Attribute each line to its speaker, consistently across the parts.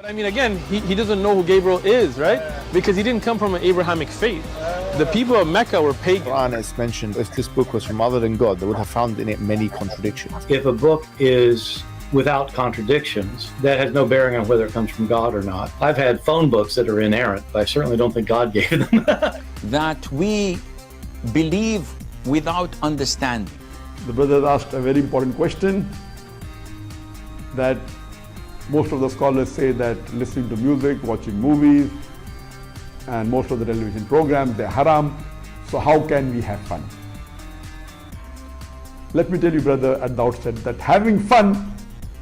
Speaker 1: I mean, again, he doesn't know who Gabriel is, right? Because he didn't come from an Abrahamic faith. The people of Mecca were pagan.
Speaker 2: Quran is mentioned, if this book was from other than God, they would have found in it many contradictions.
Speaker 3: If a book is without contradictions, that has no bearing on whether it comes from God or not. I've had phone books that are inerrant, but I certainly don't think God gave them.
Speaker 4: That we believe without understanding.
Speaker 5: The brother asked a very important question, that most of the scholars say that listening to music, watching movies, and most of the television programs, they're haram. So how can we have fun? Let me tell you, brother, at the outset that having fun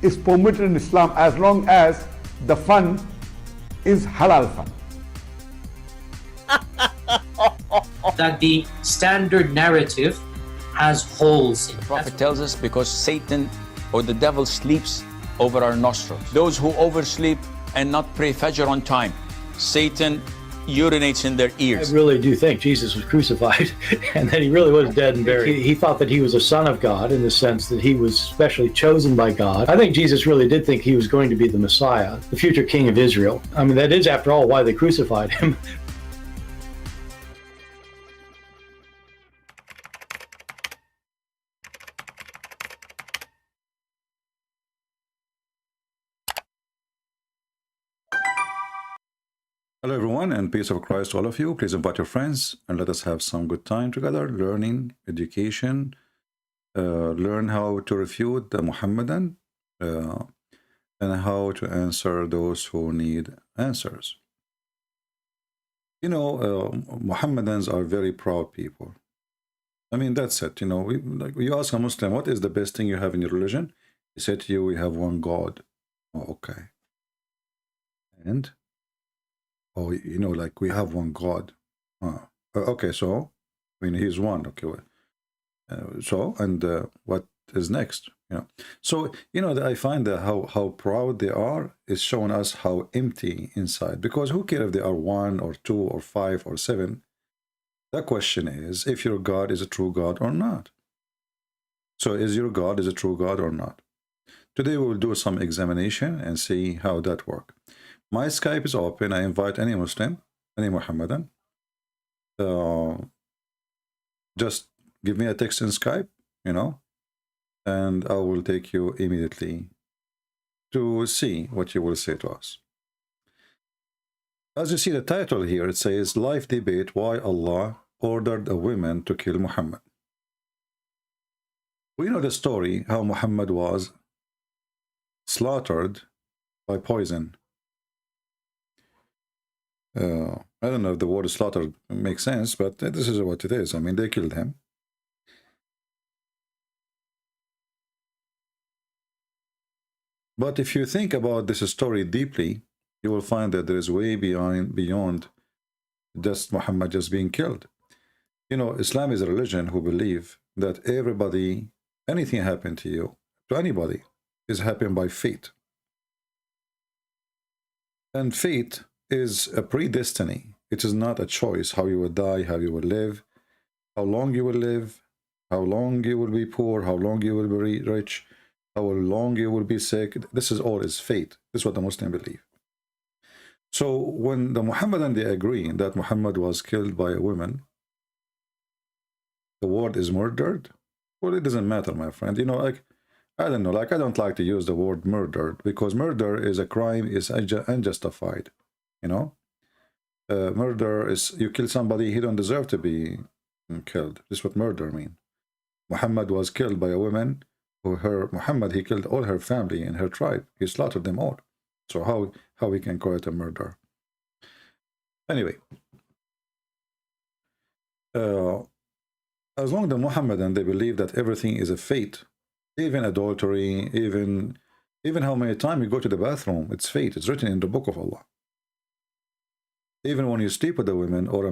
Speaker 5: is permitted in Islam as long as the fun is halal fun.
Speaker 6: That the standard narrative has holes in it.
Speaker 4: The Prophet tells us because Satan or the devil sleeps over our nostrils. Those who oversleep and not pray Fajr on time, Satan urinates in their
Speaker 3: I
Speaker 4: ears.
Speaker 3: really do think Jesus was crucified and that he really was dead and buried. He thought that he was a son of God in the sense that he was specially chosen by God. I think Jesus really did think he was going to be the Messiah, the future king of Israel. I mean, that is, after all, why they crucified him.
Speaker 7: Hello everyone, and peace of Christ to all of you. Please invite your friends and let us have some good time together, learning, education, learn how to refute the Muhammadan, and how to answer those who need answers. You know, Muhammadans are very proud people. I mean, that's it. You know, you ask a Muslim, what is the best thing you have in your religion? He said to you, we have one God. Oh, okay. And? Oh, you know, like we have one God. Okay, so I mean, he's one. Okay, so and what is next? You know, so you know, I find that how proud they are is showing us how empty inside. Because who cares if they are 1 or 2 or 5 or 7? The question is if your God is a true God or not. So is your God is a true God or not? Today we will do some examination and see how that works. My Skype is open. I invite any Muslim, any Muhammadan. Just give me a text in Skype, you know, and I will take you immediately to see what you will say to us. As you see the title here, it says, Live Debate Why Allah Ordered a Woman to Kill Muhammad. We know the story, how Muhammad was slaughtered by poison. I don't know if the word slaughter makes sense, but this is what it is. I mean, they killed him. But if you think about this story deeply, you will find that there is way beyond just Muhammad just being killed. You know, Islam is a religion who believe that everybody, anything happened to you, to anybody, is happened by fate. And fate is a predestiny. It is not a choice how you will die, how you will live, how long you will live, how long you will be poor, how long you will be rich, how long you will be sick. This is all is fate. This is what the Muslim believe. So when the Muhammadan, they agree that Muhammad was killed by a woman, the word is murdered. Well, it doesn't matter, my friend. You know, like, I don't know, like I don't like to use the word murdered because murder is a crime, is unjustified. You know, murder is you kill somebody, he don't deserve to be killed. This is what murder means. Muhammad was killed by a woman who Muhammad, he killed all her family and her tribe. He slaughtered them all. So how we can call it a murder? Anyway, as long as the Muhammadan, they believe that everything is a fate, even adultery, even how many times you go to the bathroom, it's fate. It's written in the book of Allah. Even when you sleep with a woman or a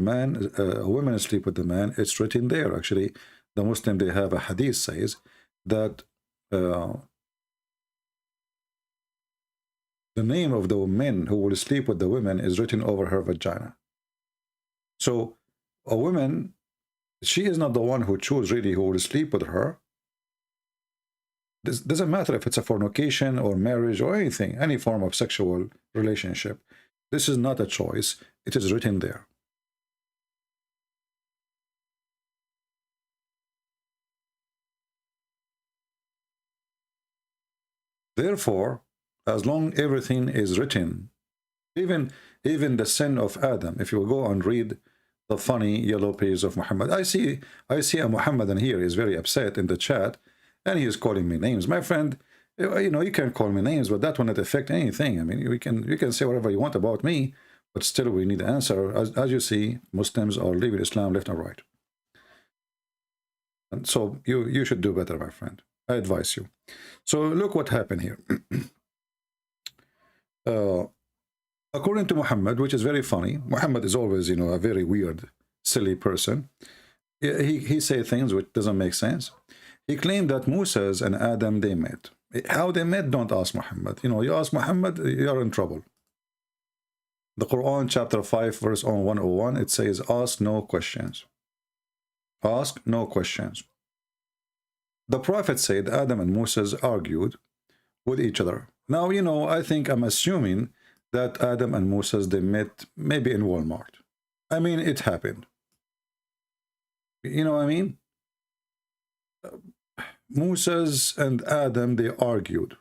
Speaker 7: woman sleep with a man, it's written there. Actually, the Muslim, they have a hadith says that the name of the men who will sleep with the women is written over her vagina. So a woman, she is not the one who chooses really who will sleep with her. This doesn't matter if it's a fornication or marriage or anything, any form of sexual relationship. This is not a choice. It is written there. Therefore, as long everything is written, even the sin of Adam, if you go and read the funny yellow pages of Muhammad, I see a Muhammadan here is very upset in the chat, and he is calling me names. My friend, you know, you can call me names, but that will not affect anything. I mean, you can say whatever you want about me, but still we need an answer. As you see, Muslims are leaving Islam left and right. And so you should do better, my friend. I advise you. So look what happened here. According to Muhammad, which is very funny, Muhammad is always, you know, a very weird, silly person. He say things which doesn't make sense. He claimed that Moses and Adam, they met. How they met, don't ask Muhammad. You know, you ask Muhammad, you're in trouble. The Quran, chapter 5, verse 101, it says, ask no questions. Ask no questions. The Prophet said Adam and Moses argued with each other. Now, you know, I'm assuming that Adam and Moses, they met maybe in Walmart. I mean, it happened. You know what I mean? Moses and Adam, they argued.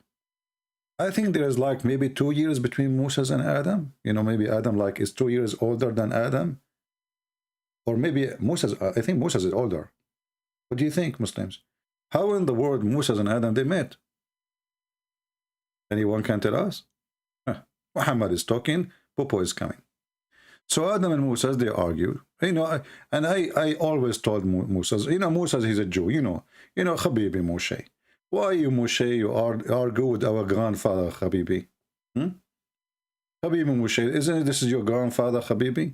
Speaker 7: I think there is like maybe 2 years between Moses and Adam. You know, maybe Adam like is 2 years older than Adam. Or maybe Moses, I think Moses is older. What do you think, Muslims? How in the world Moses and Adam, they met? Anyone can tell us? Muhammad is talking, Popo is coming. So Adam and Moses, they argued. You know, and I always told Moses, you know, Moses, he's a Jew, you know, Habibi Moshe. Why you, Moshe, you argue with our grandfather, Habibi? Habibi Moshe, isn't this is your grandfather, Habibi?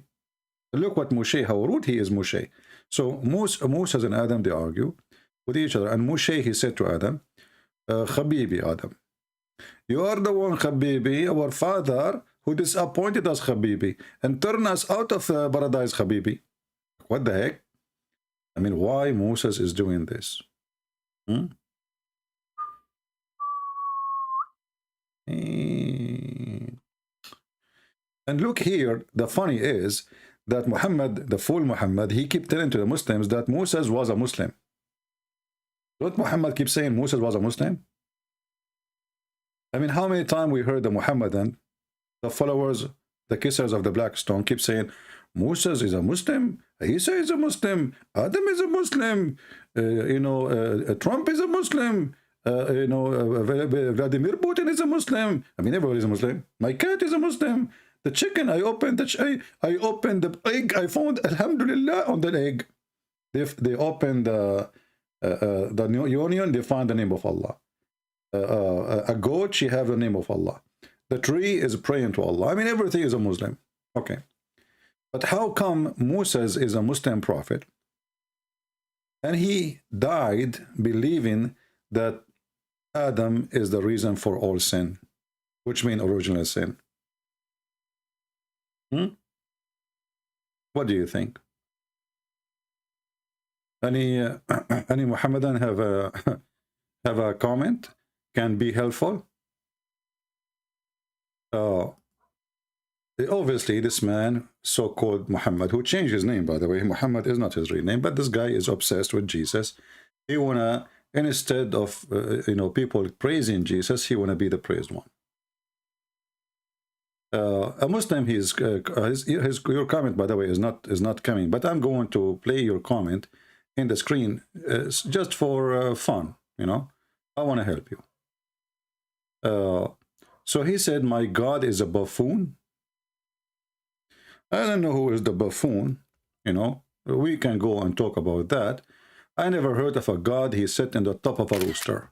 Speaker 7: Look what Moshe, how rude he is, Moshe. So Moses and Adam, they argue with each other. And Moshe, he said to Adam, Habibi, Adam, you are the one, Habibi, our father, who disappointed us, Habibi, and turned us out of paradise, Habibi. What the heck? I mean, why Moses is doing this? And look here, the funny is that Muhammad, the fool Muhammad, he kept telling to the Muslims that Moses was a Muslim. Don't Muhammad keep saying Moses was a Muslim? I mean, how many times we heard the Muhammadan, the followers, the kissers of the black stone, keep saying, Moses is a Muslim, Isa is a Muslim, Adam is a Muslim, Trump is a Muslim, Vladimir Putin is a Muslim. I mean, everybody is a Muslim. My cat is a Muslim. The chicken, I opened the egg, I found Alhamdulillah on the egg. They opened the union, they found the name of Allah. A goat, she have the name of Allah. The tree is praying to Allah. I mean, everything is a Muslim. Okay. But how come Moses is a Muslim prophet and he died believing that Adam is the reason for all sin, which means original sin? What do you think? Any Muhammadan have a comment? Can be helpful? Obviously, this man, so-called Muhammad, who changed his name, by the way, Muhammad is not his real name, but this guy is obsessed with Jesus. He wanna, instead of people praising Jesus, he wanna be the praised one. A Muslim, your comment, by the way, is not coming, but I'm going to play your comment in the screen just for fun. You know, I want to help you. So he said, my God is a buffoon. I don't know who is the buffoon. You know, we can go and talk about that. I never heard of a God he sat in the top of a rooster.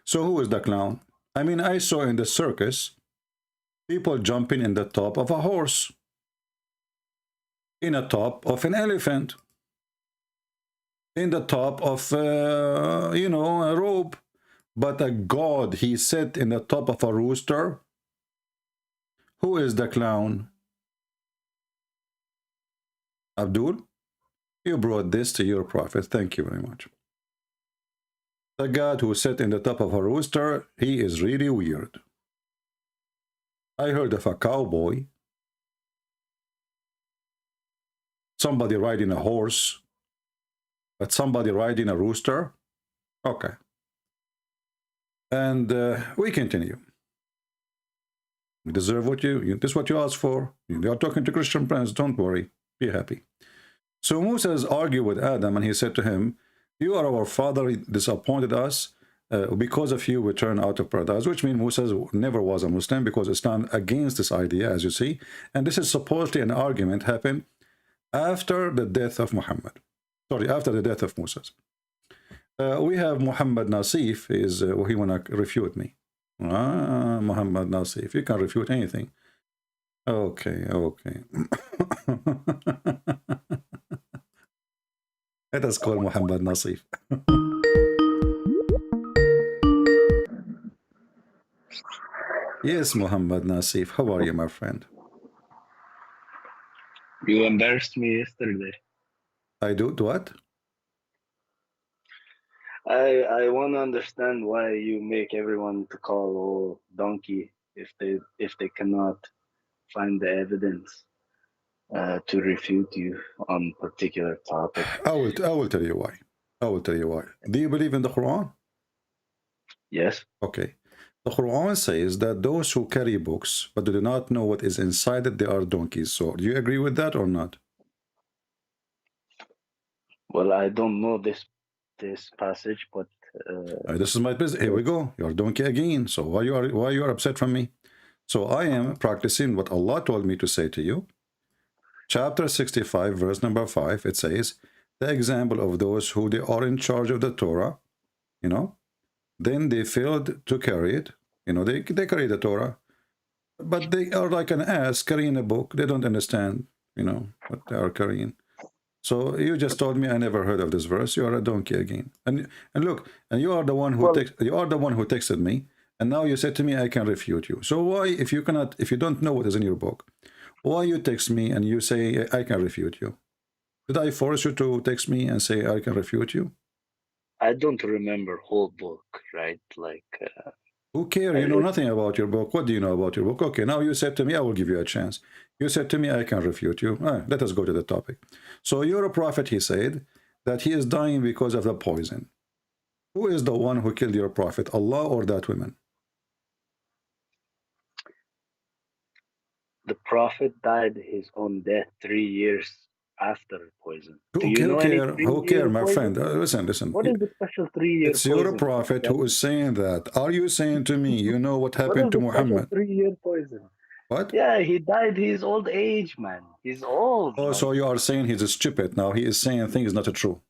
Speaker 7: So who is the clown? I mean, I saw in the circus people jumping in the top of a horse, in the top of an elephant, in the top of a rope. But a God, he sat in the top of a rooster. Who is the clown? Abdul, you brought this to your prophet. Thank you very much. The God who sat in the top of a rooster, he is really weird. I heard of a cowboy, somebody riding a horse, but somebody riding a rooster? Okay. And we continue. You deserve what this is what you asked for. You are talking to Christian friends, don't worry, be happy. So Moses argued with Adam, and he said to him, you are our father, he disappointed us. Because of you, we turn out of paradise, which means Moses never was a Muslim, because it stands against this idea, as you see. And this is supposedly an argument happened after the death of Muhammad. Sorry, after the death of Moses. We have Muhammad Nasif, he want to refute me. Muhammad Nasif, you can refute anything. Okay. Let us call Muhammad Nasif. Yes, Muhammad Nasif, how are you, my friend?
Speaker 8: You embarrassed me yesterday.
Speaker 7: I do what?
Speaker 8: I want to understand why you make everyone to call donkey if they cannot find the evidence to refute you on particular topic.
Speaker 7: I will tell you why. Do you believe in the Quran?
Speaker 8: Yes.
Speaker 7: Okay. The Quran says that those who carry books but do not know what is inside it, they are donkeys. So do you agree with that or not?
Speaker 8: Well, I don't know this passage, but
Speaker 7: this is my business. Here we go. You're a donkey again. So why you are upset from me? So I am practicing what Allah told me to say to you. Chapter 65, verse number 5, it says, the example of those who they are in charge of the Torah, then they failed to carry it. They carry the Torah, but they are like an ass carrying a book. They don't understand, what they are carrying. So you just told me I never heard of this verse. You are a donkey again. And look, and you are the one who texted me, and now you said to me I can refute you. So why, if you don't know what is in your book, why you text me and you say I can refute you? Did I force you to text me and say I can refute you?
Speaker 8: I don't remember whole book, right?
Speaker 7: Who cares? You know nothing about your book. What do you know about your book? Okay, now you said to me, I will give you a chance. You said to me, I can refute you. Let us go to the topic. So you're a prophet, he said, that he is dying because of the poison. Who is the one who killed your prophet, Allah or that woman?
Speaker 8: The prophet died his own death 3 years after poison.
Speaker 7: Who care, my friend? Listen.
Speaker 8: What is the special 3 year
Speaker 7: It's your prophet who is saying that. Are you saying to me, you know what happened to Muhammad?
Speaker 8: 3 year poison.
Speaker 7: What?
Speaker 8: Yeah, he died his old age, man. He's old.
Speaker 7: Oh, man. So you are saying he's stupid now. He is saying things not true.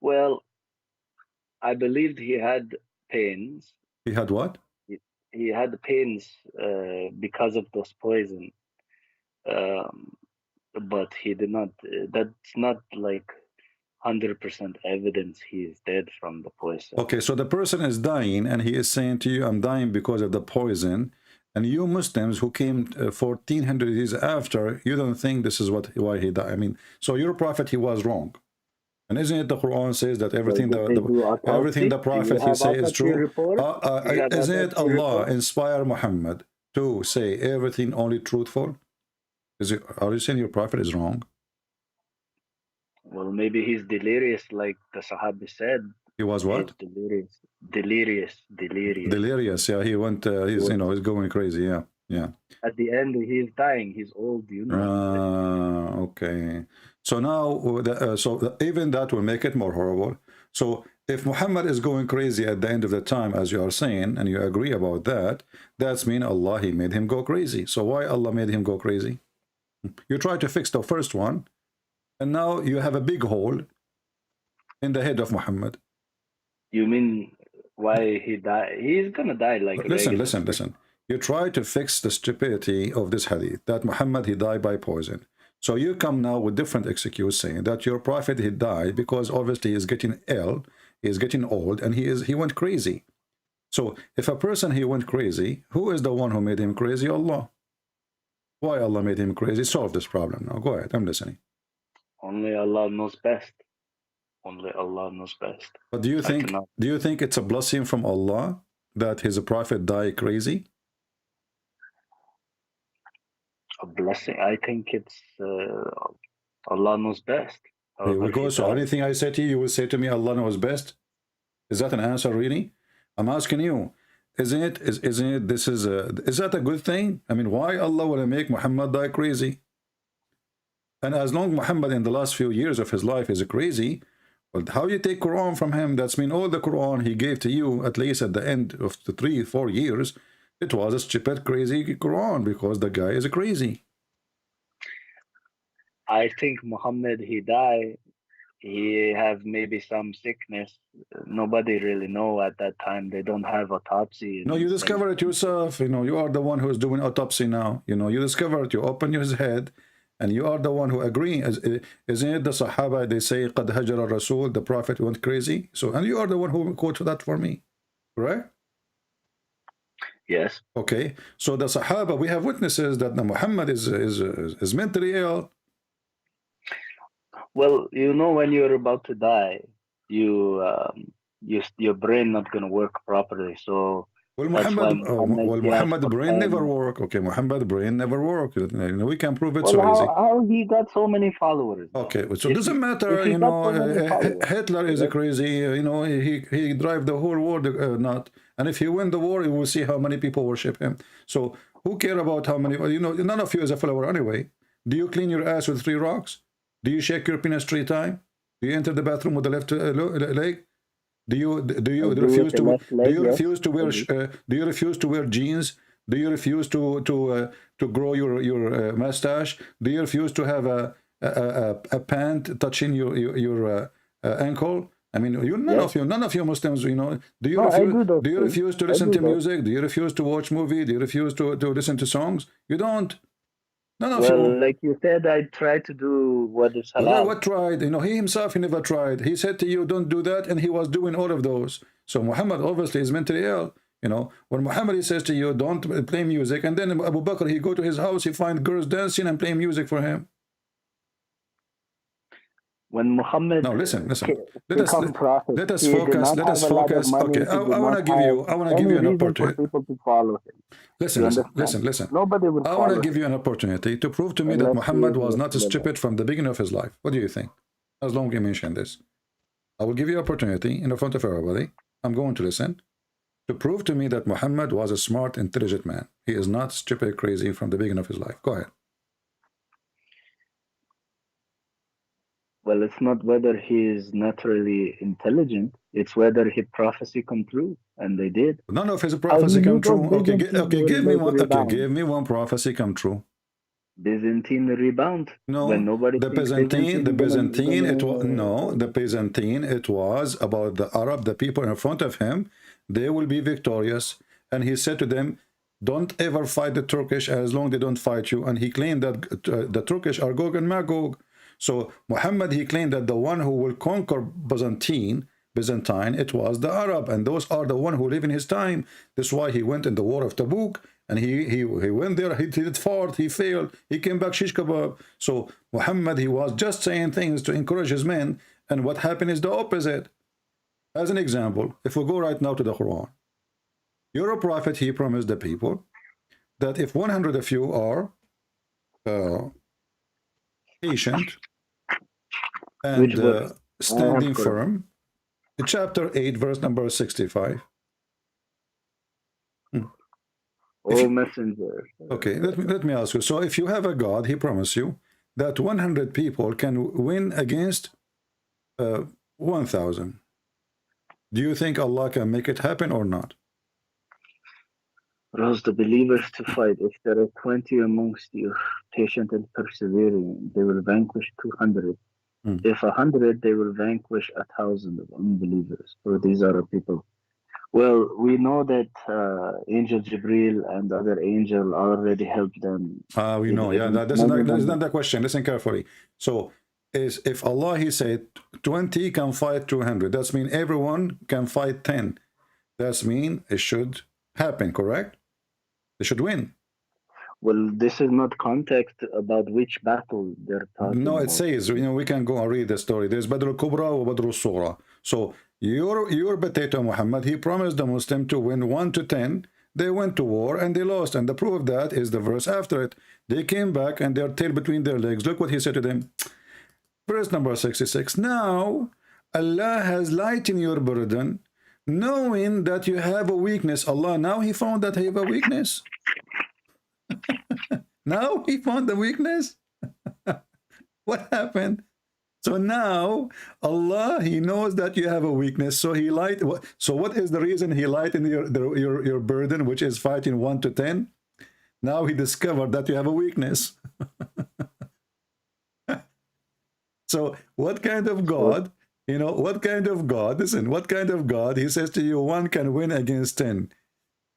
Speaker 8: Well, I believed he had pains.
Speaker 7: He had what?
Speaker 8: He had pains because of this poison. But he did not, that's not like 100% evidence he is dead from the poison.
Speaker 7: Okay, so the person is dying and he is saying to you, I'm dying because of the poison. And you Muslims who came 1400 years after, you don't think this is why he died. I mean, so your prophet, he was wrong. And isn't it the Quran says that everything everything the prophet he say is true? Isn't it Allah inspire Muhammad to say everything only truthful? Are you saying your prophet is wrong?
Speaker 8: Well, maybe he's delirious, like the Sahabi said.
Speaker 7: He was what?
Speaker 8: Delirious.
Speaker 7: Yeah, he went. He's he's going crazy. Yeah.
Speaker 8: At the end, he's dying. He's old.
Speaker 7: Okay. So now, even that will make it more horrible. So if Muhammad is going crazy at the end of the time, as you are saying, and you agree about that, that's mean Allah, he made him go crazy. So why Allah made him go crazy? You try to fix the first one, and now you have a big hole in the head of Muhammad.
Speaker 8: You mean why he died? He's gonna die like.
Speaker 7: Listen. You try to fix the stupidity of this hadith that Muhammad he died by poison. So you come now with different excuse saying that your prophet he died because obviously he's getting ill, he's getting old, and he went crazy. So if a person he went crazy, who is the one who made him crazy? Allah. Why Allah made him crazy? Solve this problem now. Go ahead, I'm listening.
Speaker 8: Only Allah knows best. Only Allah knows best.
Speaker 7: But do you
Speaker 8: I
Speaker 7: think
Speaker 8: cannot.
Speaker 7: it's a blessing from Allah that his prophet died crazy?
Speaker 8: A blessing. I think it's Allah knows best.
Speaker 7: Here we
Speaker 8: However,
Speaker 7: go.
Speaker 8: he
Speaker 7: So
Speaker 8: died.
Speaker 7: anything I say to you, you will say to me, Allah knows best. Is that an answer, really? I'm asking you. Isn't it? Is that a good thing? I mean, why Allah will make Muhammad die crazy? And as long Muhammad in the last few years of his life is crazy, well, how you take Quran from him? That's mean all the Quran he gave to you, at least at the end of the 3-4 years, it was a stupid, crazy Quran because the guy is crazy.
Speaker 8: I think Muhammad, he died. He have maybe some sickness. Nobody really know at that time. They don't have autopsy.
Speaker 7: No, you discover it yourself. You know, you are the one who is doing autopsy now. You know, you discover it. You open his head, and you are the one who agree. Isn't it the Sahaba? They say, "Qad hajara Rasul." The Prophet went crazy. So, and you are the one who quote that for me, correct?
Speaker 8: Yes.
Speaker 7: Okay. So the Sahaba, we have witnesses that Muhammad is mentally ill.
Speaker 8: Well, you know, when you're about to die, your brain not gonna work properly. So
Speaker 7: Well,
Speaker 8: that's why
Speaker 7: Muhammad brain never work. Okay, Muhammad brain never work. You know, we can prove it so easy.
Speaker 8: How he got so many followers?
Speaker 7: Okay, so it doesn't matter. You know, Hitler is a crazy. You know, he drive the whole world not. And if he win the war, you will see how many people worship him. So who care about how many? You know, none of you is a follower anyway. Do you clean your ass with 3 rocks? Do you shake your penis 3 times? Do you enter the bathroom with the left leg? Do you refuse to wear jeans? Do you refuse to grow your mustache? Do you refuse to have a pant touching your ankle? I mean, none of you Muslims, you know. Do you refuse to listen to music? Do you refuse to watch movie? Do you refuse to listen to songs? You don't. None of you.
Speaker 8: Like you said, I tried to do what is halal.
Speaker 7: Well, what tried? You know, he himself, he never tried. He said to you, don't do that, and he was doing all of those. So Muhammad obviously is mentally ill. You know, when Muhammad he says to you, don't play music, and then Abu Bakr, he go to his house, he find girls dancing and playing music for him.
Speaker 8: When Muhammad
Speaker 7: listen. Let us focus. Okay, I want to give you an opportunity.
Speaker 8: People to follow him.
Speaker 7: Listen.
Speaker 8: Nobody would
Speaker 7: I want to give you an opportunity to prove to me that Muhammad was not stupid from the beginning of his life. What do you think? As long as you mention this, I will give you an opportunity in front of everybody. I'm going to listen to prove to me that Muhammad was a smart, intelligent man. He is not stupid, crazy from the beginning of his life. Go ahead.
Speaker 8: Well, it's not whether he is naturally intelligent, it's whether his prophecy come true, and they did.
Speaker 7: None of his prophecy come true. Okay, give me one. Okay, give me one prophecy come true.
Speaker 8: Byzantine rebound.
Speaker 7: No,
Speaker 8: when nobody
Speaker 7: the Byzantine, it was about the Arab, the people in front of him. They will be victorious, and he said to them, "Don't ever fight the Turkish as long as they don't fight you." And he claimed that the Turkish are Gog and Magog. So Muhammad, he claimed that the one who will conquer Byzantine, it was the Arab, and those are the one who live in his time. That's why he went in the war of Tabuk, and he went there, he did fought, he failed, he came back shish kebab. So Muhammad, he was just saying things to encourage his men, and what happened is the opposite. As an example, if we go right now to the Quran, your prophet, he promised the people that if 100 of you are patient and standing firm, in chapter 8 verse number 65.
Speaker 8: Messenger.
Speaker 7: Okay, let me ask you, so if you have a God, he promised you that 100 people can win against 1,000. Do you think Allah can make it happen or not?
Speaker 8: Rouse the believers to fight. If there are 20 amongst you, patient and persevering, they will vanquish 200. If 100, they will vanquish 1,000 of unbelievers. For these are the people. Well, we know that Angel Jibril and other angel already helped them.
Speaker 7: We know, yeah. That's not the question. Listen carefully. So, if Allah, he said 20 can fight 200, that's mean everyone can fight 10. That's mean it should happen, correct? They should win.
Speaker 8: Well, this is not context about which battle they're talking
Speaker 7: No,
Speaker 8: about.
Speaker 7: it says, you know, we can go and read the story. There's Badr al-Kubra or Badr al-Sughra. So your potato Muhammad, he promised the Muslim to win 1 to 10. They went to war and they lost. And the proof of that is the verse after it. They came back and their tail between their legs. Look what he said to them. Verse number 66. Now, Allah has lightened your burden, knowing that you have a weakness. Allah, now he found that he have a weakness. Now he found the weakness. What happened? So now Allah, he knows that you have a weakness. So he light. So what is the reason he lightened your burden, which is fighting 1 to 10? Now he discovered that you have a weakness. So what kind of God, you know, what kind of God, listen, what kind of God, he says to you, 1 can win against 10.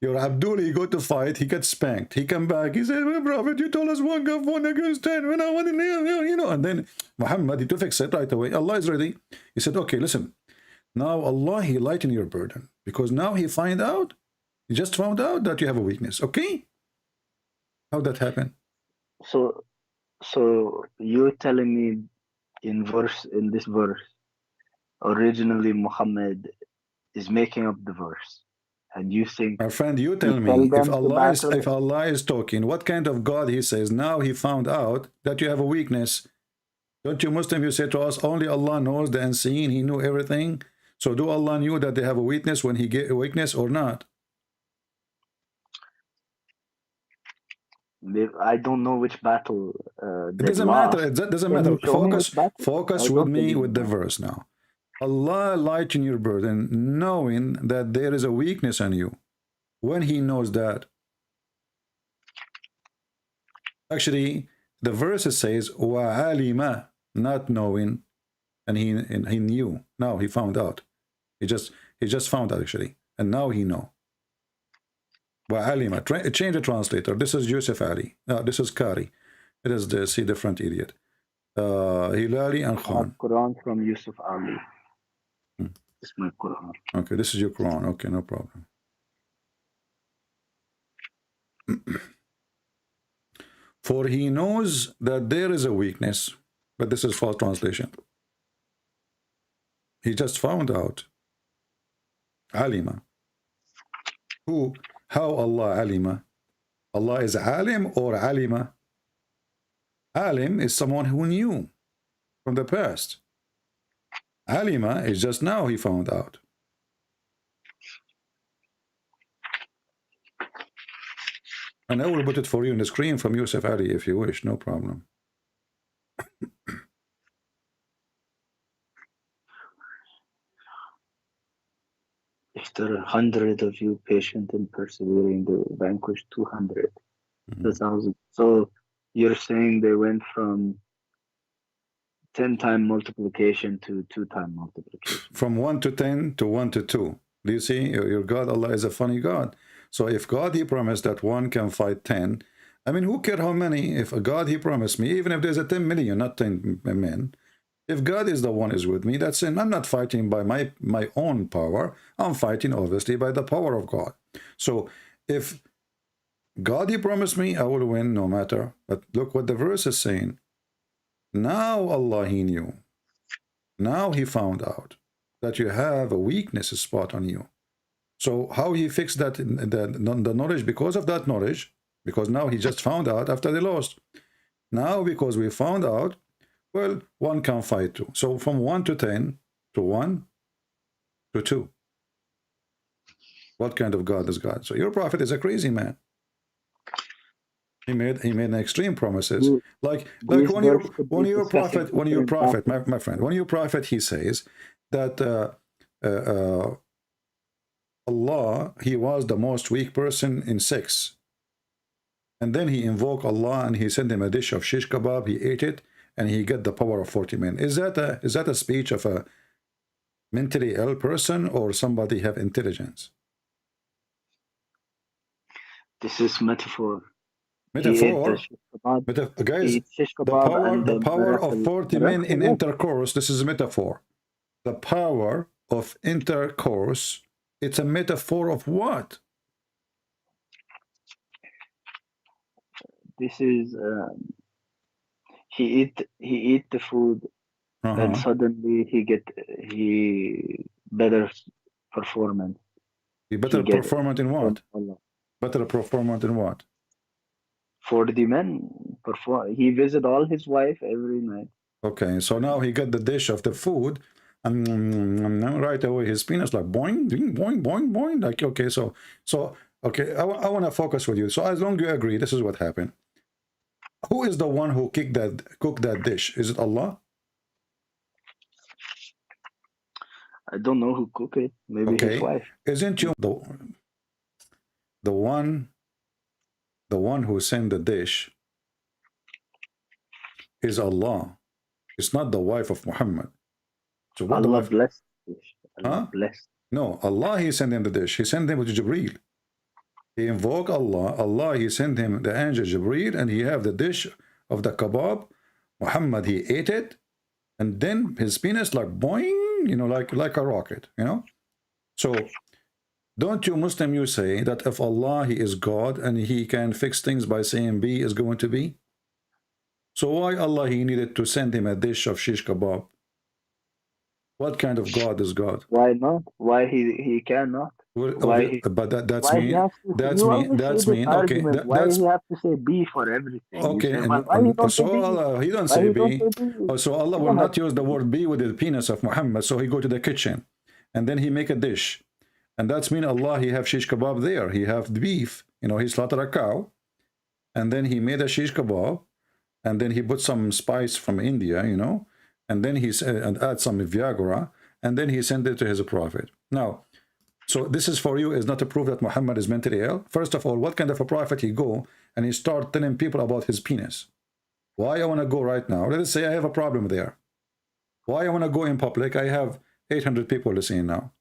Speaker 7: Your Abdul, he go to fight, he gets spanked. He come back, he said, well, Prophet, you told us 1 got 1 against 10. When I want to, you know, and then Muhammad, he to fix it right away. Allah is ready. He said, okay, listen. Now Allah, he lightened your burden. Because now he he just found out that you have a weakness. Okay? How that happen?
Speaker 8: So you're telling me in this verse, originally Muhammad is making up the verse. And you think,
Speaker 7: my friend, you tell me, if Allah is talking, what kind of God he says, now he found out that you have a weakness. Don't you Muslim, you say to us, only Allah knows the unseen, he knew everything. So do Allah knew that they have a weakness when he get a weakness or not?
Speaker 8: I don't know which battle
Speaker 7: it doesn't matter. It doesn't matter. Focus with me with the verse now. Allah lighten your burden, knowing that there is a weakness in you. When he knows that. Actually, the verse says, وَعَلِمَ, not knowing, and he knew. Now he found out. He just found out actually, and now he know. وَعَلِمَ. Change the translator. This is Yusuf Ali. This is Kari. It is the different idiot. Hilali and Khan.
Speaker 8: Quran from Yusuf Ali. This is my Quran.
Speaker 7: Okay, this is your Quran. Okay, no problem. For he knows that there is a weakness, but this is false translation. He just found out. Alima. How Allah alima? Allah is alim or alima? Alim is someone who knew from the past. Alima is just now he found out. And I will put it for you on the screen from Yusuf Ali if you wish, no problem.
Speaker 8: If there are 100 of you patient and persevering, they will vanquish 200, 1,000. So you're saying they went from 10-time multiplication to 2-time multiplication.
Speaker 7: From 1 to 10 to 1 to 2. Do you see? Your God, Allah is a funny God. So if God, he promised that 1 can fight 10, I mean, who cares how many? If a God, he promised me, even if there's a 10 million, not 10 men, if God is the one is with me, that's it. I'm not fighting by my own power. I'm fighting, obviously, by the power of God. So if God, he promised me, I will win no matter. But look what the verse is saying. Now Allah, he knew. Now he found out that you have a weakness spot on you. So how he fixed that, the knowledge, because of that knowledge, because now he just found out after they lost. Now because we found out, well, 1 can fight 2. So from 1 to 10 to 1 to 2. What kind of God is God? So your prophet is a crazy man. He made an extreme promises. Like when your prophet, my friend, when your prophet, he says that Allah, he was the most weak person in sex. And then he invoked Allah and he sent him a dish of shish kebab, he ate it, and he got the power of 40 men. Is that a speech of a mentally ill person or somebody have intelligence?
Speaker 8: This is metaphor.
Speaker 7: Metaphor? Guys, the power of 40 men in intercourse, this is a metaphor. The power of intercourse, it's a metaphor of what?
Speaker 8: This is he eat the food, and suddenly he better performance.
Speaker 7: He better
Speaker 8: He get
Speaker 7: performance in what?
Speaker 8: Allah.
Speaker 7: Better performance in what?
Speaker 8: For the men, he visit all his wife every night.
Speaker 7: Okay, so now he got the dish of the food, and right away his penis like boing, ding, boing, boing, boing. Like, okay, so okay, I want to focus with you. So as long as you agree, this is what happened. Who is the one who cooked that dish? Is it Allah?
Speaker 8: I don't know who cooked it. Maybe his wife.
Speaker 7: Isn't you the one who sent the dish is Allah. It's not the wife of Muhammad. So what
Speaker 8: Allah blessed the dish.
Speaker 7: Huh?
Speaker 8: Blessed.
Speaker 7: No, Allah, he sent him the dish. He sent him with Jibreel. He invoked Allah. Allah, he sent him the angel Jibreel, and he have the dish of the kebab. Muhammad, he ate it, and then his penis like boing, you know, like a rocket, you know. So don't you Muslim, you say that if Allah, he is God, and he can fix things by saying B is going to be? So why Allah, he needed to send him a dish of shish kebab? What kind of God is God?
Speaker 8: Why not? Why he cannot?
Speaker 7: Well,
Speaker 8: Why
Speaker 7: but that's
Speaker 8: why
Speaker 7: mean.
Speaker 8: he has to,
Speaker 7: That's
Speaker 8: you
Speaker 7: mean.
Speaker 8: always
Speaker 7: That's
Speaker 8: say this
Speaker 7: mean. Okay,
Speaker 8: argument. Why
Speaker 7: that's
Speaker 8: he have to say B for everything?
Speaker 7: okay.
Speaker 8: You say,
Speaker 7: And,
Speaker 8: why he don't
Speaker 7: so
Speaker 8: say B?
Speaker 7: Allah, he don't
Speaker 8: Why
Speaker 7: say
Speaker 8: he don't
Speaker 7: B.
Speaker 8: say B?
Speaker 7: Oh, so Allah will not use the word B with the penis of Muhammad. So he go to the kitchen, and then he make a dish, and that's mean Allah, he have shish kebab there. He have the beef. You know, he slaughter a cow, and then he made a shish kebab, and then he put some spice from India, you know, and then he and add some Viagra, and then he sent it to his prophet. Now, so this is for you is not to prove that Muhammad is mentally ill. First of all, what kind of a prophet he go and he start telling people about his penis? Why I want to go right now? Let us say I have a problem there. Why I want to go in public? I have 800 people listening now.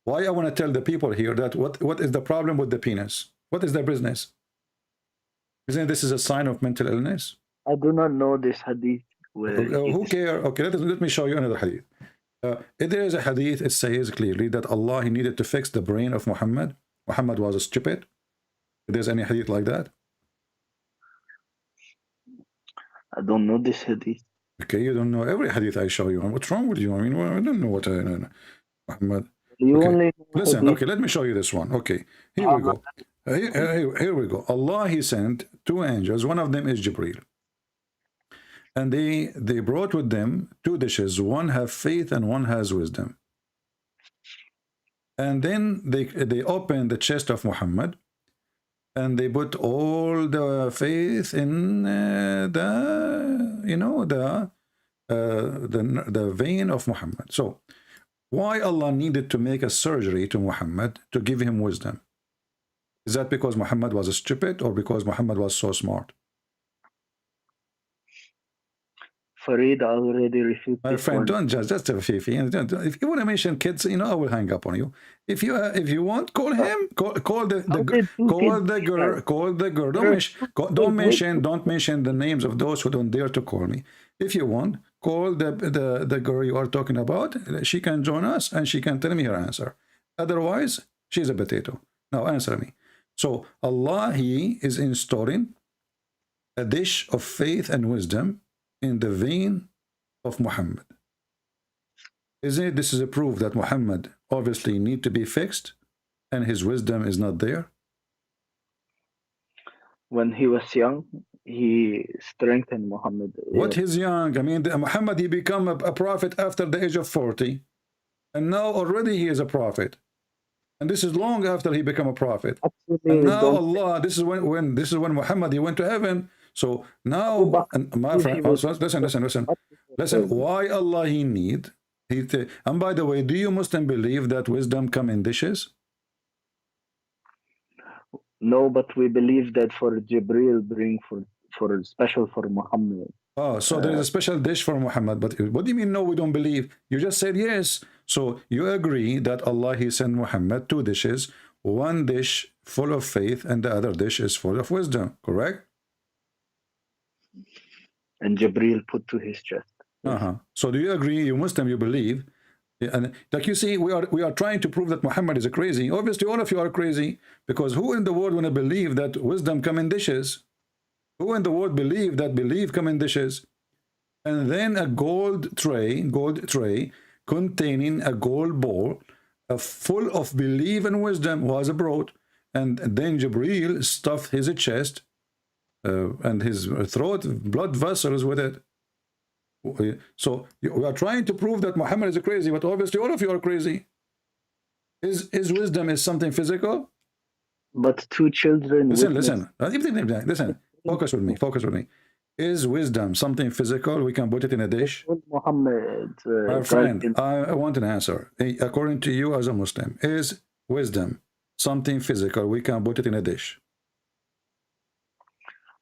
Speaker 7: Why I want to tell the people here that what is the problem with the penis? What is their business? Isn't this is a sign of mental illness?
Speaker 8: I do not know this hadith.
Speaker 7: Who care? Okay, let me show you another hadith. If there is a hadith, it says clearly that Allah, he needed to fix the brain of Muhammad. Muhammad was stupid. If there's any hadith like that?
Speaker 8: I don't know this hadith.
Speaker 7: Okay, you don't know every hadith I show you. What's wrong with you? I mean, I don't know what Muhammad.
Speaker 8: You
Speaker 7: Okay.
Speaker 8: only know
Speaker 7: Listen,
Speaker 8: hadith.
Speaker 7: okay, let me show you this one. Okay, here we go. Here we go. Allah, he sent two angels. One of them is Jibreel. And they brought with them two dishes. One have faith and one has wisdom. And then they opened the chest of Muhammad, and they put all the faith in the vein of Muhammad. So why Allah needed to make a surgery to Muhammad to give him wisdom? Is that because Muhammad was stupid or because Muhammad was so smart?
Speaker 8: Farid already refuted
Speaker 7: My
Speaker 8: this
Speaker 7: friend,
Speaker 8: one.
Speaker 7: don't judge. That's a fifi. If you want to mention kids, you know, I will hang up on you. If you want, call him. Call the girl. Don't mention the names of those who don't dare to call me. If you want, call the girl you are talking about. She can join us and she can tell me her answer. Otherwise, she's a potato. Now answer me. So Allah, he is installing a dish of faith and wisdom in the vein of Muhammad. Isn't it? This is a proof that Muhammad obviously need to be fixed and his wisdom is not there.
Speaker 8: When he was young, he strengthened Muhammad.
Speaker 7: What he's young? I mean, Muhammad, he become a prophet after the age of 40. And now already he is a prophet. And this is long after he became a prophet.
Speaker 8: Actually,
Speaker 7: And now Allah, this is when Muhammad, he went to heaven. So now, and my friend, listen. Why Allah he need? And by the way, do you Muslim believe that wisdom come in dishes?
Speaker 8: No, but we believe that for Jibril bring for special for Muhammad.
Speaker 7: Oh, so there is a special dish for Muhammad. But what do you mean? No, we don't believe. You just said yes. So you agree that Allah he sent Muhammad two dishes, one dish full of faith, and the other dish is full of wisdom. Correct?
Speaker 8: And Jibril put to his chest.
Speaker 7: So do you agree, you Muslim, you believe? And like you see, we are trying to prove that Muhammad is a crazy. Obviously, all of you are crazy, because who in the world want to believe that wisdom come in dishes? Who in the world believe that belief come in dishes? And then a gold tray containing a gold bowl full of belief and wisdom was brought. And then Jibreel stuffed his chest and his throat, blood vessels with it. So we are trying to prove that Muhammad is crazy, but obviously all of you are crazy. His wisdom is something physical.
Speaker 8: But two children.
Speaker 7: Listen. Focus with me. Is wisdom something physical? We can put it in a dish.
Speaker 8: Muhammad,
Speaker 7: my friend, I want an answer. According to you as a Muslim, is wisdom something physical? We can put it in a dish.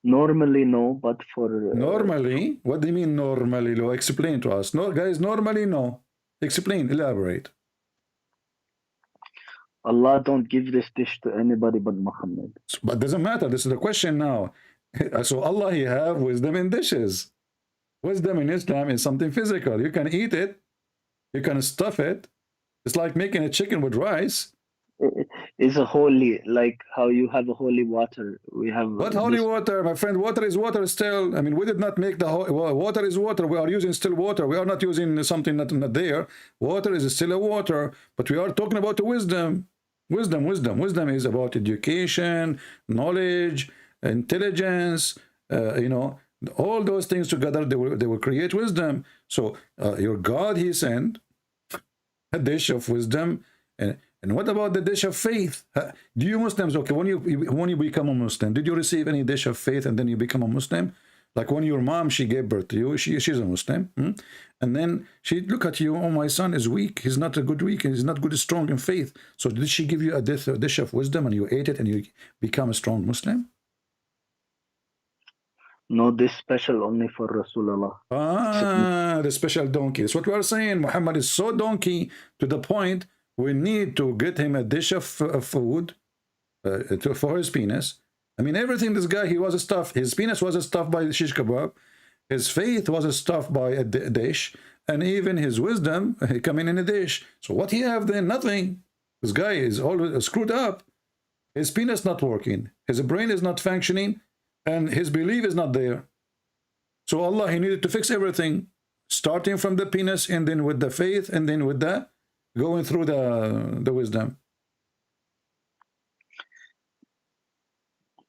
Speaker 8: Normally, no, but for
Speaker 7: normally, what do you mean normally? No, explain to us. No, guys, normally, no. Explain, elaborate.
Speaker 8: Allah don't give this dish to anybody but Muhammad.
Speaker 7: But doesn't matter. This is the question now. So Allah, He have wisdom in dishes. Wisdom in Islam is something physical. You can eat it. You can stuff it. It's like making a chicken with rice.
Speaker 8: It's a holy, like how you have a holy water. We have.
Speaker 7: What holy water, my friend? Water is water still. I mean, we did not make the water is water. We are using still water. We are not using something not there. Water is still a water, but we are talking about the wisdom. Wisdom is about education, knowledge, intelligence. You know, all those things together, they will create wisdom. So your God, He sent a dish of wisdom. And what about the dish of faith? Do you Muslims, okay, when you become a Muslim, did you receive any dish of faith and then you become a Muslim? Like when your mom, she gave birth to you, she's a Muslim. And then she look at you, oh, my son is weak. He's not a good weak. He's not good, strong in faith. So did she give you a dish of wisdom and you ate it and you become a strong Muslim?
Speaker 8: No, this special only for Rasulullah.
Speaker 7: The special donkey. That's what we are saying. Muhammad is so donkey to the point we need to get him a dish of food for his penis. I mean, everything this guy, he was stuffed. His penis was stuffed by the shish kebab. His faith was stuffed by a dish. And even his wisdom coming in a dish. So what he have then? Nothing. This guy is always screwed up. His penis not working. His brain is not functioning. And his belief is not there. So Allah, He needed to fix everything. Starting from the penis and then with the faith and then with the going through the wisdom.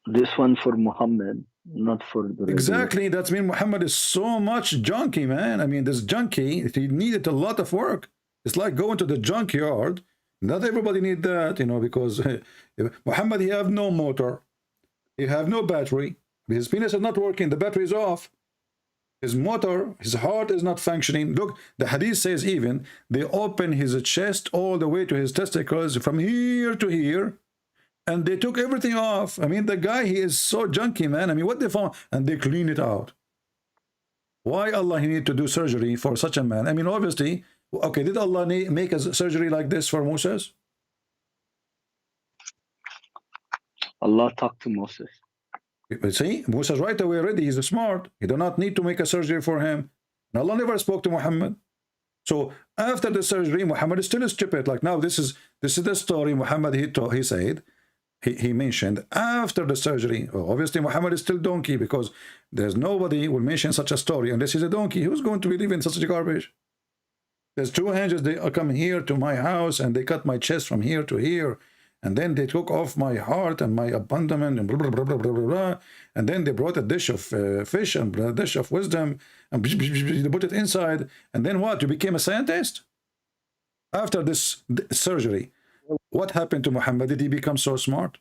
Speaker 8: This one for Muhammad, not for the
Speaker 7: exactly. That's mean Muhammad is so much junkie, man. I mean, this junkie, he needed a lot of work. It's like going to the junkyard. Not everybody need that, you know, because Muhammad, he have no motor, he have no battery. His penis is not working. The battery is off. His motor, his heart is not functioning. Look, the hadith says even they open his chest all the way to his testicles from here to here, and they took everything off. I mean, the guy, he is so junky, man. I mean, what they found, and they clean it out. Why Allah, He need to do surgery for such a man? I mean, obviously, okay, did Allah make a surgery like this for Moses?
Speaker 8: Allah talked to Moses.
Speaker 7: See, Moses right away already, he's smart. He do not need to make a surgery for him. And Allah never spoke to Muhammad. So after the surgery, Muhammad is still stupid. Like now, this is the story Muhammad, he said, he mentioned after the surgery. Well, obviously, Muhammad is still donkey because there's nobody will mention such a story unless he's a donkey. Who's going to believe in such a garbage? There's two angels, they come here to my house and they cut my chest from here to here. And then they took off my heart and my abandonment and blah, blah, blah, blah, blah, blah. And then they brought a dish of fish and a dish of wisdom and they put it inside. And then what? You became a scientist? After this surgery, what happened to Muhammad? Did he become so smart?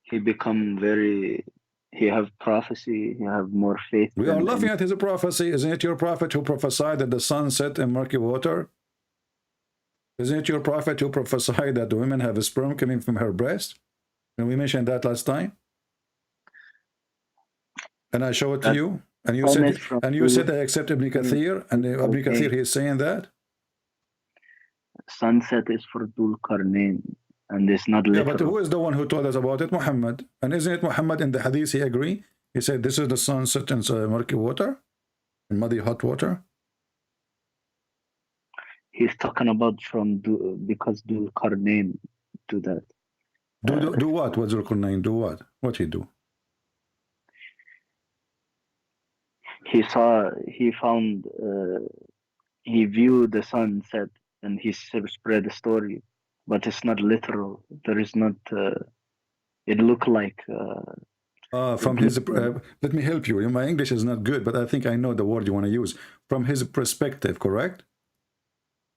Speaker 8: He become he have prophecy, he have more faith.
Speaker 7: We are laughing at his prophecy. Isn't it your prophet who prophesied that the sun set in murky water? Isn't it your prophet who prophesied that the women have a sperm coming from her breast? And we mentioned that last time. And I show it to you. And you said I accept Ibn Kathir, and Ibn Kathir, he is saying that.
Speaker 8: Sunset is for Dhul Qarnayn, and it's not literal.
Speaker 7: Yeah, but who is the one who told us about it? Muhammad. And isn't it Muhammad in the hadith, he agree? He said this is the sunset in murky water, in muddy hot water.
Speaker 8: He's talking about because Dhul Qarnayn do that.
Speaker 7: Do what? What Zulqarnain do? What? What he do?
Speaker 8: He found, he viewed the sunset and he spread the story, but it's not literal. There is not, it looked like.
Speaker 7: From his, let me help you. My English is not good, but I think I know the word you want to use. From his perspective, correct?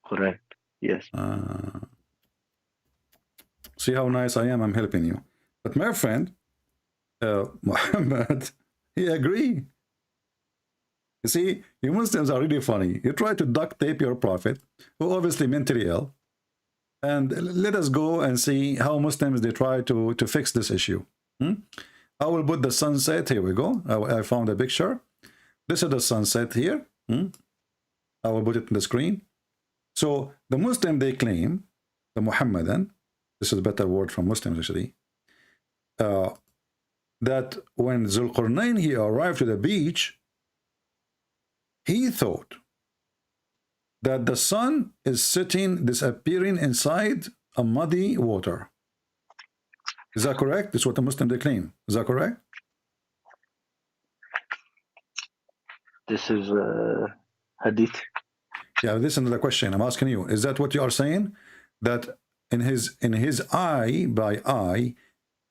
Speaker 8: Correct, yes.
Speaker 7: See how nice I am? I'm helping you. But my friend, Muhammad, he agree. You see, you Muslims are really funny. You try to duct tape your prophet, who obviously mentally ill. And let us go and see how Muslims, they try to fix this issue. I will put the sunset. Here we go. I found a picture. This is the sunset here. I will put it on the screen. So the Muslim, they claim, the Muhammadan, this is a better word from Muslims actually, that when Zulqarnain, he arrived to the beach, he thought that the sun is sitting, disappearing inside a muddy water. Is that correct? This is what the Muslim, they claim. Is that correct?
Speaker 8: This is hadith.
Speaker 7: Yeah, this is another question I'm asking you. Is that what you are saying? That in his eye by eye,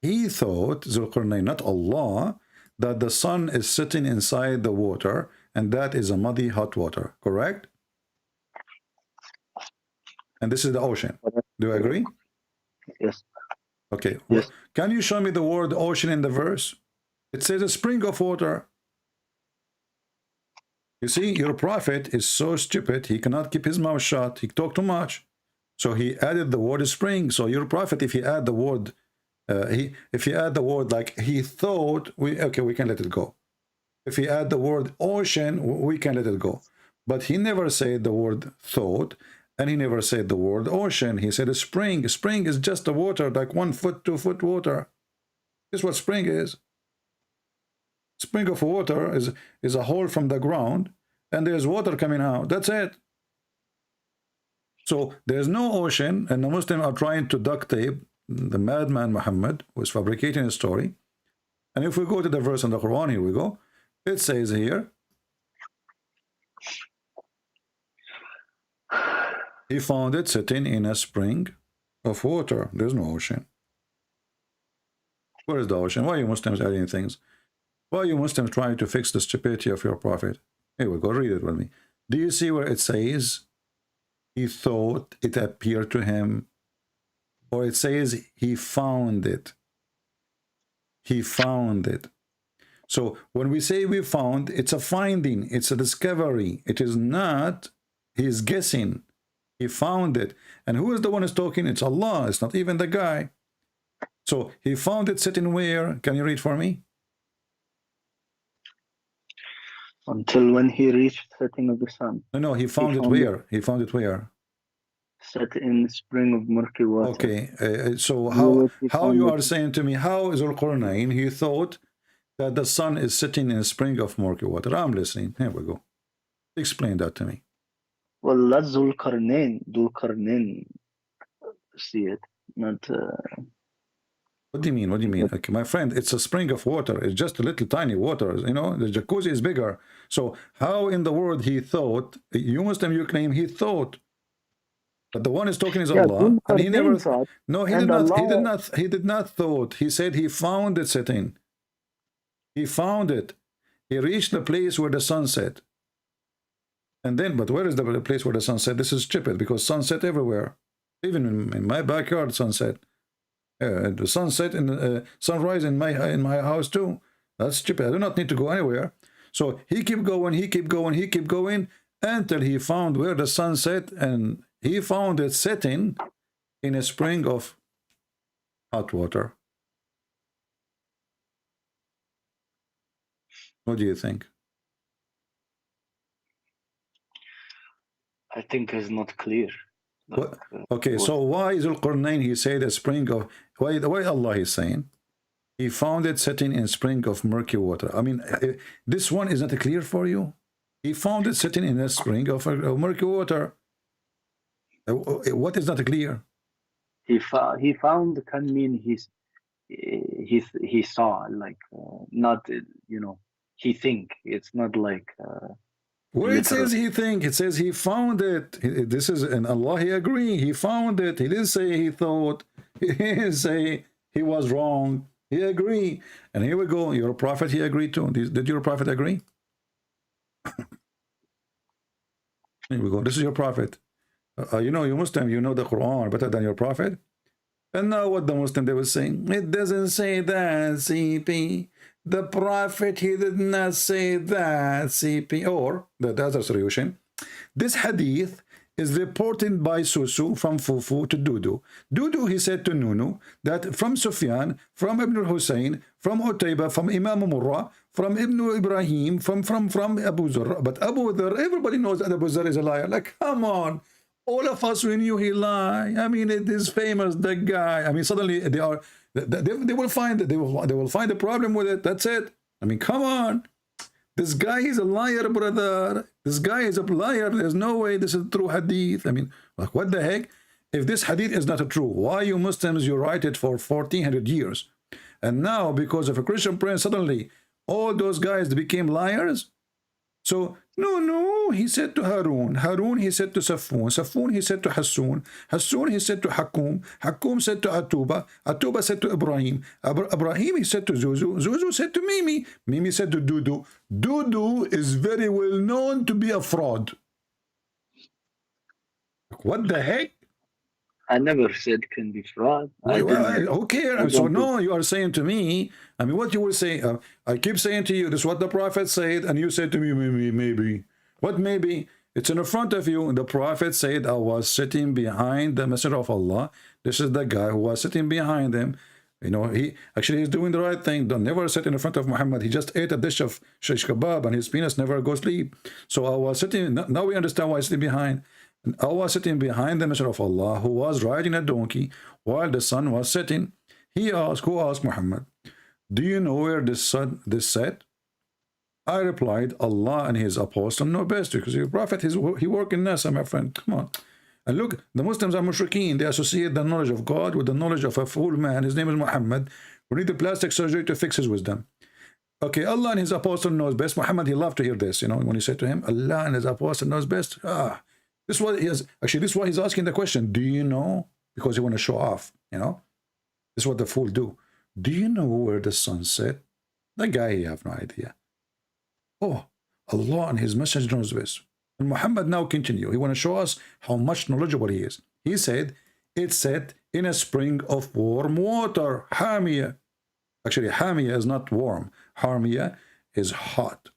Speaker 7: he thought, Zulqarnain, not Allah, that the sun is sitting inside the water, and that is a muddy hot water, correct? And this is the ocean. Do you agree?
Speaker 8: Yes.
Speaker 7: Okay.
Speaker 8: Yes.
Speaker 7: Can you show me the word ocean in the verse? It says a spring of water. You see, your prophet is so stupid, he cannot keep his mouth shut. He talked too much. So he added the word spring. So your prophet, if he add the word, if he add the word like he thought, we can let it go. If he add the word ocean, we can let it go. But he never said the word thought, and he never said the word ocean. He said a spring. Spring is just the water, like 1 foot, 2 foot water. This is what spring is. Spring of water is a hole from the ground, and there's water coming out. That's it. So there's no ocean, and the Muslims are trying to duct tape the madman Muhammad, who is fabricating a story. And if we go to the verse in the Quran, here we go. It says here, he found it sitting in a spring of water. There's no ocean. Where is the ocean? Why are you Muslims adding things? Why are you Muslims trying to fix the stupidity of your prophet? Here we go, read it with me. Do you see where it says, he thought it appeared to him? Or it says, he found it. He found it. So when we say we found, it's a finding, it's a discovery. It is not, he's guessing. He found it. And who is the one who's talking? It's Allah. It's not even the guy. So he found it sitting where? Can you read for me?
Speaker 8: Until when he reached setting of the sun.
Speaker 7: No, he found it where? He found it where?
Speaker 8: Set in the spring of murky water.
Speaker 7: Okay, so how you are saying to me, how is Zulqarnain, he thought that the sun is sitting in a spring of murky water? I'm listening. Here we go. Explain that to me.
Speaker 8: Well, that's Zulqarnain. Zulqarnain see it, not...
Speaker 7: What do you mean? What do you mean? Okay, my friend, it's a spring of water. It's just a little tiny water. You know, the jacuzzi is bigger. So how in the world he thought? You Muslim, you claim he thought. But the one is talking is Allah, and he never thought. No, he did not. He did not. He did not thought. He said he found it sitting. He found it. He reached the place where the sun set. And then, but where is the place where the sun set? This is stupid because sunset everywhere, even in my backyard, sunset. The sunset and sunrise in my house too. That's stupid. I do not need to go anywhere. So he kept going. He kept going. He kept going until he found where the sun set, and he found it sitting in a spring of hot water. What do you think?
Speaker 8: I think it's not clear.
Speaker 7: Like, okay, so why is Zulqarnain, he said a spring of, why Allah is saying he found it sitting in a spring of murky water? I mean, this one is not clear for you. He found it sitting in a spring of murky water. What is not clear?
Speaker 8: he found can mean he saw, like not he think. It's not like
Speaker 7: Where it says
Speaker 8: literal.
Speaker 7: he think, it says he found it. This is in Allah. He agree. He found it. He didn't say he thought. He didn't say he was wrong. He agree. And here we go. Your prophet, he agreed too. Did your prophet agree? Here we go. This is your prophet. You know, you Muslim, you know the Quran better than your prophet. And now what the Muslim, they were saying, it doesn't say that, CP. The prophet, he did not say that, CP. Or, the other solution, this hadith is reported by Susu from Fufu to Dudu. Dudu, he said to Nunu, that from Sufyan, from Ibn al-Hussein, from Utayba, from Imam Murrah, from Ibn Ibrahim, from Abu Zurr. But Abu Dhar, everybody knows that Abu Zurr is a liar. Like, come on. All of us, we knew he lied. I mean, it is famous, the guy. I mean, suddenly they will find it. They will find a problem with it. That's it. I mean, come on. This guy is a liar, brother. This guy is a liar. There's no way this is true hadith. I mean, like, what the heck? If this hadith is not true, why you Muslims, you write it for 1400 years? And now, because of a Christian prince, suddenly all those guys became liars? So, no, he said to Harun. Harun, he said to Safun. Safun, he said to Hassun. Hassun, he said to Hakum. Hakum said to Atuba. Atuba said to Ibrahim. Ibrahim, he said to Zuzu. Zuzu said to Mimi. Mimi said to Dudu. Dudu is very well known to be a fraud. What the heck?
Speaker 8: I never said can be fraud.
Speaker 7: Who cares? So no, you are saying to me, I mean, what you will say, I keep saying to you, this is what the prophet said, and you said to me, maybe. What maybe? It's in front of you. The prophet said, I was sitting behind the Messenger of Allah. This is the guy who was sitting behind him. You know, he's doing the right thing. Don't never sit in front of Muhammad. He just ate a dish of shish kebab and his penis never goes sleep. So I was sitting, now we understand why he's sitting behind. And I was sitting behind the Messenger of Allah, who was riding a donkey while the sun was setting. Who asked Muhammad, do you know where this set? I replied, Allah and his apostle know best, because your prophet, he worked in NASA, my friend. Come on. And look, the Muslims are mushrikeen. They associate the knowledge of God with the knowledge of a fool man. His name is Muhammad. We need the plastic surgery to fix his wisdom. Okay, Allah and his apostle knows best. Muhammad, he loved to hear this, you know, when he said to him, Allah and his apostle knows best. This is what he has, actually, this is why he's asking the question. Do you know? Because he want to show off, you know? This is what the fool do. Do you know where the sun set? The guy, he have no idea. Oh, Allah and his messenger knows this. And Muhammad now continue. He want to show us how much knowledgeable he is. He said, it set in a spring of warm water. Hamia. Actually, Hamia is not warm. Hamia is hot.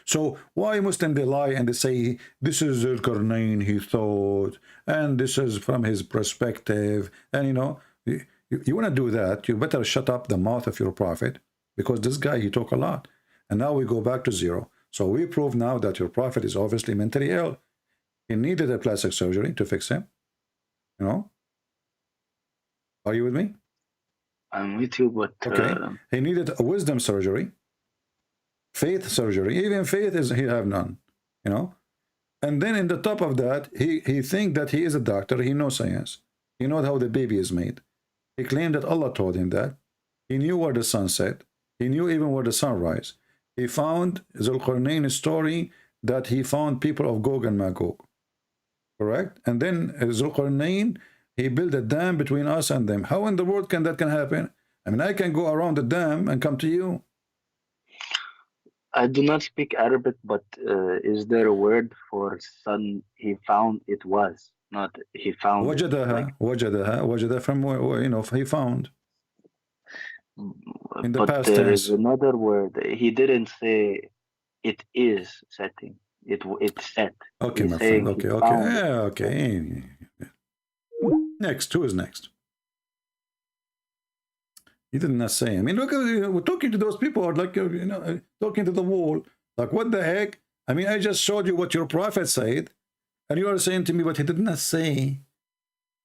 Speaker 7: So why Muslim they lie and they say this is Zulkarnain, he thought, and this is from his perspective, and you know, you want to do that, you better shut up the mouth of your prophet, because this guy, he talk a lot. And now we go back to zero. So we prove now that your prophet is obviously mentally ill. He needed a plastic surgery to fix him. You know? Are you with me?
Speaker 8: I'm with you, but
Speaker 7: okay. He needed a wisdom surgery. Faith surgery, even faith is he have none, you know. And then in the top of that, he think that he is a doctor. He knows science. He knows how the baby is made. He claimed that Allah told him that. He knew where the sun set. He knew even where the sun rise. He found Zulqarnain's story that he found people of Gog and Magog, correct? And then Zulqarnain, he built a dam between us and them. How in the world can that happen? I mean, I can go around the dam and come to you.
Speaker 8: I do not speak Arabic, but is there a word for sun? He found it was, not he found.
Speaker 7: Wajadaha, wajada from where, you know, he found. In the
Speaker 8: but
Speaker 7: past
Speaker 8: there
Speaker 7: tense.
Speaker 8: is another word. He didn't say it is setting. It's set.
Speaker 7: Okay,
Speaker 8: He's
Speaker 7: my friend. Okay. Yeah, okay. Next, who is next? He did not say. I mean, look, we're talking to those people, like, you know, talking to the wall. Like, what the heck? I mean, I just showed you what your prophet said, and you are saying to me, but he did not say.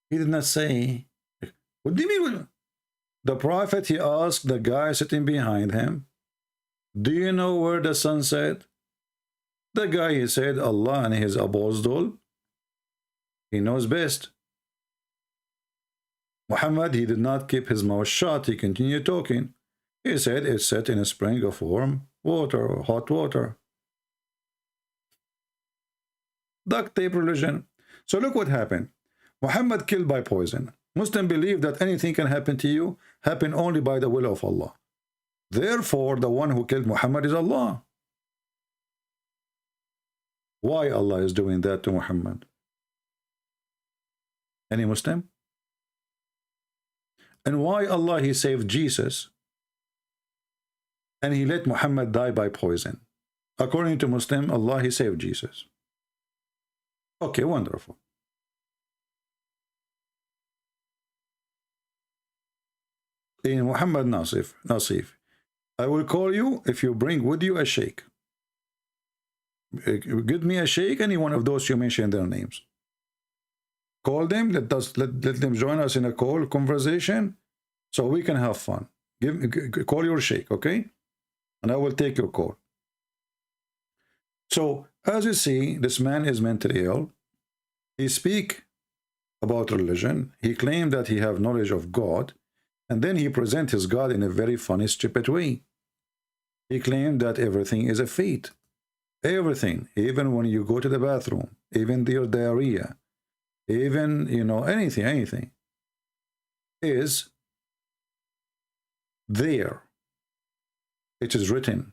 Speaker 7: He did not say. What do you mean? The prophet, he asked the guy sitting behind him, do you know where the sun set? The guy, he said, Allah and his apostle, he knows best. Muhammad, he did not keep his mouth shut. He continued talking. He said it's set in a spring of warm water or hot water. Duct tape religion. So look what happened. Muhammad killed by poison. Muslims believe that anything can happen to you, happen only by the will of Allah. Therefore, the one who killed Muhammad is Allah. Why Allah is doing that to Muhammad? Any Muslim? And why Allah he saved Jesus and he let Muhammad die by poison? According to Muslim, Allah he saved Jesus. Okay, wonderful. In Muhammad Nasif, I will call you if you bring with you a sheikh. Give me a sheikh, any one of those you mentioned their names. Call them, let them join us in a conversation so we can have fun. Call your sheikh, okay? And I will take your call. So, as you see, this man is mentally ill. He speak about religion. He claimed that he have knowledge of God. And then he present his God in a very funny, stupid way. He claimed that everything is a fate. Everything, even when you go to the bathroom, even your diarrhea, even, you know, anything, is there. It is written.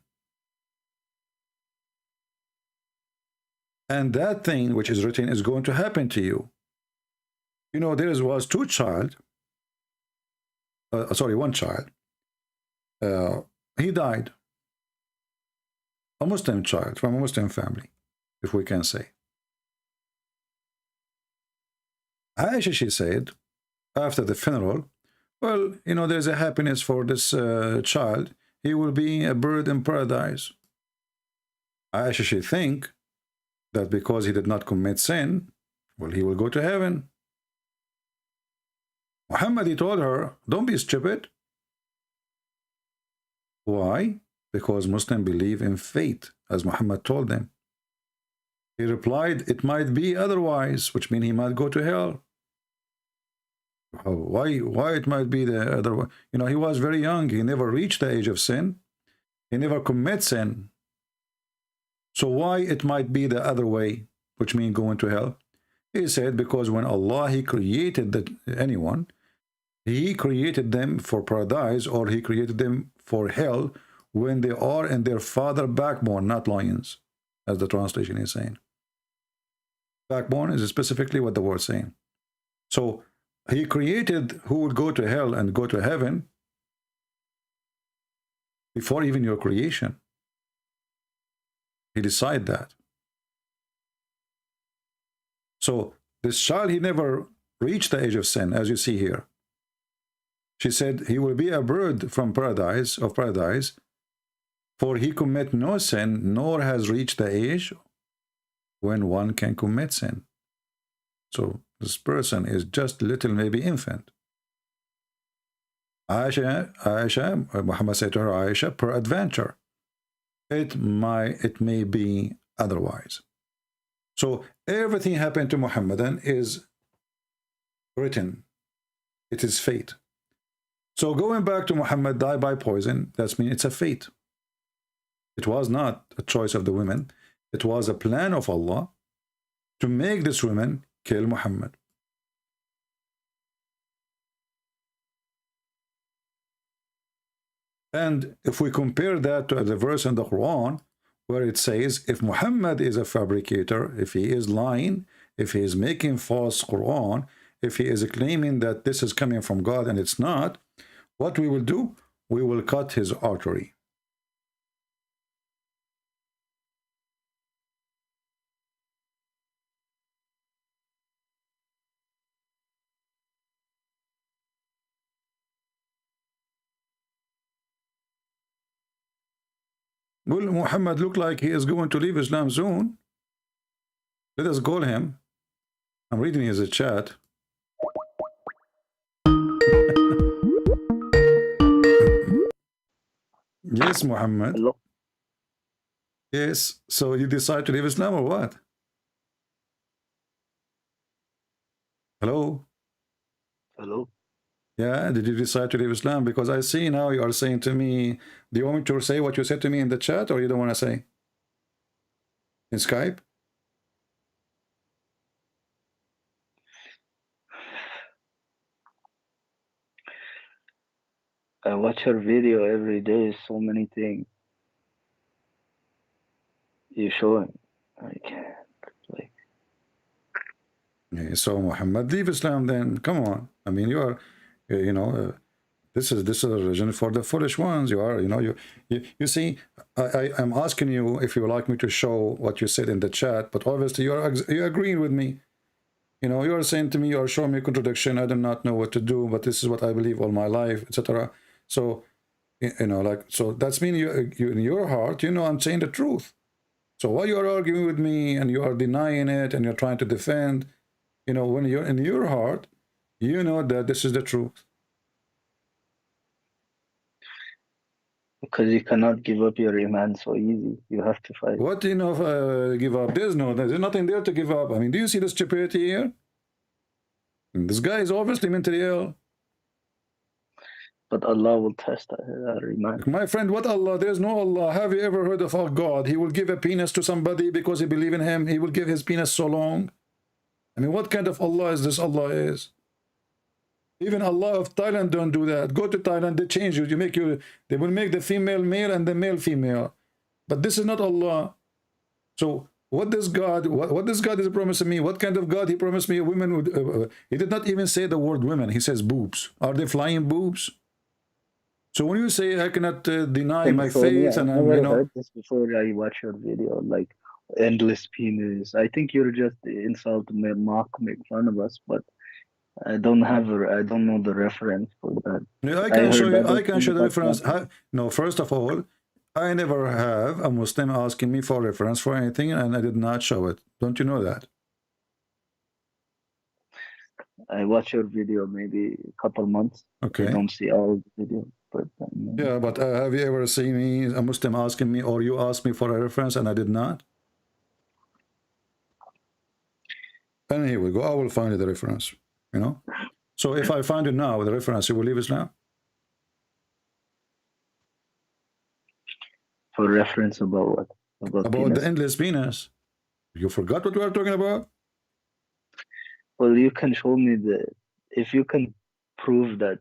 Speaker 7: And that thing which is written is going to happen to you. You know, there was one child. He died. A Muslim child from a Muslim family, if we can say. Aisha, she said, after the funeral, well, you know, there's a happiness for this child. He will be a bird in paradise. Aisha, she think that because he did not commit sin, well, he will go to heaven. Muhammad, he told her, don't be stupid. Why? Because Muslims believe in fate, as Muhammad told them. He replied, it might be otherwise, which means he might go to hell. Why it might be the other way? You know, he was very young. He never reached the age of sin. He never commit sin. So why it might be the other way, which means going to hell? He said, because when Allah, he created anyone, he created them for paradise, or he created them for hell when they are in their father backbone, not lions, as the translation is saying. Backbone is specifically what the word is saying. So he created who would go to hell and go to heaven before even your creation. He decided that. So this child, he never reached the age of sin, as you see here. She said, he will be a bird from paradise, for he commit no sin, nor has reached the age when one can commit sin. So this person is just little, maybe infant. Aisha, Muhammad said to her, Aisha, peradventure, it may be otherwise. So everything happened to Muhammadan is written. It is fate. So going back to Muhammad died by poison, that means it's a fate. It was not a choice of the women. It was a plan of Allah to make this woman kill Muhammad. And if we compare that to the verse in the Quran, where it says, if Muhammad is a fabricator, if he is lying, if he is making false Quran, if he is claiming that this is coming from God and it's not, what we will do? We will cut his artery. Well, Muhammad looked like he is going to leave Islam soon. Let us call him. I'm reading his chat. Yes, Muhammad.
Speaker 8: Hello?
Speaker 7: Yes. So you decide to leave Islam or what? Hello?
Speaker 8: Hello?
Speaker 7: Yeah, did you decide to leave Islam? Because I see now you are saying to me, do you want me to say what you said to me in the chat, or you don't want to say? In Skype?
Speaker 8: I watch your video every day, so many things you showing. I can't, like,
Speaker 7: Yeah, so Muhammad, leave Islam then. Come on. I mean, you are, you know, this is a religion for the foolish ones. You are, you know, you see, I am asking you if you would like me to show what you said in the chat, but obviously you're agreeing with me. You know, you are saying to me, you are showing me contradiction. I do not know what to do, but this is what I believe all my life, etc. So, you know, like, so that's mean you in your heart, you know, I'm saying the truth. So while you are arguing with me and you are denying it and you're trying to defend, you know, when you're in your heart, you know that this is the truth.
Speaker 8: because you cannot give up your iman so easy. You have to fight.
Speaker 7: What, you know, give up? There's nothing there to give up. I mean, do you see the stupidity here? This guy is obviously mentally ill.
Speaker 8: But Allah will test our iman.
Speaker 7: My friend, what Allah? There's no Allah. Have you ever heard of our God? He will give a penis to somebody because he believes in him. He will give his penis so long. I mean, what kind of Allah is this? Allah is. Even Allah of Thailand don't do that. Go to Thailand, they change you. They will make the female male and the male female. But this is not Allah. So what does God? What this God is promising me? What kind of God he promised me? Women would. He did not even say the word women. He says boobs. Are they flying boobs? So when you say I cannot deny my faith, and
Speaker 8: I
Speaker 7: you know,
Speaker 8: heard this before I watch your video, like endless penis. I think you're just insult, mock, make fun of us, but I don't know the reference for that.
Speaker 7: yeah, I can show you. I can show the reference. No, first of all, I never have a Muslim asking me for reference for anything, and I did not show it. Don't you know that?
Speaker 8: I watch your video maybe a couple months.
Speaker 7: Okay.
Speaker 8: I don't see all the video, but
Speaker 7: Yeah, but have you ever seen me, a Muslim asking me, or you asked me for a reference and I did not? And here we go. I will find you the reference, you know? So if I find it now, the reference, you will leave Islam?
Speaker 8: for reference about what? About penis?
Speaker 7: The endless penis. You forgot what we are talking about?
Speaker 8: Well, you can show me if you can prove that,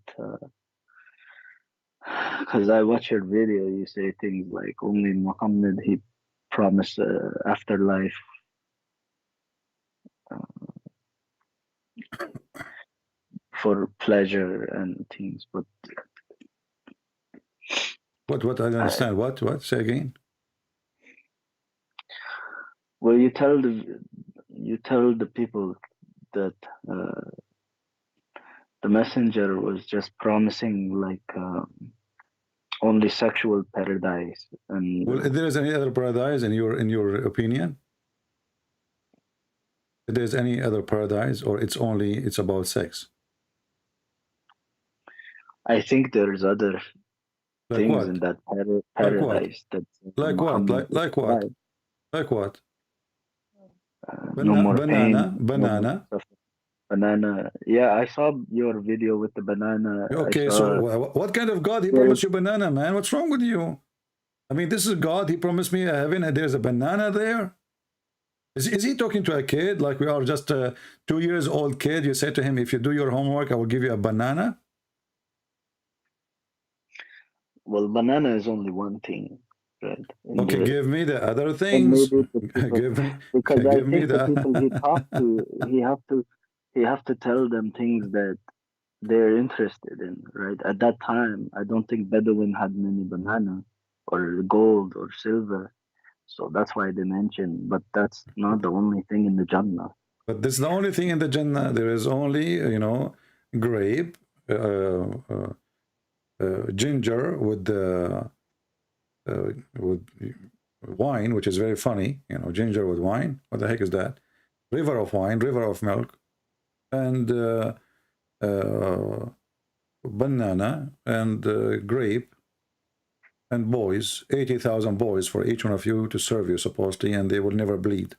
Speaker 8: because I watch your video, you say things like only Muhammad, he promised afterlife. For pleasure and things, but
Speaker 7: What? I don't understand. What? Say again.
Speaker 8: Well, you tell the people that the messenger was just promising like only sexual paradise, and
Speaker 7: Well, if there is any other paradise in your opinion? If there's any other paradise, or it's about sex?
Speaker 8: I think there's other
Speaker 7: Like
Speaker 8: things
Speaker 7: what?
Speaker 8: in that paradise.
Speaker 7: Like what? Like what? Like what?
Speaker 8: No more
Speaker 7: banana,
Speaker 8: pain,
Speaker 7: banana.
Speaker 8: no banana. Yeah, I saw your video with the banana.
Speaker 7: Okay, so what kind of God he promised you banana, man? What's wrong with you? I mean, this is God. He promised me a heaven, and there's a banana there. Is he talking to a kid like we are just a 2 years old kid? You say to him, if you do your homework, I will give you a banana.
Speaker 8: Well, banana is only one thing, right?
Speaker 7: Okay, give me the other things. Give me
Speaker 8: the people he talk to, he have to tell them things that they're interested in, right? At that time, I don't think Bedouin had many banana or gold or silver, so that's why they mentioned. But that's not the only thing in the Jannah.
Speaker 7: But this is the only thing in the Jannah. There is only, grape, ginger with wine, which is very funny. Ginger with wine. What the heck is that? River of wine, river of milk, and banana and grape and boys. 80,000 boys for each one of you to serve you supposedly, and they will never bleed.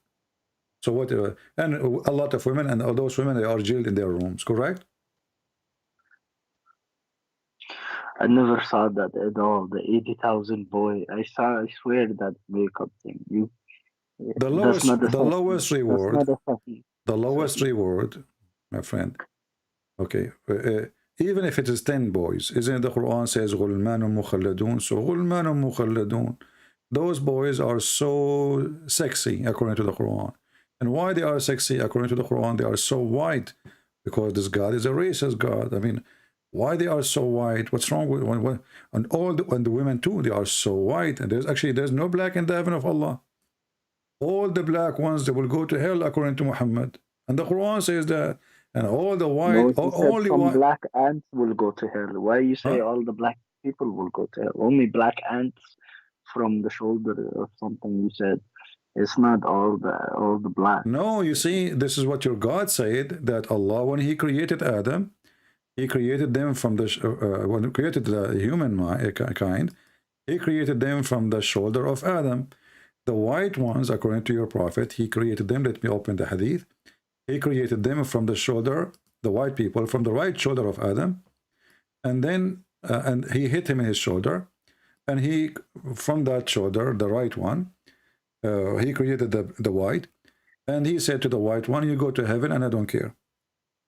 Speaker 7: So what? And a lot of women, and all those women, they are jailed in their rooms. Correct?
Speaker 8: I never saw that at all. The 80,000 boy. I swear that makeup thing.
Speaker 7: The
Speaker 8: That's not a
Speaker 7: the lowest
Speaker 8: That's
Speaker 7: reward,
Speaker 8: not a Sahih.
Speaker 7: the lowest
Speaker 8: Sahih.
Speaker 7: reward, my friend. Okay, even if it is 10 boys, isn't it the Quran says غُلْمَانٌ مُخَلَّدُونَ? So غُلْمَانٌ مُخَلَّدُونَ. Those boys are so sexy according to the Quran. And why they are sexy according to the Quran? They are so white because this God is a racist God. I mean, why they are so white? What's wrong with and the women too? They are so white, and there's no black in the heaven of Allah. All the black ones, they will go to hell according to Muhammad, and the Quran says that. And all the white,
Speaker 8: No, he said
Speaker 7: only
Speaker 8: some
Speaker 7: white.
Speaker 8: black ants will go to hell. Why you say
Speaker 7: Huh?
Speaker 8: all the black people will go to hell? Only black ants from the shoulder or something. You said it's not all the black.
Speaker 7: No, you see, this is what your God said, that Allah, when He created Adam, He created them from the when He created the human kind, He created them from the shoulder of Adam. The white ones, according to your prophet, He created them. Let me open the hadith. He created them from the shoulder, the white people, from the right shoulder of Adam, and then and He hit him in his shoulder, and He, from that shoulder, the right one, He created the white, and He said to the white one, "You go to heaven, and I don't care."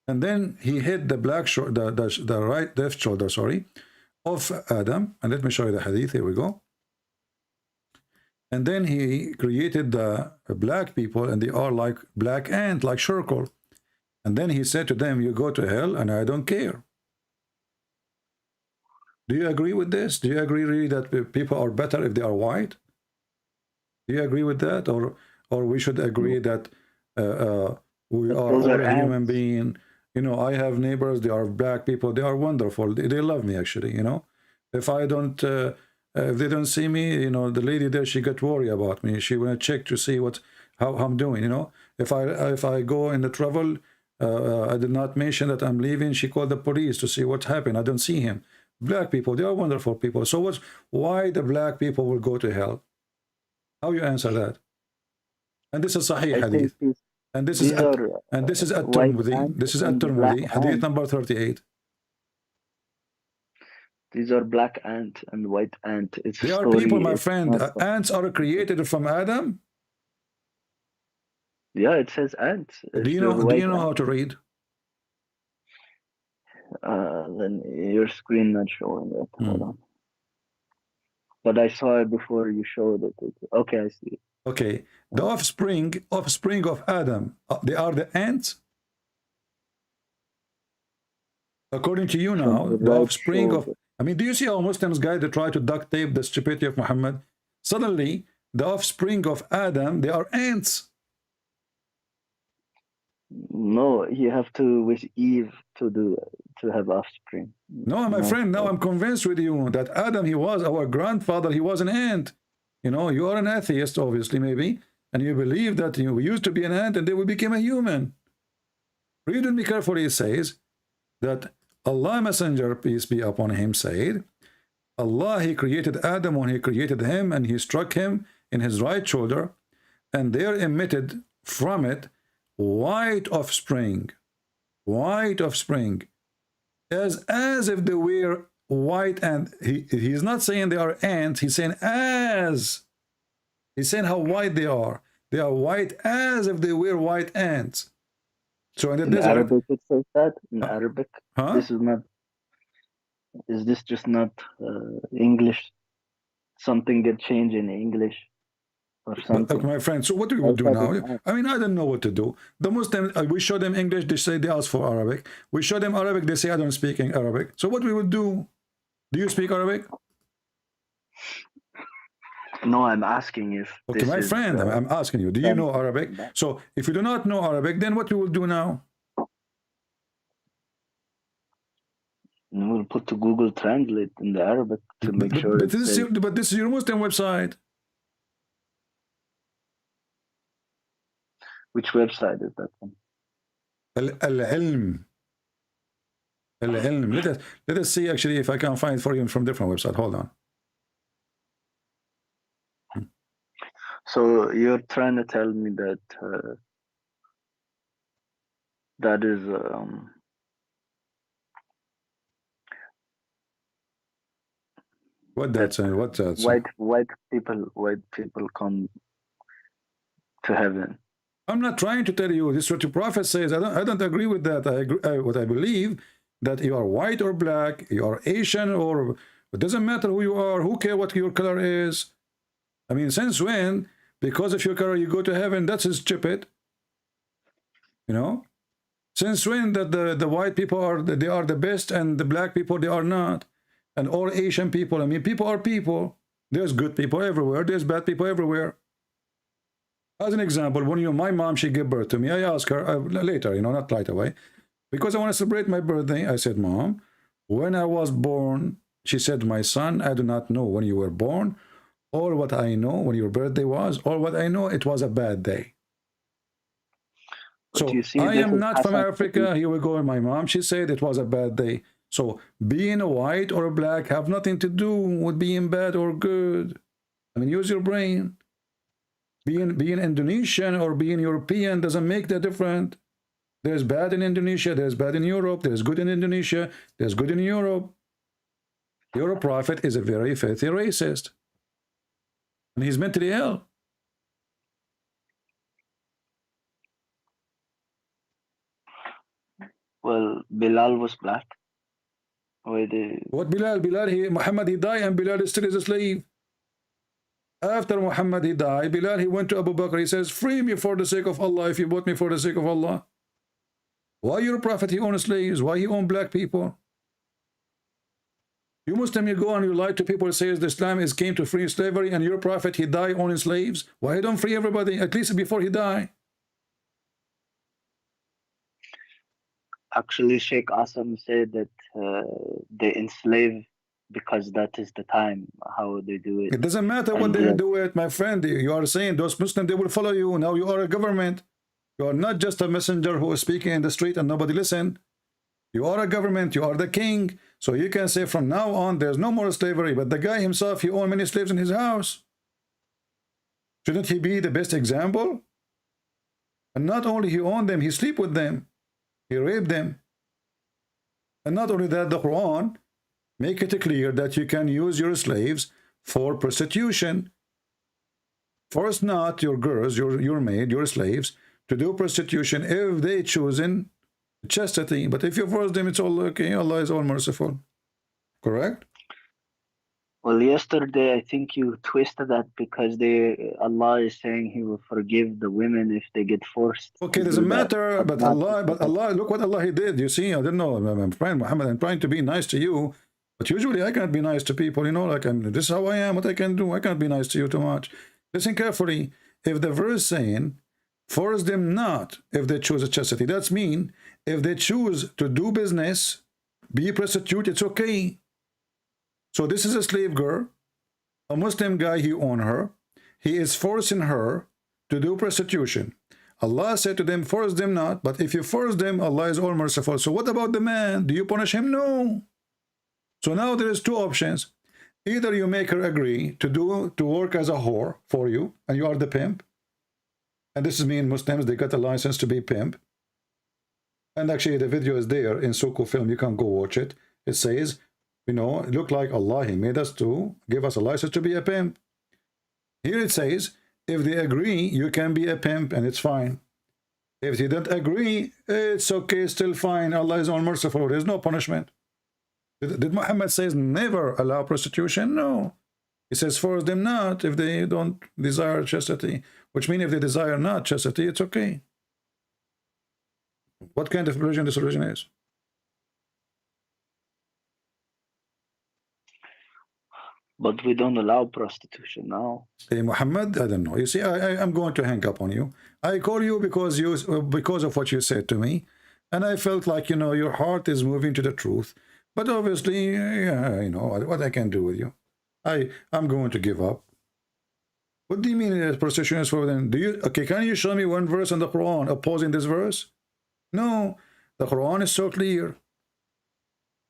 Speaker 7: And then He hit the black shoulder, the left shoulder, sorry, of Adam. And let me show you the hadith. Here we go. And then He created the black people, and they are like black ant, like charcoal. And then He said to them, "You go to hell, and I don't care." Do you agree with this? Do you agree really that people are better if they are white? Do you agree with that, or we should agree that we are all a human being? You know, I have neighbors. They are black people. They are wonderful. They love me, actually. You know, if I don't. If they don't see me, you know, the lady there, she got worried about me. She want to check to see how I'm doing. You know, if I go in the travel, I did not mention that I'm leaving. She called the police to see what happened. I don't see him. Black people, they are wonderful people. So why the black people will go to hell? How you answer that? And this is Sahih hadith. And this is At-Tirmidhi. This is At-Tirmidhi, hadith number 38.
Speaker 8: These are black ant and white ant.
Speaker 7: They are people, my friend. Ants are created from Adam.
Speaker 8: Yeah, it says ants.
Speaker 7: Do you know how to read?
Speaker 8: Then your screen not showing it. Hold on. But I saw it before you showed it. Okay, I see it.
Speaker 7: Okay, the offspring of Adam, they are the ants. According to you now, the offspring of, I mean, do you see how Muslims guys they try to duct tape the stupidity of Muhammad? Suddenly, the offspring of Adam, they are ants.
Speaker 8: No, you have to with Eve to have offspring.
Speaker 7: No, my friend, now I'm convinced with you that Adam, he was our grandfather, he was an ant. You know, you are an atheist, obviously, maybe, and you believe that we used to be an ant and then we became a human. Read with me carefully, it says that Allah Messenger, peace be upon him, said, Allah, He created Adam when He created him, and He struck him in his right shoulder, and there emitted from it white offspring, as if they were white. And he's not saying they are ants, he's saying he's saying how white they are. They are white as if they were white ants. So in the desert,
Speaker 8: Arabic it says that in Arabic.
Speaker 7: Huh?
Speaker 8: This is not. Is this just not English? Something get changed in English or something?
Speaker 7: My friend, so what do we do now? I mean, I don't know what to do. The Muslims, we show them English, they say they ask for Arabic. We show them Arabic, they say I don't speak Arabic. So what we would do? Do you speak Arabic?
Speaker 8: No, I'm asking if.
Speaker 7: Okay, my friend, I'm asking you, do you know Arabic? So if you do not know Arabic, then what we will do now?
Speaker 8: We'll put to Google Translate in the Arabic to make sure.
Speaker 7: But this is your Muslim website.
Speaker 8: Which website is that one?
Speaker 7: Al-Ilm. Al-Ilm. Let us see actually if I can find it for you from different website. Hold on.
Speaker 8: So you're trying to tell me that that is
Speaker 7: What that's what that's
Speaker 8: white people come to heaven.
Speaker 7: I'm not trying to tell you this is what your prophet says. I don't agree with that. I agree, what I believe that you are white or black, you are Asian, or it doesn't matter who you are. Who care what your color is? I mean, since when, because of your color, you go to heaven? That's stupid. You know, since when that the white people are the best and the black people they are not, and all Asian people? I mean, people are people. There's good people everywhere. There's bad people everywhere. As an example, when my mom, she gave birth to me, I asked her later, you know, not right away, because I want to celebrate my birthday. I said, Mom, when I was born, she said, my son, I do not know when you were born, or what I know when your birthday was, or what I know it was a bad day. So I am not from Africa. Here we go. And my mom, she said it was a bad day. So being a white or a black have nothing to do with being bad or good. I mean, use your brain. Being Indonesian or being European doesn't make that difference. There's bad in Indonesia, there's bad in Europe, there's good in Indonesia, there's good in Europe. Your prophet is a very filthy racist. And he's mentally ill.
Speaker 8: Well, Bilal was black.
Speaker 7: What Bilal? Muhammad, he died, and Bilal is still a slave. After Muhammad, he died, Bilal, he went to Abu Bakr. He says, free me for the sake of Allah if you bought me for the sake of Allah. Why your prophet, he owned slaves? Why he owned black people? You Muslim, you go and you lie to people, says the Islam came to free slavery, and your prophet, he died owning slaves. Why don't free everybody, at least before he died?
Speaker 8: Actually, Sheikh Assam said that they enslave because that is the time how they do it.
Speaker 7: It doesn't matter when they do it, my friend. You are saying those Muslims, they will follow you. Now you are a government. You are not just a messenger who is speaking in the street and nobody listen. You are a government. You are the king. So you can say from now on there's no more slavery. But the guy himself, he owned many slaves in his house. Shouldn't he be the best example? And not only he owned them, he sleep with them. He raped them. And not only that, the Quran make it clear that you can use your slaves for prostitution. Force not your girls, your maid, your slaves, to do prostitution if they choose in chastity. But if you force them, it's all okay. Allah is all merciful. Correct?
Speaker 8: Well, yesterday I think you twisted that because Allah is saying He will forgive the women if they get forced.
Speaker 7: Okay, doesn't matter. But Allah, look what Allah He did. You see, I don't know, my friend Muhammad, I'm trying to be nice to you. But usually I can't be nice to people, you know, like this is how I am, what I can do. I can't be nice to you too much. Listen carefully. If the verse saying, force them not if they choose a chastity, that's mean if they choose to do business, be a prostitute, it's okay. So this is a slave girl, a Muslim guy, he own her. He is forcing her to do prostitution. Allah said to them, force them not, but if you force them, Allah is all merciful. So what about the man? Do you punish him? No. So now there is two options. Either you make her agree to work as a whore for you, and you are the pimp. And this is me and Muslims, they got a license to be pimp. And actually the video is there in Suku Film, you can go watch it. It says, you know, it looked like Allah, He made us to give us a license to be a pimp. Here it says, if they agree, you can be a pimp and it's fine. If they don't agree, it's okay, still fine. Allah is all merciful, there's no punishment. Did Muhammad says never allow prostitution? No. He says force them not if they don't desire chastity, which means if they desire not chastity, it's okay. What kind of religion this religion is?
Speaker 8: But we don't allow prostitution now.
Speaker 7: Hey, Muhammad, I don't know. You see, I'm going to hang up on you. I call you because of what you said to me, and I felt like, you know, your heart is moving to the truth. But obviously, yeah, you know, what I can do with you. I'm going to give up. What do you mean prostitution is forbidden? Okay, can you show me one verse in the Quran opposing this verse? No, the Quran is so clear.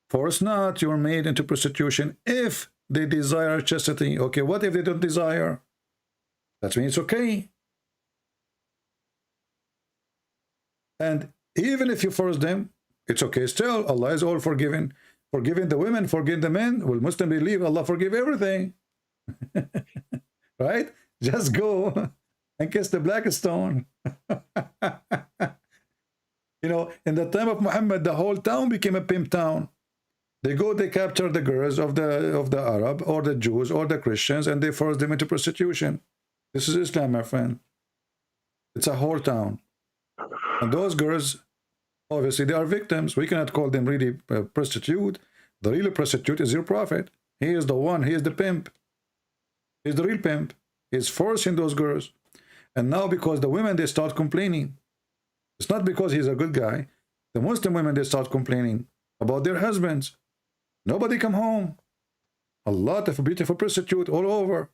Speaker 7: Force not your maid into prostitution if they desire chastity. Okay, what if they don't desire? That means it's okay. And even if you force them, it's okay still. Allah is all forgiving. Forgiving the women, forgiving the men. Will Muslim believe Allah forgive everything? Right? Just go and kiss the black stone. You know, in the time of Muhammad, the whole town became a pimp town. They go, they capture the girls of the Arab or the Jews or the Christians, and they force them into prostitution. This is Islam, my friend. It's a whole town. And those girls, obviously, they are victims. We cannot call them really prostitute. The real prostitute is your prophet. He is the one. He is the pimp. He's the real pimp. He's forcing those girls. And now because the women, they start complaining. It's not because he's a good guy. The Muslim women, they start complaining about their husbands. Nobody come home. A lot of beautiful prostitute all over.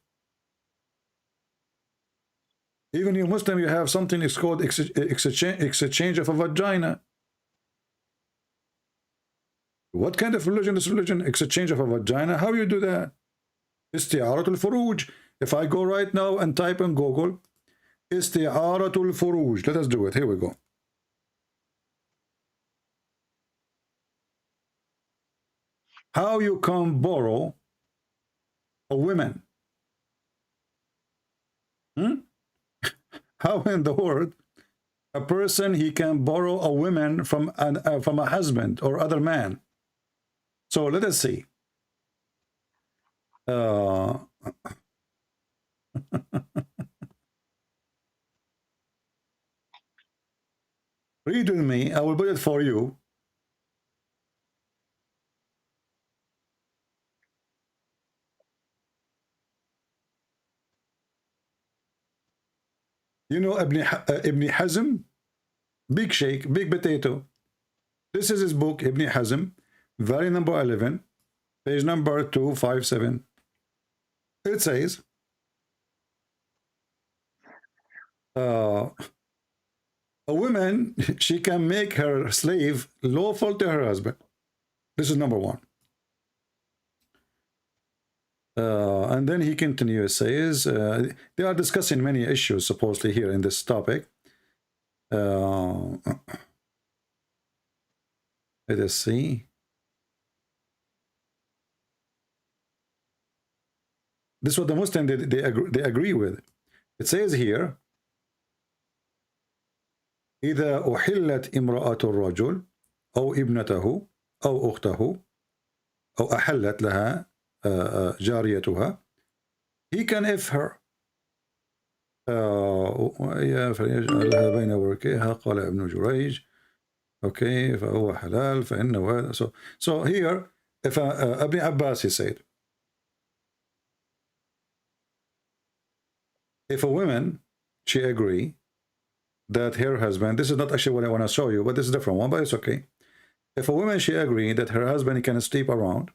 Speaker 7: Even you Muslim, you have something it's called exchange of a vagina. What kind of religion is religion? Exchange of a vagina? How you do that? Isti'aratul furuj. If I go right now and type in Google, Isti'aratul furuj. Let us do it. Here we go. How you can borrow a woman? How in the world a person he can borrow a woman from a husband or other man? So let us see. Read with me. I will put it for you. You know Ibn Hazm? Big shake, big potato. This is his book, Ibn Hazm, volume number 11, page number 257. It says, a woman, she can make her slave lawful to her husband. This is number one. And then he continues, says, they are discussing many issues supposedly here in this topic. Let us see. This is what the Muslim they agree with. It says here, إذا أحلت امرأة الرجل أو ابنته أو أخته أو أحلت لها جاريتها, he can if her فليجعلها بين وركيها قال ابن جريج. Okay, فهو حلال فإنه. So here, if Ibn Abbas, he said, if a woman, she agree that her husband, this is not actually what I want to show you, but this is a different one, but it's okay. If a woman, she agree that her husband can sleep around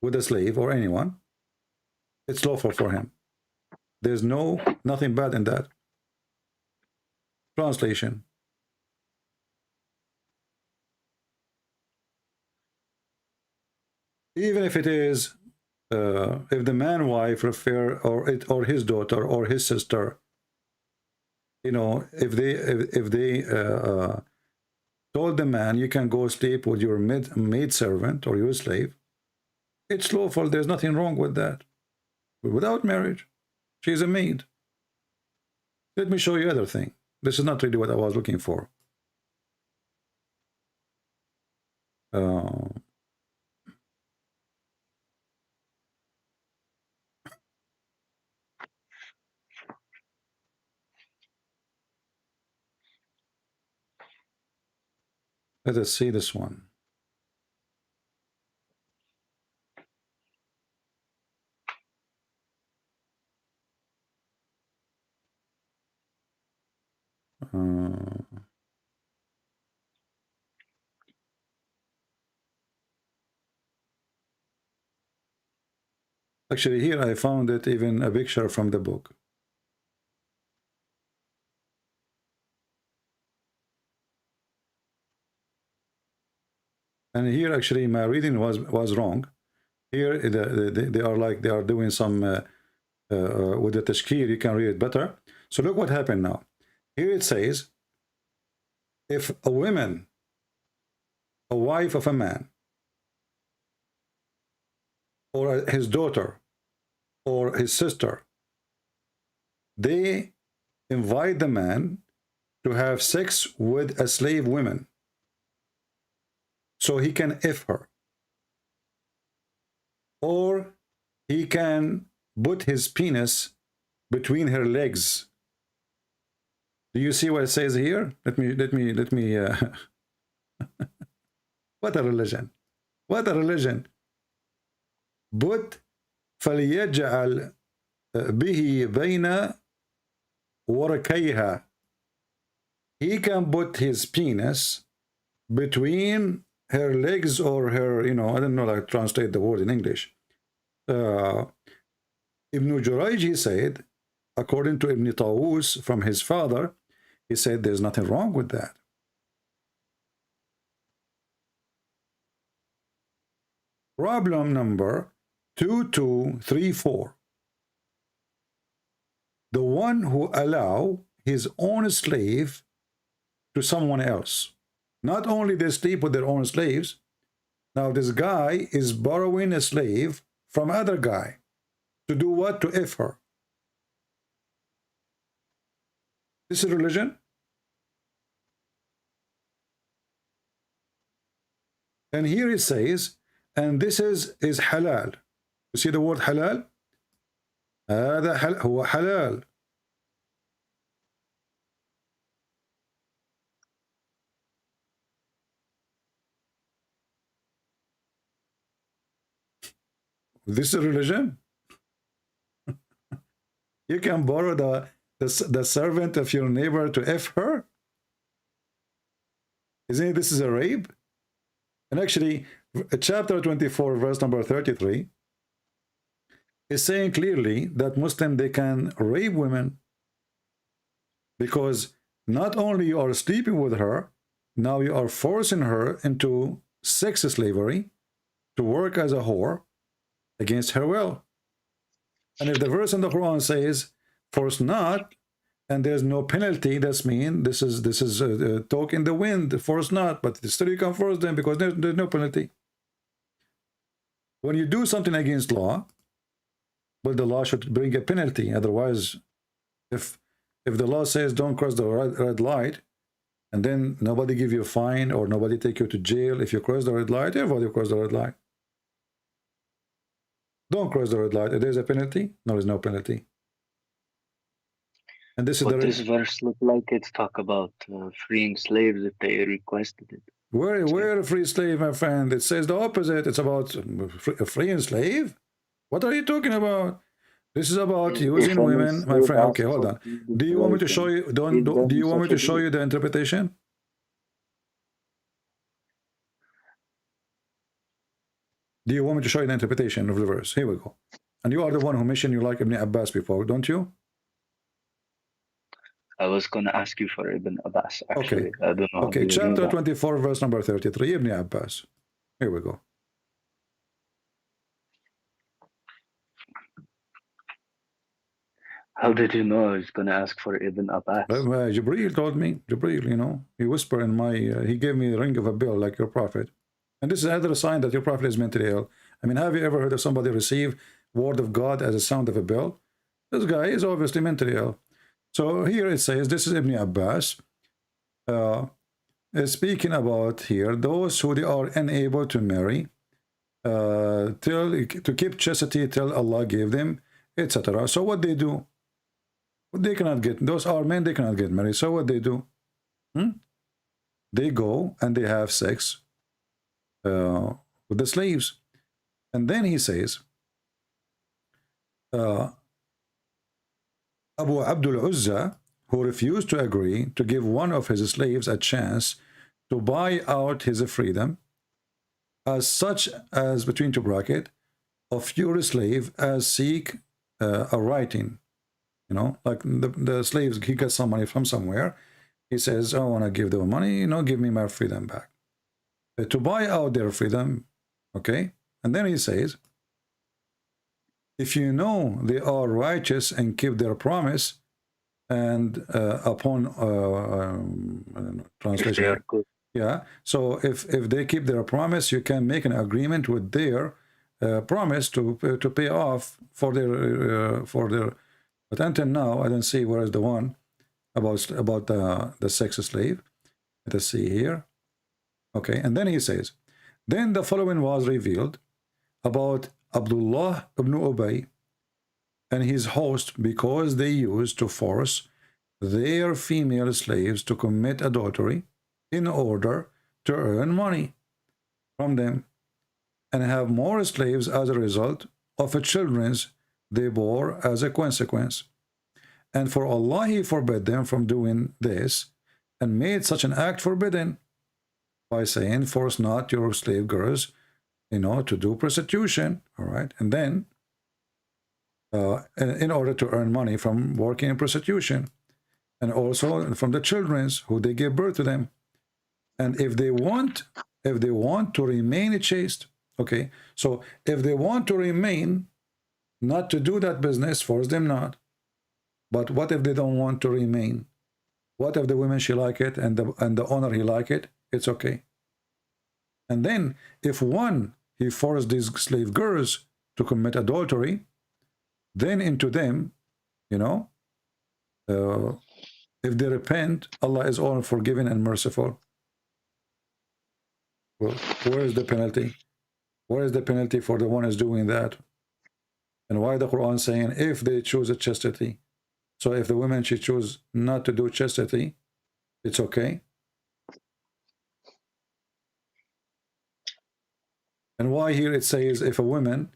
Speaker 7: with a slave or anyone, it's lawful for him. There's nothing bad in that. Translation. Even if it is, if the man wife refer or his daughter or his sister, you know, if they told the man, you can go sleep with your maid servant or your slave, it's lawful. There's nothing wrong with that. But without marriage, she's a maid. Let me show you other thing. This is not really what I was looking for. Let us see this one. Actually, here I found it even a picture from the book. And here actually my reading was wrong. Here they are doing some with the tashkir, you can read it better. So look what happened now. Here it says, if a woman, a wife of a man, or his daughter or his sister, they invite the man to have sex with a slave woman so he can F her, or he can put his penis between her legs. Do you see what it says here? Let me what a religion, what a religion. Put فليجعل به بين وركيها. He can put his penis between her legs or her, you know, I don't know how to translate the word in English. Ibn Jurayj, he said, according to Ibn Tawus from his father, he said there's nothing wrong with that. Problem number 2234. The one who allow his own slave to someone else. Not only they sleep with their own slaves, now this guy is borrowing a slave from other guy to do what? To F her. This is religion. And here it says, and this is halal. You see the word halal? هذا هو halal. This is religion. You can borrow the servant of your neighbor to F her? Isn't it this is a rape? And actually, chapter 24, verse number 33, is saying clearly that Muslim, they can rape women, because not only you are sleeping with her, now you are forcing her into sex slavery to work as a whore against her will. And if the verse in the Quran says force not, and there's no penalty, that's mean this is talk in the wind, force not, but still you can force them because there's no penalty. When you do something against law, well, the law should bring a penalty. Otherwise, if the law says don't cross the red light, and then nobody give you a fine or nobody take you to jail if you cross the red light, everybody cross the red light. Don't cross the red light. If there's a penalty, no, there's no penalty. And this is
Speaker 8: this verse look like it's talk about freeing slaves if they requested it.
Speaker 7: Where a free slave, my friend? It says the opposite. It's about a free slave. What are you talking about? This is about using women, my friend. Okay, hold on. Do you want me to show you? Do you want me to show you the interpretation? Do you want me to show you the interpretation of the verse? Here we go. And you are the one who mentioned you like Ibn Abbas before, don't you?
Speaker 8: I was going to ask you for Ibn Abbas, actually.
Speaker 7: Okay,
Speaker 8: I don't know.
Speaker 7: okay. Chapter 24, verse number 33, Ibn Abbas. Here we go.
Speaker 8: How did you know I was going to ask for Ibn Abbas?
Speaker 7: Jibreel told me. Jibreel, you know, he whispered in my, he gave me the ring of a bell like your prophet. And this is another sign that your prophet is mentally ill. I mean, have you ever heard of somebody receive word of God as a sound of a bell? This guy is obviously mentally ill. So here it says, this is Ibn Abbas speaking about here, those who they are unable to marry, to keep chastity till Allah gave them, etc. So what they do? They cannot get, those are men, they cannot get married. So what they do? They go and they have sex with the slaves. And then he says, Abu Abdul Uzza, who refused to agree to give one of his slaves a chance to buy out his freedom, as such as, between two brackets, of your slave as seek a writing. You know, like the slaves, he got some money from somewhere. He says, I want to give them money, you know, give me my freedom back. To buy out their freedom, okay? And then he says, if you know they are righteous and keep their promise, and upon I don't know, translation, yeah. So if they keep their promise, you can make an agreement with their promised to pay off for their. But until now, I don't see where is the one about the sex slave. Let us see here. Okay, and then he says, then the following was revealed about Abdullah ibn Ubay and his host, because they used to force their female slaves to commit adultery in order to earn money from them and have more slaves as a result of the children they bore as a consequence. And for Allah, He forbade them from doing this and made such an act forbidden by saying, force not your slave girls, to do prostitution, all right? And then, in order to earn money from working in prostitution, and also from the children who they give birth to them. And if they want to remain chaste, okay, so if they want to remain, not to do that business, force them not. But what if they don't want to remain? What if the women, she like it, and the owner, he like it? It's okay. And then, if one, he forced these slave girls to commit adultery, then into them, if they repent, Allah is all forgiving and merciful. Well, where is the penalty? Where is the penalty for the one who is doing that? And why the Quran saying if they choose a chastity? So if the women, she choose not to do chastity, it's okay. And why here it says if a woman,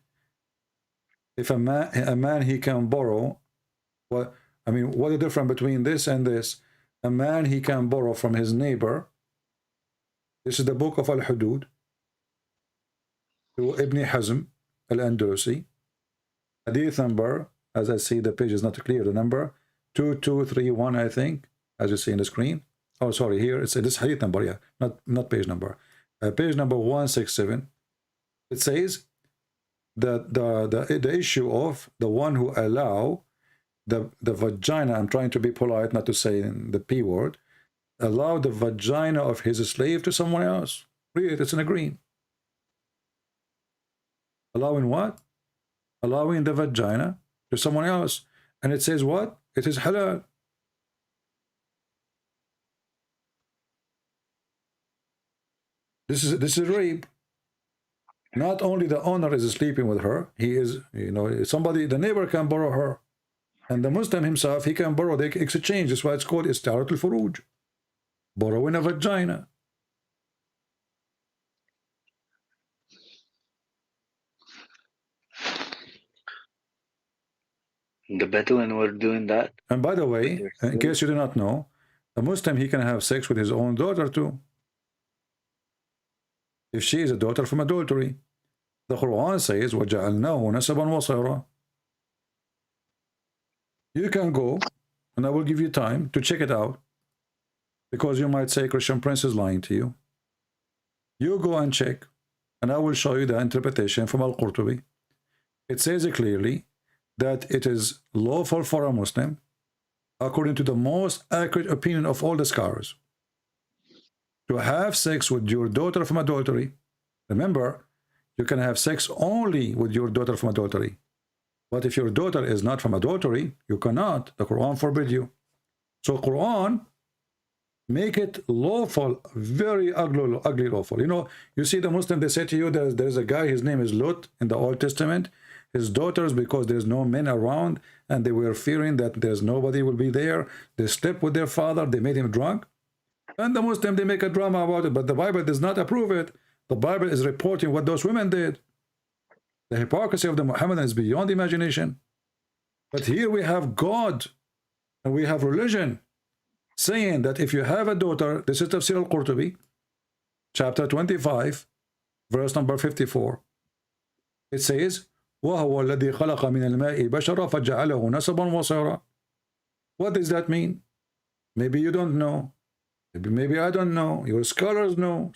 Speaker 7: if a man he can borrow, what is the difference between this and this? A man he can borrow from his neighbor. This is the book of Al-Hudud to Ibn Hazm Al-Andalusi. Hadith number, as I see the page is not clear, the number 2231, I think, as you see in the screen. Oh, sorry, here it's this hadith number, yeah, not page number. Page number 167. It says that the issue of the one who allow the vagina, I'm trying to be polite, not to say the P word, allow the vagina of his slave to someone else. Read it, it's in a green. Allowing what? Allowing the vagina to someone else. And it says what? It is halal. This is rape. Not only the owner is sleeping with her, he is, somebody, the neighbor can borrow her. And the Muslim himself, he can borrow, they exchange. That's why it's called Isti'arat al-Furuj. Borrowing a vagina.
Speaker 8: The Bedouin were doing that.
Speaker 7: And by the way, in case you do not know, a Muslim, he can have sex with his own daughter too, if she is a daughter from adultery. The Quran says, وَجَعَلْنَاهُ نَسَبًا وَصَيْرًا. You can go, and I will give you time to check it out, because you might say Christian Prince is lying to you. You go and check, and I will show you the interpretation from Al-Qurtubi. It says clearly that it is lawful for a Muslim, according to the most accurate opinion of all the scholars, to have sex with your daughter from adultery. Remember, you can have sex only with your daughter from adultery. But if your daughter is not from adultery, you cannot. The Quran forbid you. So Quran make it lawful, very ugly lawful. You see the Muslim, they say to you, there's a guy, his name is Lut in the Old Testament. His daughters, because there's no men around, and they were fearing that there's nobody will be there, they slept with their father, they made him drunk. And the Muslim, they make a drama about it, but the Bible does not approve it. The Bible is reporting what those women did. The hypocrisy of the Muhammadan is beyond imagination. But here we have God, and we have religion, saying that if you have a daughter, this is Tafsir al-Qurtubi, chapter 25, verse number 54. It says, وَهُوَ الَّذِي خَلَقَ مِنَ الْمَاءِ بَشَرًا فَجَعَلَهُ نَسَبًا وَصَيْرًا. What does that mean? Maybe you don't know. Maybe I don't know. Your scholars know.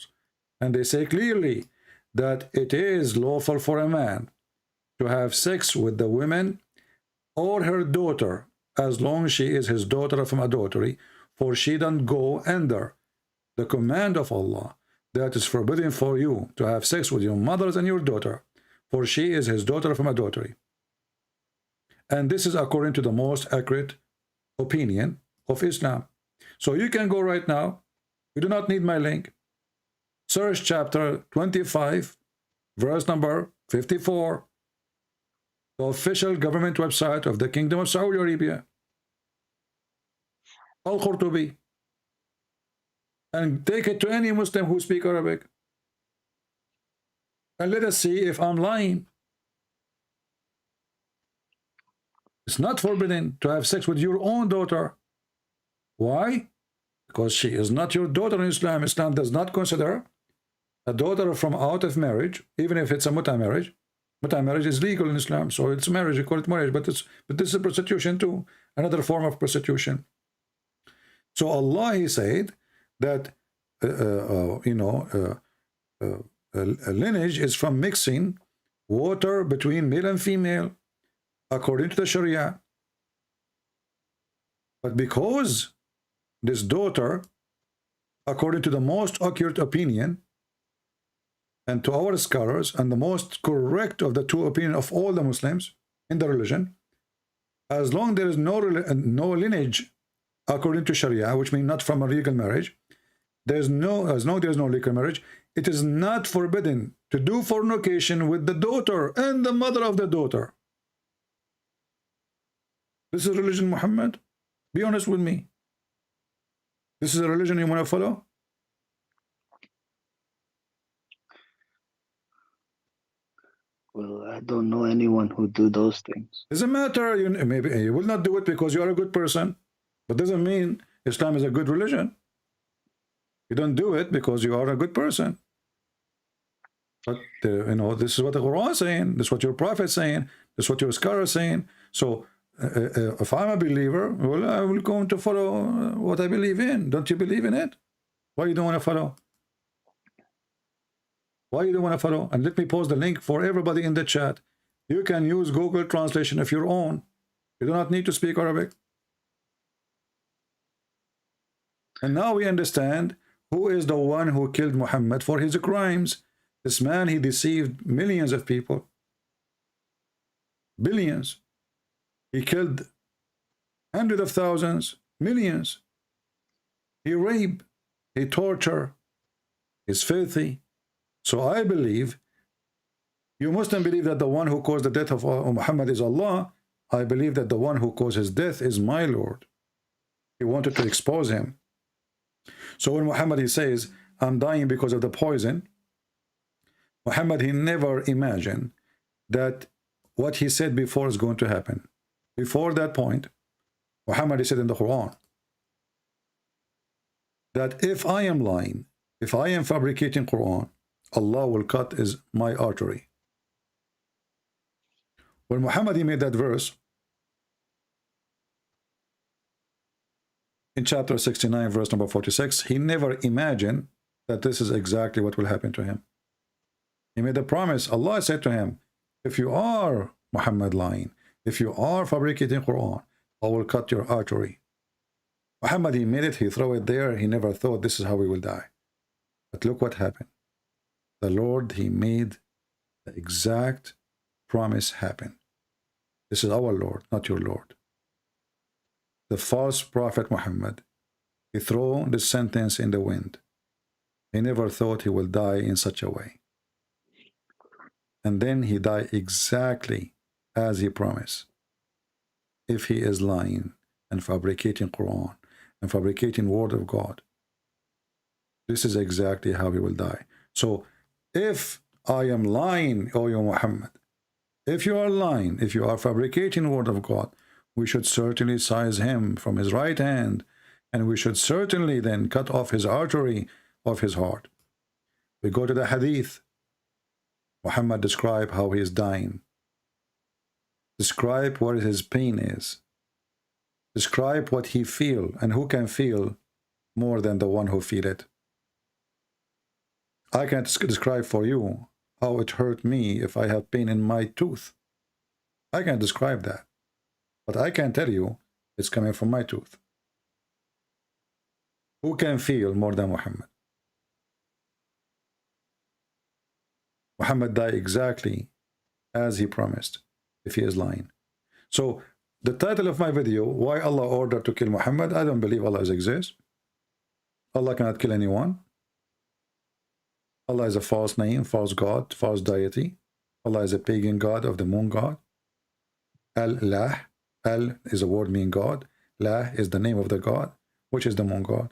Speaker 7: And they say clearly that it is lawful for a man to have sex with the women or her daughter, as long as she is his daughter from adultery, for she don't go under the command of Allah that is forbidden for you to have sex with your mothers and your daughter, for she is his daughter from adultery. And this is according to the most accurate opinion of Islam. So you can go right now. You do not need my link. Search chapter 25, verse number 54, the official government website of the Kingdom of Saudi Arabia, Al-Qurtubi, and take it to any Muslim who speaks Arabic, and let us see if I'm lying. It's not forbidden to have sex with your own daughter. Why? Because she is not your daughter in Islam. Islam does not consider a daughter from out of marriage, even if it's a muta marriage. Muta marriage is legal in Islam, so it's marriage. You call it marriage, but this is prostitution too, another form of prostitution. So Allah, He said that a lineage is from mixing water between male and female, according to the Sharia. But because this daughter, according to the most accurate opinion, and to our scholars, and the most correct of the two opinions of all the Muslims in the religion, as long there is no lineage according to Sharia, which means not from a legal marriage, as long there is no legal marriage, it is not forbidden to do fornication with the daughter and the mother of the daughter. This is religion, Muhammad. Be honest with me. This is a religion you want to follow?
Speaker 8: Well, I don't know anyone who do those things.
Speaker 7: Doesn't matter. Maybe you will not do it because you are a good person, but doesn't mean Islam is a good religion. You don't do it because you are a good person. But this is what the Quran is saying. This is what your Prophet is saying. This is what your scholar is saying. So if I'm a believer, well, I will go to follow what I believe in. Don't you believe in it? Why you don't want to follow? Why you don't want to follow? And let me post the link for everybody in the chat. You can use Google translation of your own. You do not need to speak Arabic. And now we understand who is the one who killed Muhammad for his crimes. This man, he deceived millions of people. Billions. He killed hundreds of thousands, millions. He raped, he tortured, he's filthy. So I believe, you Muslim believe that the one who caused the death of Muhammad is Allah. I believe that the one who caused his death is my Lord. He wanted to expose him. So when Muhammad, he says, I'm dying because of the poison, Muhammad, he never imagined that what he said before is going to happen. Before that point, Muhammad, he said in the Quran, that if I am lying, if I am fabricating Quran, Allah will cut my artery. When Muhammad, he made that verse, in chapter 69, verse number 46, he never imagined that this is exactly what will happen to him. He made a promise. Allah said to him, if you are Muhammad lying, if you are fabricating Quran, I will cut your artery. Muhammad, he made it, he threw it there. He never thought this is how we will die. But look what happened. The Lord, he made the exact promise happen. This is our Lord, not your Lord. The false prophet Muhammad, he threw this sentence in the wind. He never thought he will die in such a way. And then he died exactly as he promised. If he is lying and fabricating Quran and fabricating word of God, this is exactly how he will die. So if I am lying, O you Muhammad, if you are lying, if you are fabricating word of God, we should certainly seize him from his right hand, and we should certainly then cut off his artery of his heart. We go to the hadith. Muhammad described how he is dying. Describe what his pain is. Describe what he feels, and who can feel more than the one who feels it. I can't describe for you how it hurt me if I have pain in my tooth. I can't describe that. But I can tell you it's coming from my tooth. Who can feel more than Muhammad? Muhammad died exactly as he promised, if he is lying. So the title of my video, why Allah ordered to kill Muhammad, I don't believe Allah exists. Allah cannot kill anyone. Allah is a false name, false God, false deity. Allah is a pagan god of the moon god. Al-Lah, Al is a word meaning God. Lah is the name of the God, which is the moon god.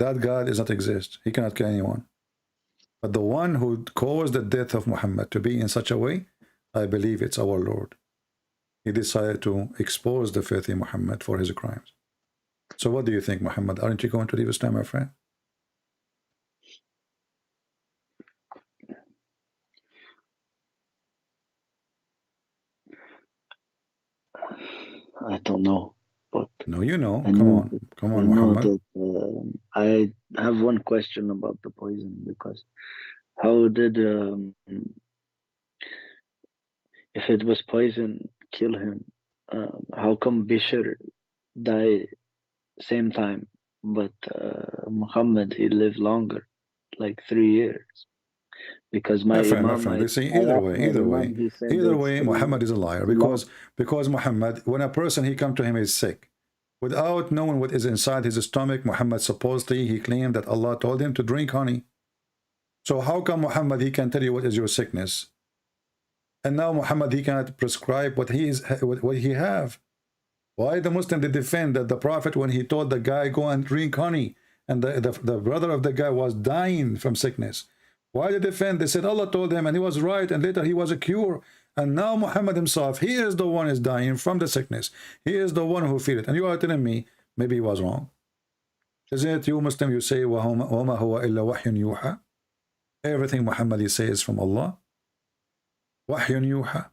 Speaker 7: That God does not exist. He cannot kill anyone. But the one who caused the death of Muhammad to be in such a way, I believe it's our Lord. He decided to expose the filthy Muhammad for his crimes. So what do you think, Muhammad? Aren't you going to leave Islam, my friend?
Speaker 8: I don't know, but
Speaker 7: No, you know.
Speaker 8: I
Speaker 7: Come
Speaker 8: know
Speaker 7: on. Come on,
Speaker 8: I know
Speaker 7: Muhammad.
Speaker 8: that I have one question about the poison, because how did if it was poison kill him, how come Bishr died same time, but Muhammad, he lived longer, like 3 years? Because my
Speaker 7: My friend, they say either way, Muhammad is a liar, because Muhammad, when a person he come to him is sick, without knowing what is inside his stomach, Muhammad supposedly he claimed that Allah told him to drink honey. So how come Muhammad he can tell you what is your sickness, and now Muhammad he cannot prescribe what he have? Why the Muslim they defend that the Prophet, when he told the guy go and drink honey, and the brother of the guy was dying from sickness? Why they defend? They said Allah told him and he was right, and later he was a cure. And now Muhammad himself, he is the one is dying from the sickness. He is the one who feel it. And you are telling me maybe he was wrong. Isn't it you Muslim, you say وَمَا هُوَ إِلَّا وَحْيٌ يُوحَى? Everything Muhammad he says from Allah. وَحْيٌ يُوحَى.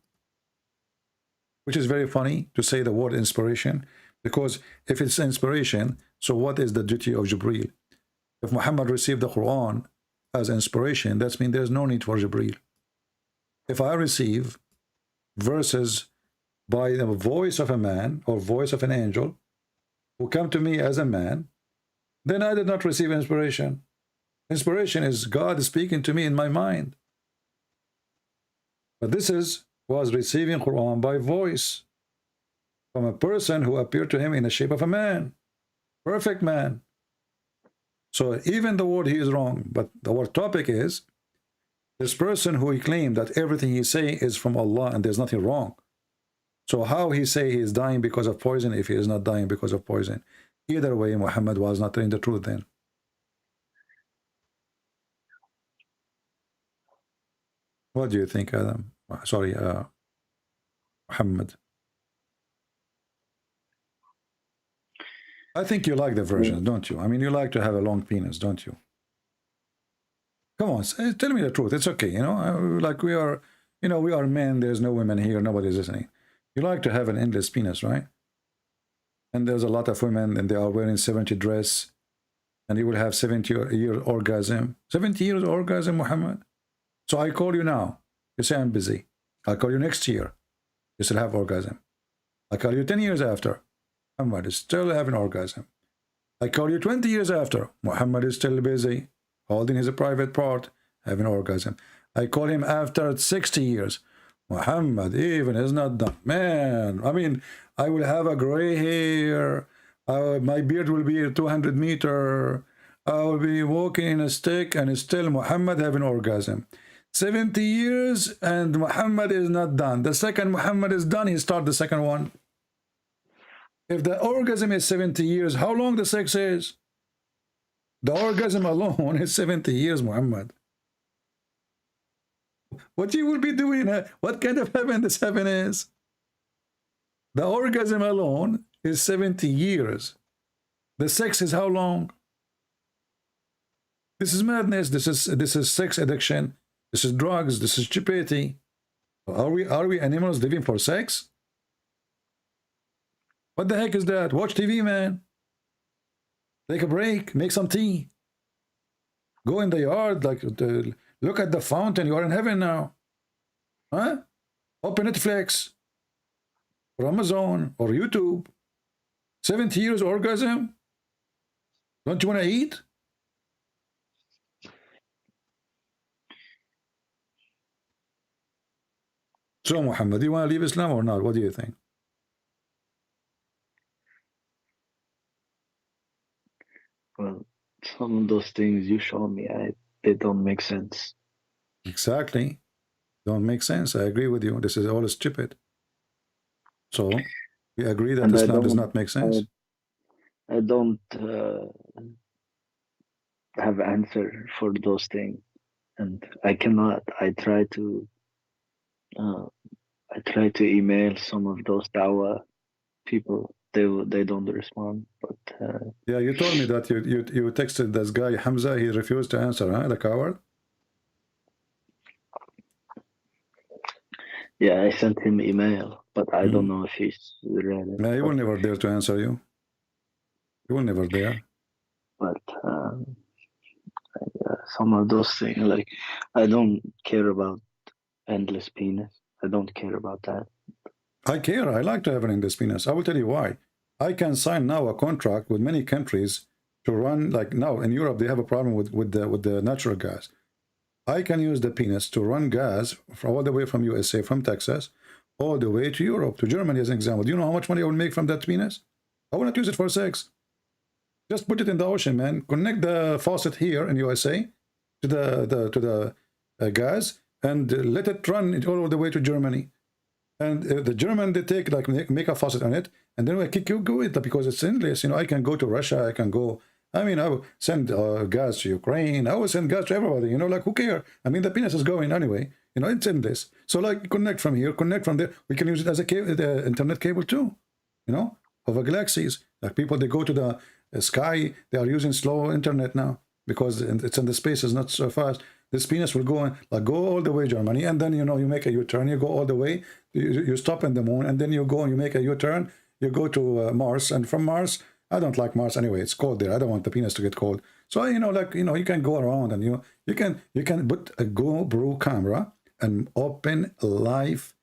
Speaker 7: Which is very funny to say the word inspiration, because if it's inspiration, so what is the duty of Jibreel? If Muhammad received the Quran as inspiration, that means there's no need for Jibreel. If I receive verses by the voice of a man or voice of an angel who come to me as a man, then I did not receive inspiration. Inspiration is God speaking to me in my mind. But this was receiving Quran by voice from a person who appeared to him in the shape of a man, perfect man. So even the word he is wrong, but our topic is this person who he claimed that everything he say is from Allah and there's nothing wrong. So how he say he is dying because of poison if he is not dying because of poison? Either way, Muhammad was not telling the truth then. What do you think, Adam? Sorry, Muhammad. I think you like the versions, don't you? I mean, you like to have a long penis, don't you? Come on, tell me the truth. It's okay, you know. Like we are, you know, we are men. There's no women here. Nobody's listening. You like to have an endless penis, right? And there's a lot of women, and they are wearing 70 dress, and you will have 70-year orgasm. 70 years orgasm, Muhammad. So I call you now. You say I'm busy. I'll call you next year. You still have orgasm. I call you 10 years after. Muhammad is still having orgasm. I call you 20 years after. Muhammad is still busy, holding his private part, having orgasm. I call him after 60 years. Muhammad even is not done. Man, I mean, I will have a gray hair. My beard will be 200 meters. I will be walking in a stick, and still Muhammad having orgasm. 70 years and Muhammad is not done. The second Muhammad is done, he start the second one. If the orgasm is 70 years, how long the sex is? The orgasm alone is 70 years, Muhammad. What you will be doing? What kind of heaven this heaven is? The orgasm alone is 70 years. The sex is how long? This is madness. This is sex addiction. This is drugs. This is stupidity. Are we animals living for sex? What the heck is that? Watch TV, man. Take a break. Make some tea. Go in the yard. Look at the fountain. You are in heaven now. Huh? Open Netflix. Or Amazon. Or YouTube. 70 years orgasm. Don't you want to eat? So, Muhammad, do you want to leave Islam or not? What do you think?
Speaker 8: Well, some of those things you show me, they don't make sense.
Speaker 7: Exactly. Don't make sense. I agree with you. This is all stupid. So, we agree that
Speaker 8: And
Speaker 7: Islam does not make sense.
Speaker 8: I don't have answer for those things, and I cannot. I try to email some of those Dawah people. They don't respond. But
Speaker 7: Yeah, you told me that you texted this guy Hamza. He refused to answer, huh? The coward.
Speaker 8: yeah, I sent him email, but I don't know if he's read it.
Speaker 7: Yeah, he will never dare to answer you. He will never dare.
Speaker 8: But some of those things, like, I don't care about endless penis. I don't care about that.
Speaker 7: I care. I like to have an endless penis. I will tell you why. I can sign now a contract with many countries to run, like now in Europe, they have a problem with the natural gas. I can use the penis to run gas all the way from USA, from Texas, all the way to Europe, to Germany as an example. Do you know how much money I will make from that penis? I will not use it for sex. Just put it in the ocean, man. Connect the faucet here in USA to the gas and let it run all the way to Germany. And the German, they take, like, make a faucet on it, and then we kick you go it because it's endless. You know, I can go to Russia, I can go. I mean, I will send gas to Ukraine. I will send gas to everybody. You know, like, who cares? I mean, the penis is going anyway. You know, it's endless. So, like, connect from here, connect from there. We can use it as a cable, the internet cable too. You know, over galaxies. Like, people, they go to the sky. They are using slow internet now because it's in the space is not so fast. This penis will go all the way Germany, and then, you know, you make a U-turn. You go all the way. You stop in the moon, and then you go and you make a U-turn. You go to Mars, and from Mars. I don't like Mars anyway. It's cold there. I don't want the penis to get cold. So, you know, like, you know, you can go around and you can put a GoPro camera and open live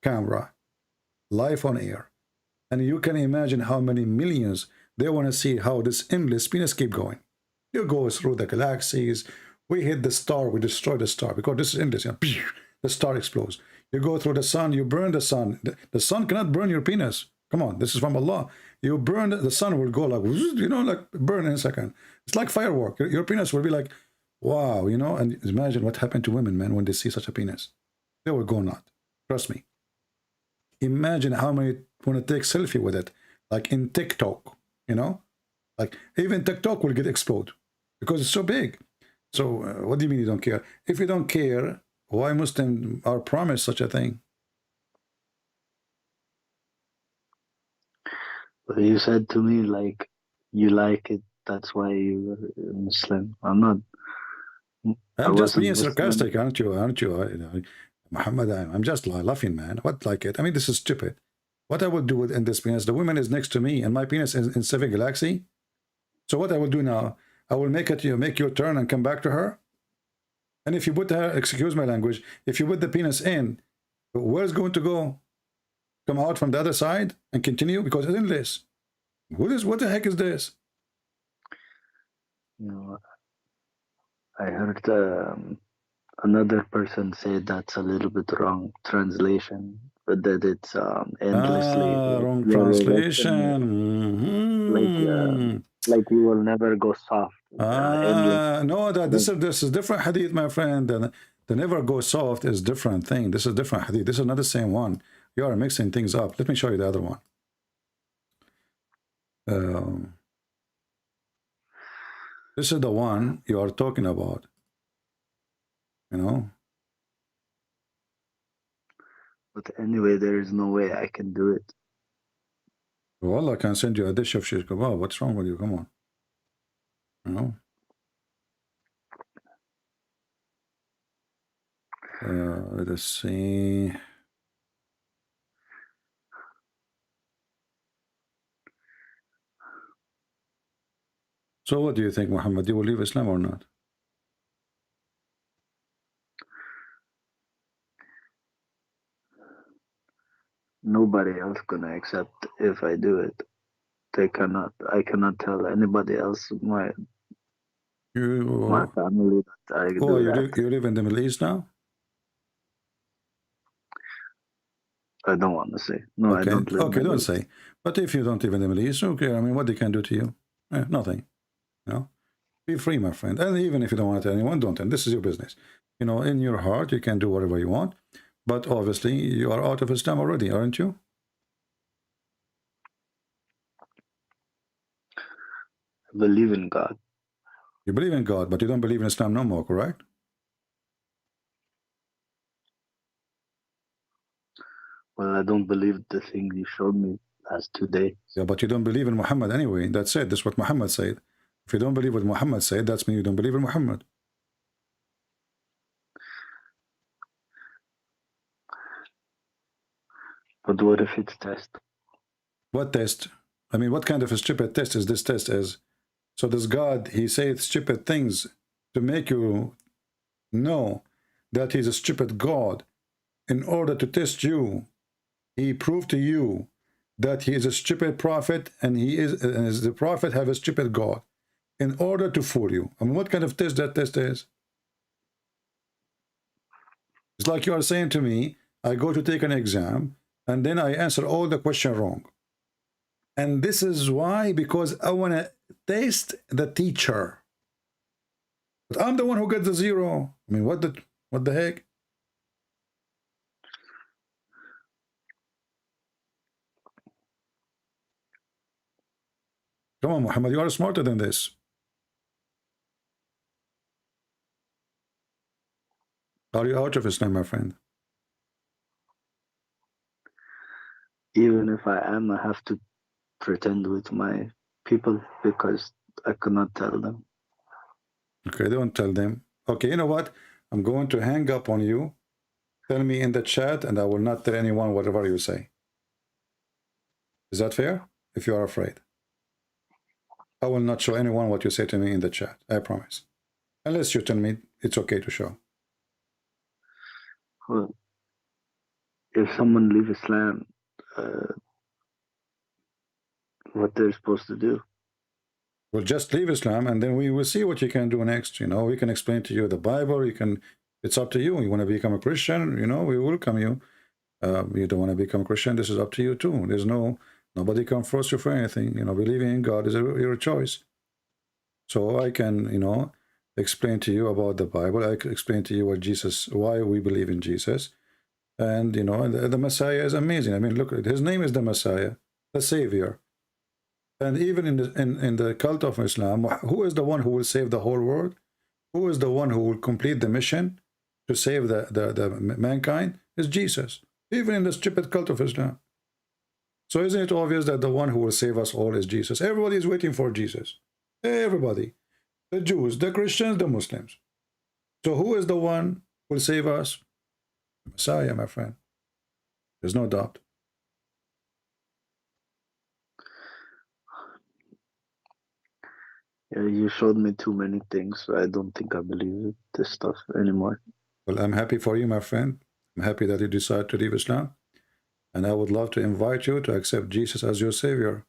Speaker 7: camera, live on air. And you can imagine how many millions they want to see how this endless penis keep going. You go through the galaxies. We hit the star. We destroy the star because this is endless. You know, the star explodes. You go through the sun. You burn the sun. The sun cannot burn your penis. Come on, this is from Allah. You burn, the sun will go like, you know, like burn in a second. It's like firework. Your penis will be like, wow, you know. And imagine what happened to women, man, when they see such a penis. They will go nuts. Trust me. Imagine how many want to take selfie with it, like in TikTok, you know. Like even TikTok will get explode because it's so big. So what do you mean you don't care? If you don't care, why Muslims are promised such a thing?
Speaker 8: But you said to me, like, you like it, that's why you're Muslim. I'm not.
Speaker 7: I'm just being sarcastic, aren't you? Muhammad, I'm just laughing, man. What like it? I mean, this is stupid. What I would do in this penis, the woman is next to me, and my penis is in 7 galaxy. So what I will do now, I will make your turn and come back to her. And if you put her, excuse my language, if you put the penis in, where's going to go? Come out from the other side and continue because it's endless. What the heck is this?
Speaker 8: You know, I heard another person say that's a little bit wrong translation, but that it's endlessly.
Speaker 7: Wrong translation.
Speaker 8: Like you will never go soft.
Speaker 7: No, this is different hadith, my friend. The never go soft is different thing. This is different hadith. This is not the same one. You are mixing things up. Let me show you the other one. This is the one you are talking about. You know.
Speaker 8: But anyway, there is no way I can do it.
Speaker 7: Well, I can send you a dish of shish kebab. What's wrong with you? Come on. You know. Let us see. So what do you think, Muhammad? You will leave Islam or not?
Speaker 8: Nobody else gonna accept if I do it. They cannot. I cannot tell anybody else, my family, that I do that.
Speaker 7: You live in the Middle East now?
Speaker 8: I don't want to say. No, I
Speaker 7: Okay,
Speaker 8: don't live in
Speaker 7: okay,
Speaker 8: the
Speaker 7: don't
Speaker 8: Middle
Speaker 7: say. But if you don't live in the Middle East, okay, I mean, what they can do to you? Nothing. You know, be free, my friend. And even if you don't want to tell anyone, don't tell. This is your business. You know, in your heart, you can do whatever you want. But obviously, you are out of Islam already, aren't you?
Speaker 8: I believe in God.
Speaker 7: You believe in God, but you don't believe in Islam no more, correct?
Speaker 8: Well, I don't believe the thing you showed me last 2 days.
Speaker 7: Yeah, but you don't believe in Muhammad anyway. That's it. That's what Muhammad said. If you don't believe what Muhammad said, that's mean you don't believe in Muhammad.
Speaker 8: But what if it's test?
Speaker 7: What test? I mean, what kind of a stupid test is this test is? So this God, he says stupid things to make you know that he's a stupid God. In order to test you, he proved to you that he is a stupid prophet, and he is, and as the prophet have a stupid God, in order to fool you. I mean, what kind of test that test is? It's like you are saying to me, I go to take an exam, and then I answer all the question wrong. And this is why, because I want to test the teacher. But I'm the one who gets the zero. I mean, what the heck? Come on, Muhammad, you are smarter than this. Are you out of Islam, my friend?
Speaker 8: Even if I am, I have to pretend with my people because I cannot tell them.
Speaker 7: Okay, don't tell them. Okay, you know what? I'm going to hang up on you. Tell me in the chat, and I will not tell anyone whatever you say. Is that fair? If you are afraid. I will not show anyone what you say to me in the chat. I promise. Unless you tell me it's okay to show.
Speaker 8: Well, if someone leave Islam, what they're supposed to do?
Speaker 7: Well, just leave Islam, and then we will see what you can do next. You know, we can explain to you the Bible. You can. It's up to you. You want to become a Christian? You know, we welcome you. You don't want to become a Christian? This is up to you too. There's nobody can force you for anything. You know, believing in God is your choice. So I can, you know, explain to you about the Bible. I can explain to you what Jesus, why we believe in Jesus, and you know, the Messiah is amazing. I mean, look, his name is the Messiah, the Savior. And even in the cult of Islam, who is the one who will save the whole world? Who is the one who will complete the mission to save the mankind? Is Jesus. Even in the stupid cult of Islam. So isn't it obvious that the one who will save us all is Jesus? Everybody is waiting for Jesus. Everybody. The Jews, the Christians, the Muslims. So who is the one who will save us? The Messiah, my friend. There's no doubt.
Speaker 8: Yeah, you showed me too many things, so I don't think I believe this stuff anymore.
Speaker 7: Well, I'm happy for you, my friend. I'm happy that you decided to leave Islam. And I would love to invite you to accept Jesus as your Savior.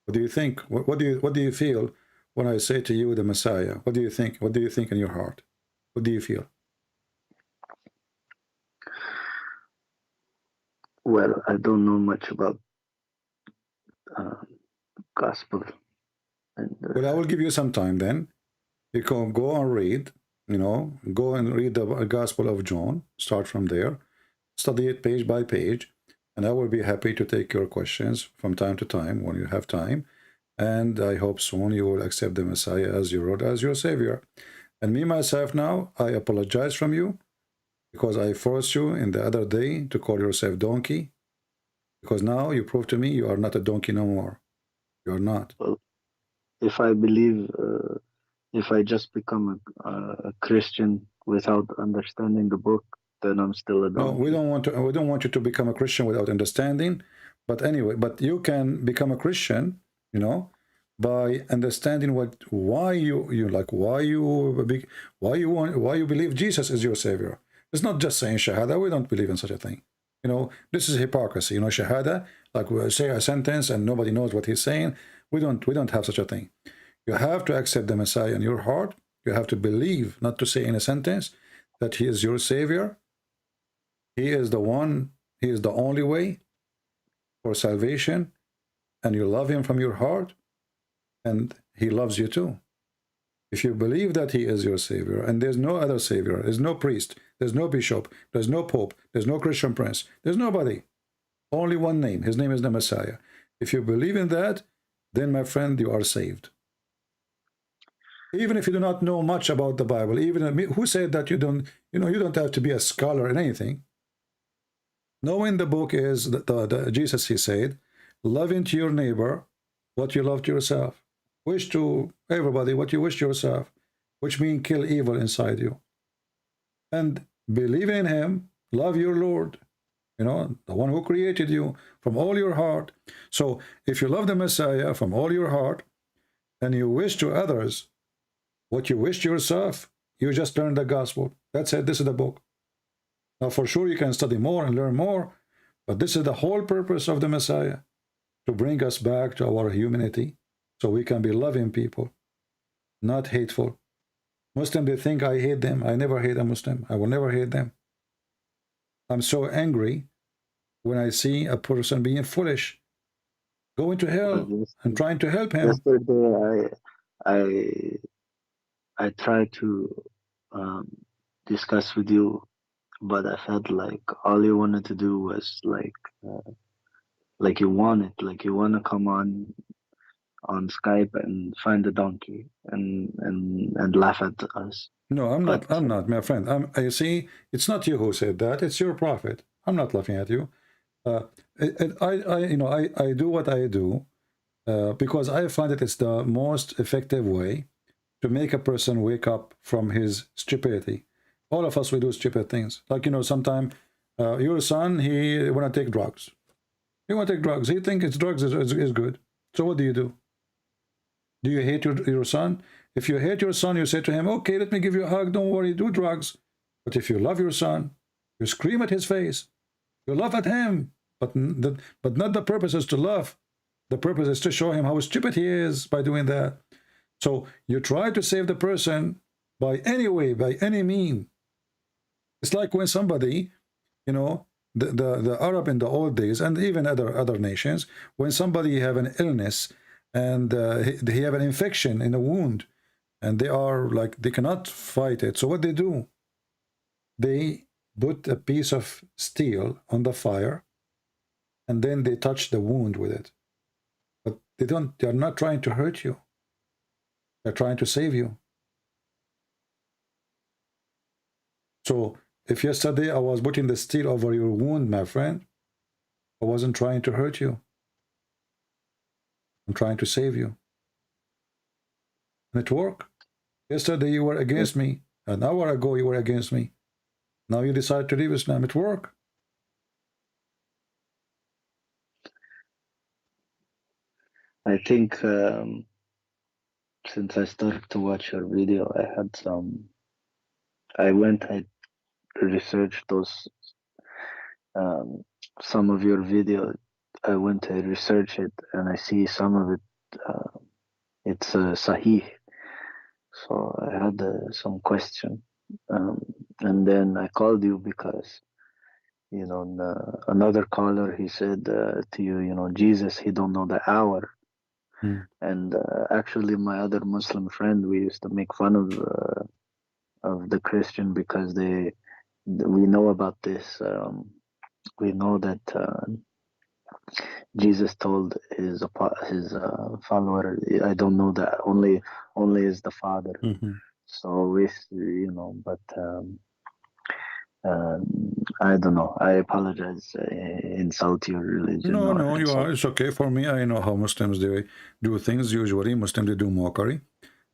Speaker 7: What do you think? What do you feel when I say to you the Messiah? What do you think? What do you think in your heart? What do you feel?
Speaker 8: Well, I don't know much about gospel. And,
Speaker 7: well, I will give you some time then. You can go and read, you know, go and read the Gospel of John. Start from there. Study it page by page. And I will be happy to take your questions from time to time when you have time. And I hope soon you will accept the Messiah as your Lord, as your Savior. And me, myself now, I apologize from you because I forced you in the other day to call yourself donkey. Because now you prove to me you are not a donkey no more. You are not.
Speaker 8: well, if I believe, if I just become a Christian without understanding the book, then I'm still a donkey.
Speaker 7: No, we don't want you to become a Christian without understanding. But anyway, but you can become a Christian, you know, by understanding why you believe Jesus is your Savior. It's not just saying Shahada. We don't believe in such a thing. You know, this is hypocrisy. You know, Shahada, like we say a sentence and nobody knows what he's saying. We don't have such a thing. You have to accept the Messiah in your heart. You have to believe, not to say in a sentence, that he is your Savior. He is the one, He is the only way for salvation, and you love him from your heart, and he loves you too. If you believe that he is your savior, and there's no other savior, there's no priest, there's no bishop, there's no pope, there's no Christian prince, there's nobody. Only one name. His name is the Messiah. If you believe in that, then, my friend, you are saved. Even if you do not know much about the Bible, even who said that you don't, you don't have to be a scholar in anything. Knowing the book is Jesus, he said, loving to your neighbor what you love to yourself. Wish to everybody what you wish to yourself, which means kill evil inside you. And believe in him, love your Lord, the one who created you from all your heart. So if you love the Messiah from all your heart, and you wish to others what you wish to yourself, you just learn the gospel. That's it. This is the book. Now, for sure, you can study more and learn more, but this is the whole purpose of the Messiah, to bring us back to our humanity, so we can be loving people, not hateful. Muslims, they think I hate them. I never hate a Muslim. I will never hate them. I'm so angry when I see a person being foolish, going to hell and trying to help him.
Speaker 8: Yesterday, I tried to discuss with you, but I felt like all you wanted to do was like you want to come on Skype and find a donkey and laugh at us.
Speaker 7: No, I'm not, my friend. You see, it's not you who said that. It's your prophet. I'm not laughing at you. I do what I do because I find that it's the most effective way to make a person wake up from his stupidity. All of us, we do stupid things. Like, sometimes your son, he want to take drugs. He want to take drugs. He thinks drugs is good. So what do you do? Do you hate your son? If you hate your son, you say to him, okay, let me give you a hug. Don't worry, do drugs. But if you love your son, you scream at his face. You laugh at him. But not the purpose is to love. The purpose is to show him how stupid he is by doing that. So you try to save the person by any way, by any mean. It's like when somebody, the Arab in the old days, and even other nations, when somebody have an illness and they have an infection in a wound, and they cannot fight it. So what they do? They put a piece of steel on the fire, and then they touch the wound with it. But they are not trying to hurt you. They're trying to save you. So if yesterday I was putting the steel over your wound, my friend, I wasn't trying to hurt you. I'm trying to save you. And it worked. Yesterday you were against me. An hour ago you were against me. Now you decide to leave Islam. It worked.
Speaker 8: I think since I started to watch your video, I researched those, some of your video. I went to research it, and I see some of it, it's Sahih. So I had some question, and then I called you because, another caller, he said to you, Jesus, he don't know the hour. And actually, my other Muslim friend, we used to make fun of the Christian because we know about this. We know that Jesus told his follower, I don't know that, only is the Father. So we, but I don't know. I apologize. Insult your religion.
Speaker 7: No, you are. It's okay for me. I know how Muslims do things. Usually, Muslims, they do mockery,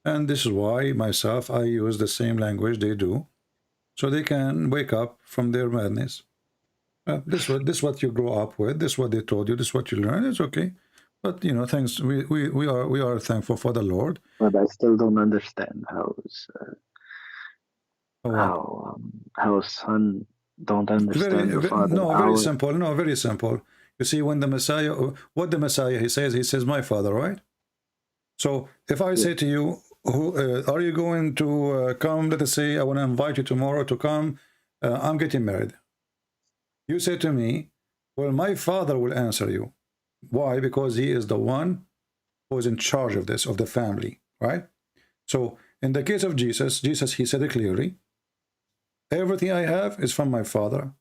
Speaker 7: and this is why myself, I use the same language they do, so they can wake up from their madness. This is what you grow up with. This is what they told you. This is what you learn. It's okay. But thanks. We are thankful for the Lord.
Speaker 8: But I still don't understand how son don't understand the Father.
Speaker 7: No, very simple. No, very simple. You see, when the Messiah, what the Messiah, he says, my Father, right? So if I say to you, are you going to come? Let us say I want to invite you tomorrow to come. I'm getting married. You say to me, Well, my Father will answer you. Why? Because he is the one who is in charge of this, of the family, right? So in the case of Jesus, he said it clearly, everything I have is from my Father.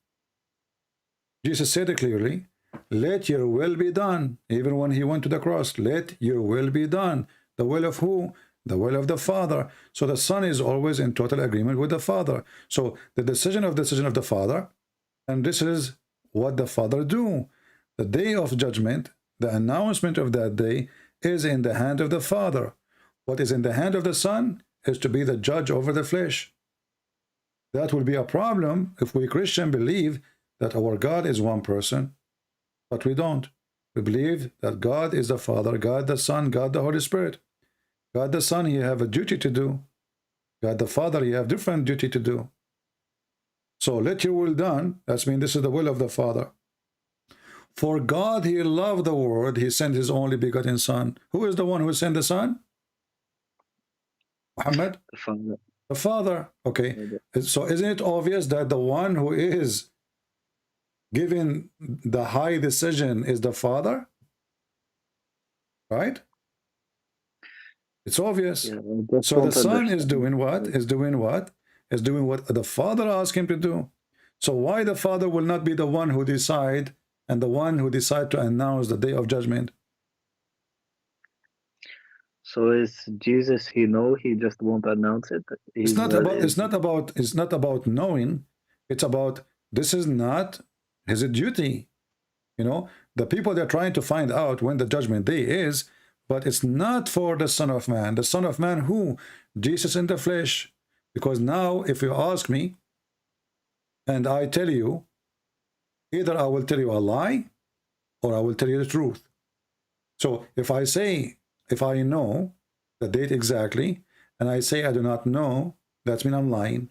Speaker 7: Jesus said it clearly, let your will be done. Even when he went to the cross, let your will be done. The will of who? The will of the Father. So the Son is always in total agreement with the Father. So the decision of the Father, and this is what the Father do. The day of judgment, the announcement of that day is in the hand of the Father. What is in the hand of the Son is to be the judge over the flesh. That will be a problem if we Christians believe that our God is one person, but we don't. We believe that God is the Father, God the Son, God the Holy Spirit. God the Son, you have a duty to do. God the Father, you have different duty to do. So let your will done. That means this is the will of the Father. For God, he loved the world. He sent his only begotten Son. Who is the one who sent the Son? Muhammad?
Speaker 8: The Father.
Speaker 7: The Father. Okay. So isn't it obvious that the one who is giving the high decision is the Father? Right? It's obvious.
Speaker 8: Yeah,
Speaker 7: so the Son is doing what? Is doing what? Is doing what the Father asked him to do. So why the Father will not be the one who decide and the one who decide to announce the day of judgment?
Speaker 8: So is Jesus, he just won't announce it?
Speaker 7: It's not about knowing. It's about, this is not his duty. You know, the people, they're trying to find out when the judgment day is, but it's not for the Son of Man. The Son of Man, who? Jesus in the flesh. Because now, if you ask me, and I tell you, either I will tell you a lie, or I will tell you the truth. So if I say, if I know the date exactly, and I say I do not know, that means I'm lying.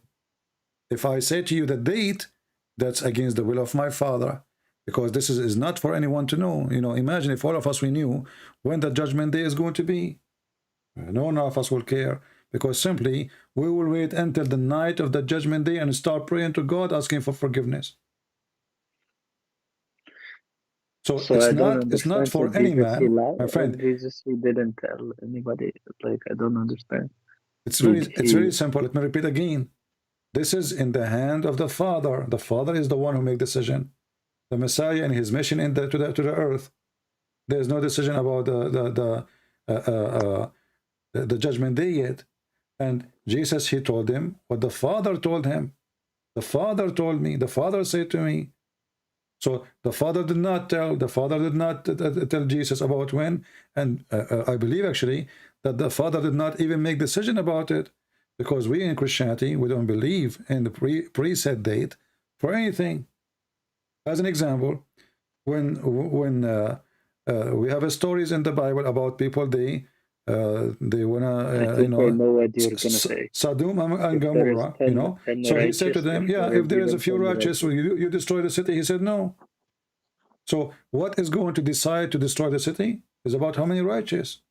Speaker 7: If I say to you the date, that's against the will of my Father, because this is not for anyone to know. You know, imagine if all of us, we knew when the judgment day is going to be. No one of us will care, because simply we will wait until the night of the judgment day and start praying to God, asking for forgiveness. So it's not for any man, my friend.
Speaker 8: Jesus, he didn't tell anybody. Like, I don't understand.
Speaker 7: It's very simple. Let me repeat again. This is in the hand of the Father. The Father is the one who makes decision. The Messiah and his mission to the earth. There is no decision about the judgment day yet. And Jesus, he told him what the Father told him. The Father told me. The Father said to me. So the Father did not tell. The Father did not tell Jesus about when. And I believe actually that the Father did not even make decision about it, because we in Christianity, we don't believe in the preset date for anything. As an example, when we have stories in the Bible about people, they wanna
Speaker 8: I know what you're gonna say.
Speaker 7: Sodom and Gomorrah, you know. So he said to them, yeah, if there is a few righteous, will you destroy the city? He said no. So what is going to decide to destroy the city is about how many righteous.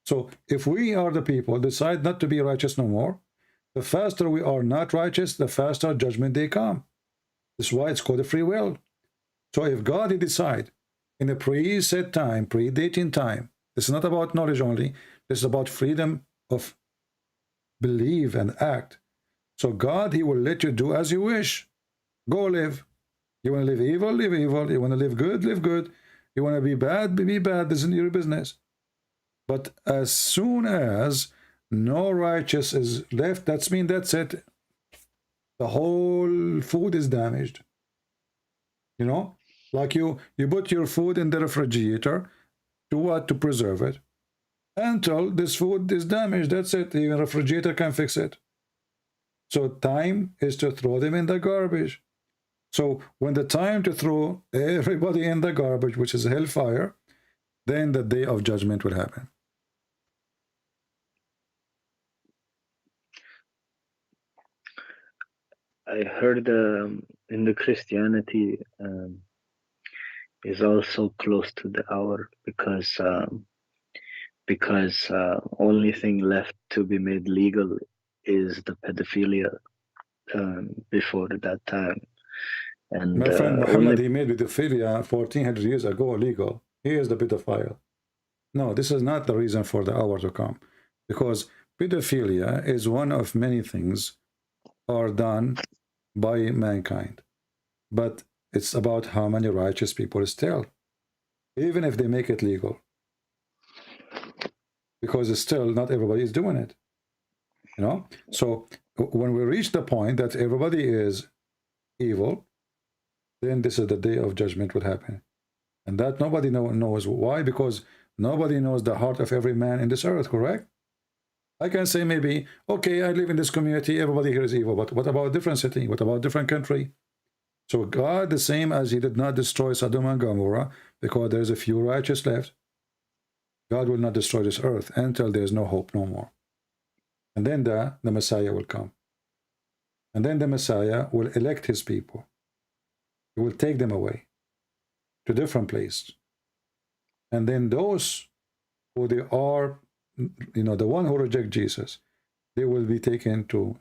Speaker 7: So if we are the people decide not to be righteous no more, the faster we are not righteous, the faster judgment day come. That's why it's called a free will. So if God did decide in a preset time, predating time, it's not about knowledge only, it's about freedom of believe and act. So God, he will let you do as you wish. Go live. You want to live evil, live evil. You want to live good, live good. You want to be bad, be bad. This isn't your business. But as soon as no righteous is left, that's it. The whole food is damaged. You know, like you put your food in the refrigerator to what? To preserve it. Until this food is damaged, that's it. Even refrigerator can fix it. So time is to throw them in the garbage. So when the time to throw everybody in the garbage, which is hellfire, then the day of judgment will happen.
Speaker 8: I heard in the Christianity is also close to the hour, because only thing left to be made legal is the pedophilia before that time. And
Speaker 7: My friend
Speaker 8: only
Speaker 7: Muhammad, he made pedophilia 1400 years ago illegal. He is the pedophile. No, this is not the reason for the hour to come. Because pedophilia is one of many things are done by mankind. But it's about how many righteous people still, even if they make it legal. Because it's still not everybody is doing it. You know? So when we reach the point that everybody is evil, then this is the day of judgment would happen. And that nobody knows. Why? Because nobody knows the heart of every man in this earth, correct? I can say maybe, okay, I live in this community, everybody here is evil, but what about a different city? What about a different country? So God, the same as he did not destroy Sodom and Gomorrah, because there's a few righteous left, God will not destroy this earth until there's no hope no more. And then the Messiah will come. And then the Messiah will elect his people. He will take them away to different places. And then those who they are, you know, the one who reject Jesus, they will be taken to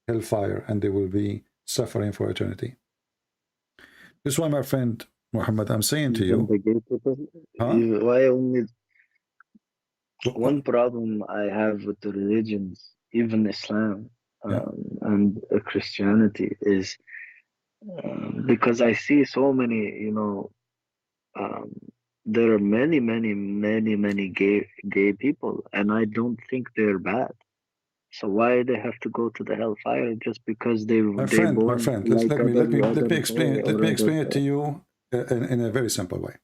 Speaker 7: hellfire and they will be suffering for eternity. This is why, my friend Muhammad, I'm saying to you,
Speaker 8: the gay people, why only one problem I have with the religions, even Islam and Christianity, is because I see so many, you know, there are many gay people, and I don't think they're bad. So why they have to go to the hellfire just because they
Speaker 7: my
Speaker 8: they're
Speaker 7: friend,
Speaker 8: born like
Speaker 7: let me explain it to you in a very simple way.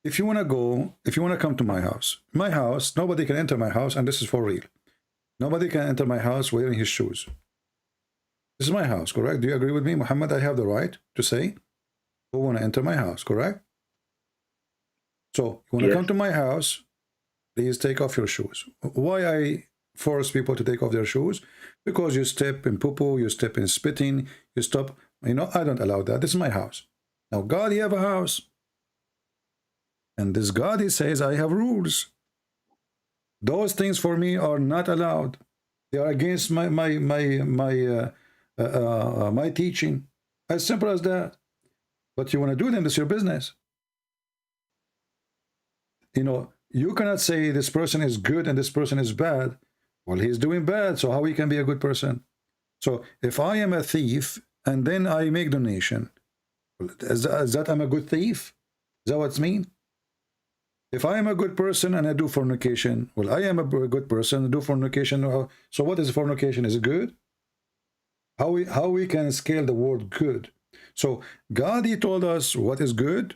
Speaker 7: If you want to come to my house, nobody can enter my house, and this is for real. Nobody can enter my house wearing his shoes. This is my house, correct? Do you agree with me, Muhammad? I have the right to say who want to enter my house, correct? So you want to come to my house, please take off your shoes. Why I force people to take off their shoes? Because you step in poo-poo, you step in spitting, you stop. You know, I don't allow that. This is my house. Now, God, he have a house. And this God, he says, I have rules. Those things for me are not allowed. They are against my teaching. As simple as that. But you want to do them, that's your business. You know, you cannot say this person is good and this person is bad. Well, he's doing bad, so how he can be a good person? So if I am a thief and then I make donation, is that I'm a good thief? Is that what it means? If I am a good person and I do fornication, well, I am a good person and do fornication. So what is fornication? Is it good? How we can scale the word good? So God, he told us what is good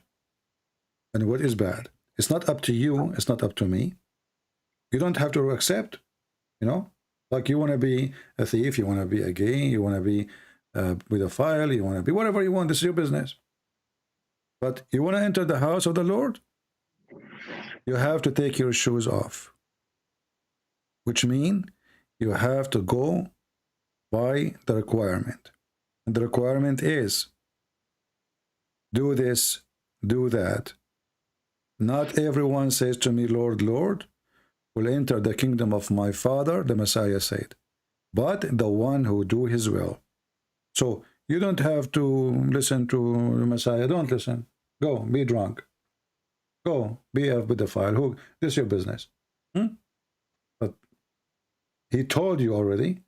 Speaker 7: and what is bad. It's not up to you. It's not up to me. You don't have to accept, you know, like you want to be a thief, you want to be a gay, you want to be a pedophile, you want to be whatever you want. This is your business. But you want to enter the house of the Lord, you have to take your shoes off, which means you have to go by the requirement. And the requirement is do this, do that. Not everyone says to me, Lord, Lord, will enter the kingdom of my Father, the Messiah said, but the one who do his will. So you don't have to listen to the Messiah. Don't listen. Go, be drunk. Go, be a pedophile. Who? This is your business. But he told you already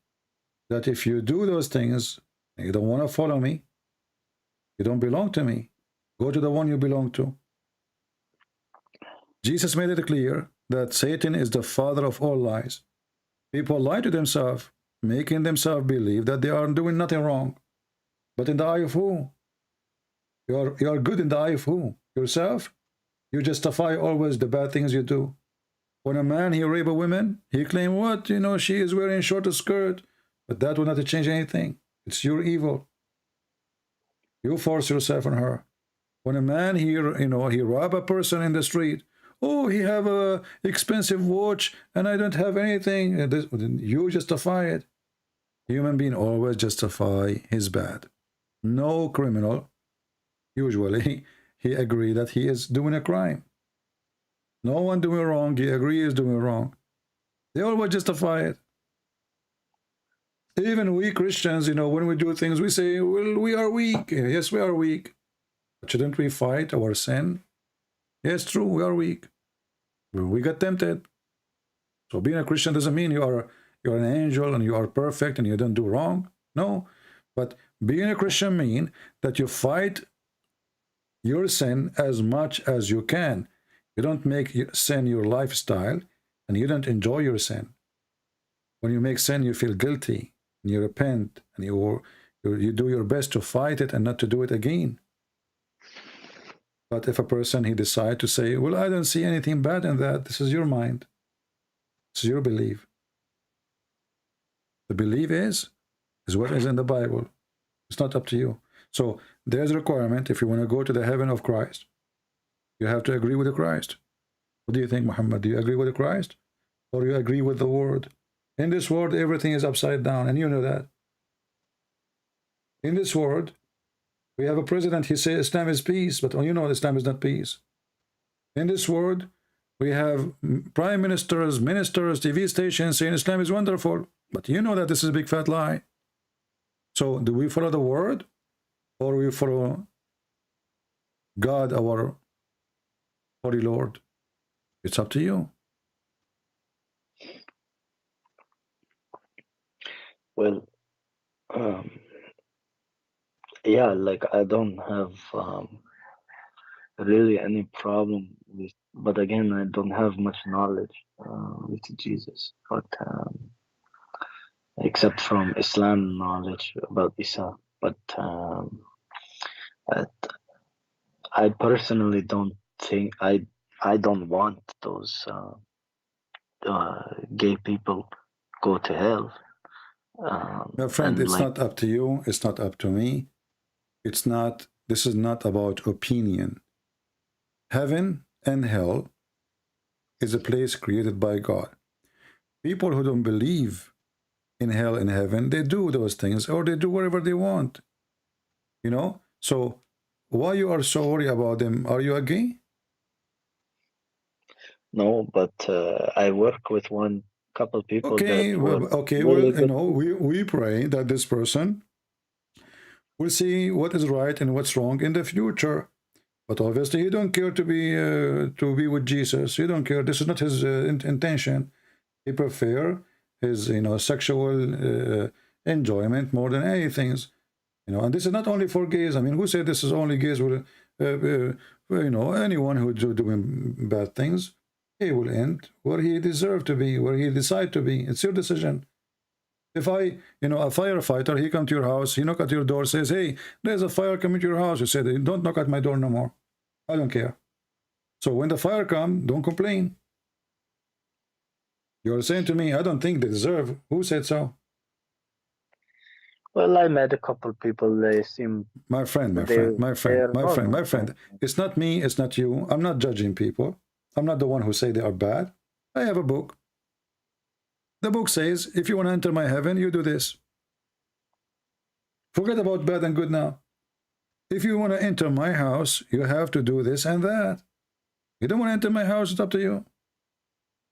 Speaker 7: that if you do those things, you don't want to follow me, you don't belong to me. Go to the one you belong to. Jesus made it clear that Satan is the father of all lies. People lie to themselves, making themselves believe that they are doing nothing wrong. But in the eye of who? You are good in the eye of who? Yourself? You justify always the bad things you do. When a man, he rape a woman, he claim what? You know, she is wearing short skirt. But that will not change anything. It's your evil. You force yourself on her. When a man, he rob a person in the street, oh, he have a expensive watch and I don't have anything. You justify it. Human being always justify his bad. No criminal, usually, he agree that he is doing a crime. No one doing wrong, he agree is doing wrong. They always justify it. Even we Christians, when we do things, we say, well, we are weak. Yes, we are weak. But shouldn't we fight our sin? Yes, true, we are weak. We got tempted. So being a Christian doesn't mean you're an angel and you are perfect and you don't do wrong. No. But being a Christian means that you fight your sin as much as you can. You don't make sin your lifestyle and you don't enjoy your sin. When you make sin, you feel guilty and you repent and you do your best to fight it and not to do it again. But if a person, he decides to say, well, I don't see anything bad in that, this is your mind. This is your belief. The belief is what is in the Bible. It's not up to you. So there's a requirement. If you want to go to the heaven of Christ, you have to agree with the Christ. What do you think, Muhammad? Do you agree with the Christ? Or you agree with the word? In this world, everything is upside down, and you know that. In this world, we have a president, he says Islam is peace, but you know Islam is not peace. In this world, we have prime ministers, ministers, TV stations saying Islam is wonderful, but you know that this is a big fat lie. So do we follow the word, or we follow God, our Holy Lord? It's up to you.
Speaker 8: Well, yeah, like I don't have really any problem with, but again, I don't have much knowledge with Jesus, but except from Islam knowledge about Isa. But I personally don't think I don't want those gay people go to hell.
Speaker 7: My friend, it's not up to you. It's not up to me. It's not. This is not about opinion. Heaven and hell is a place created by God. People who don't believe in hell and heaven, they do those things, or they do whatever they want. So why you are so worried about them? Are you gay?
Speaker 8: No, but I work with one couple people.
Speaker 7: Okay, we pray that this person will see what is right and what's wrong in the future. But obviously, he don't care to be with Jesus. He don't care. This is not his intention. He prefer his sexual enjoyment more than anything. And this is not only for gays. I mean, who said this is only gays? With anyone who doing bad things, he will end where he deserves to be, where he decide to be. It's your decision. If a firefighter, he come to your house, he knock at your door, says, hey, there's a fire coming to your house. You say, don't knock at my door no more. I don't care. So when the fire come, don't complain. You're saying to me, I don't think they deserve. Who said so?
Speaker 8: Well, I met a couple people. They seem... My friend.
Speaker 7: It's not me, it's not you. I'm not judging people. I'm not the one who say they are bad. I have a book. The book says, if you want to enter my heaven, you do this. Forget about bad and good now. If you want to enter my house, you have to do this and that. You don't want to enter my house, it's up to you.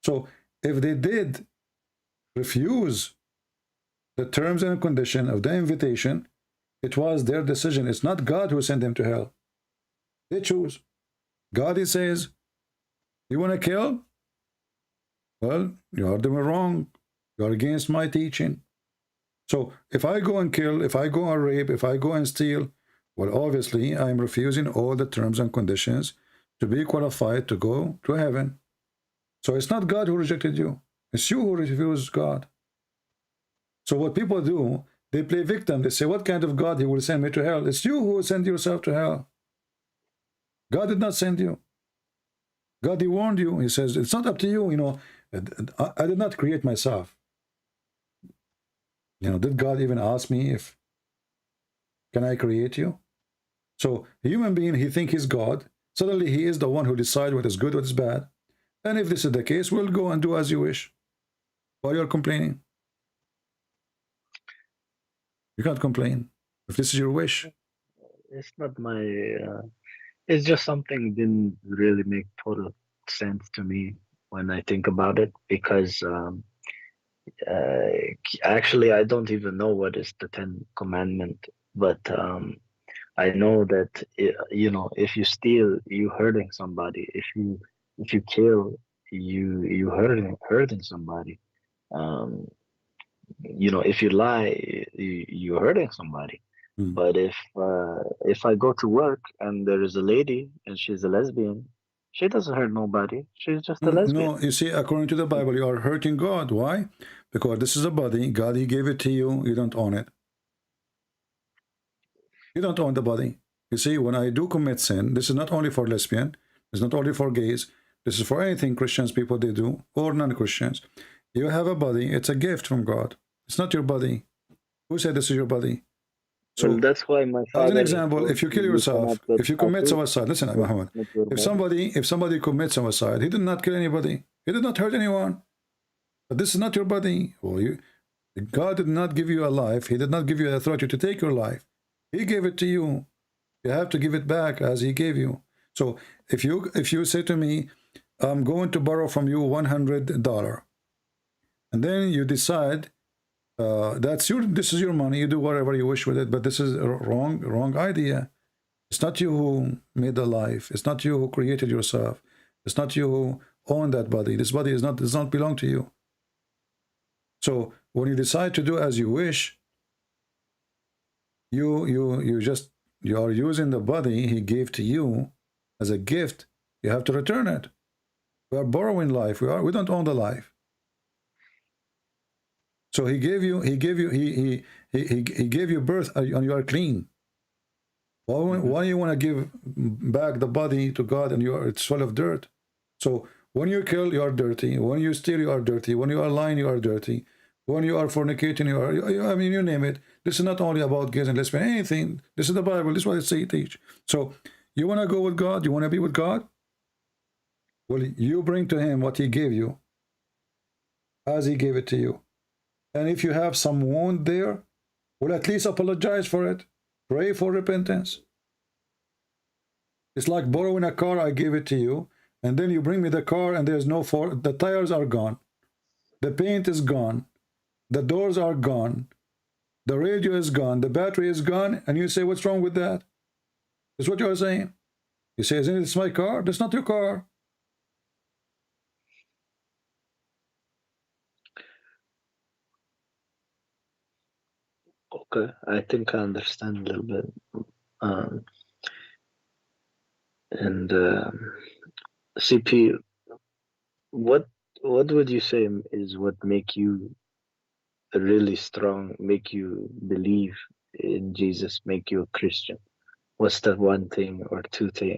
Speaker 7: So if they did refuse the terms and conditions of the invitation, it was their decision. It's not God who sent them to hell. They choose. God, he says, you want to kill? Well, you are doing wrong. You are against my teaching. So if I go and kill, if I go and rape, if I go and steal, well, obviously, I'm refusing all the terms and conditions to be qualified to go to heaven. So it's not God who rejected you. It's you who refused God. So what people do, they play victim. They say, what kind of God he will send me to hell? It's you who will send yourself to hell. God did not send you. God, he warned you. He says, it's not up to you. I did not create myself. Did God even ask me if, can I create you? So a human being, he think he's God. Suddenly he is the one who decides what is good, what is bad. And if this is the case, we'll go and do as you wish. Why you're complaining? You can't complain if this is your wish.
Speaker 8: It's not my... it's just something didn't really make total sense to me when I think about it, because Actually, I don't even know what is the 10th commandment, but I know that you know, if you steal, you hurting somebody. If you kill, you hurting somebody. Um, you know, if you lie, you're hurting somebody.
Speaker 7: Mm.
Speaker 8: But if I go to work and there is a lady and she's a lesbian, she doesn't hurt nobody. She's just a lesbian.
Speaker 7: No, you see, according to the Bible, you are hurting God. Why? Because this is a body. God, He gave it to you. You don't own it. You don't own the body. You see, when I do commit sin, this is not only for lesbian. It's not only for gays. This is for anything Christians people they do, or non-Christians. You have a body. It's a gift from God. It's not your body. Who said this is your body? So
Speaker 8: Well, that's why my father.
Speaker 7: as an example, if you kill yourself,
Speaker 8: cannot get
Speaker 7: if you commit
Speaker 8: tattooed.
Speaker 7: suicide, listen, Muhammad.
Speaker 8: Not your body.
Speaker 7: If somebody commits suicide, he did not kill anybody. He did not hurt anyone. But this is not your body. Well, God did not give you a life. He did not give you the authority to take your life. He gave it to you. You have to give it back as He gave you. So if you say to me, I'm going to borrow from you $100, and then you decide this is your money, you do whatever you wish with it, but this is a wrong idea. It's not you who made the life. It's not you who created yourself. It's not you who own that body. This body does not belong to you. So when you decide to do as you wish, you are using the body He gave to you as a gift. You have to return it. We are borrowing life. We don't own the life. So he gave you birth, and you are clean. Why you want to give back the body to God and it's full of dirt? So when you kill, you are dirty. When you steal, you are dirty. When you are lying, you are dirty. When you are fornicating, I mean, you name it. This is not only about gays and lesbians, anything. This is the Bible. This is what it teach. So you want to go with God? You want to be with God? Well, you bring to Him what He gave you as He gave it to you. And if you have some wound there, well, at least apologize for it. Pray for repentance. It's like borrowing a car. I gave it to you, and then you bring me the car, and there's no the tires are gone, the paint is gone, the doors are gone, the radio is gone, the battery is gone, and you say, what's wrong with that? That's what you're saying. You say, isn't it my car? That's not your car.
Speaker 8: Okay, I think I understand a little bit. CP, what would you say is what make you really strong, make you believe in Jesus, make you a Christian? What's the one thing or two thing?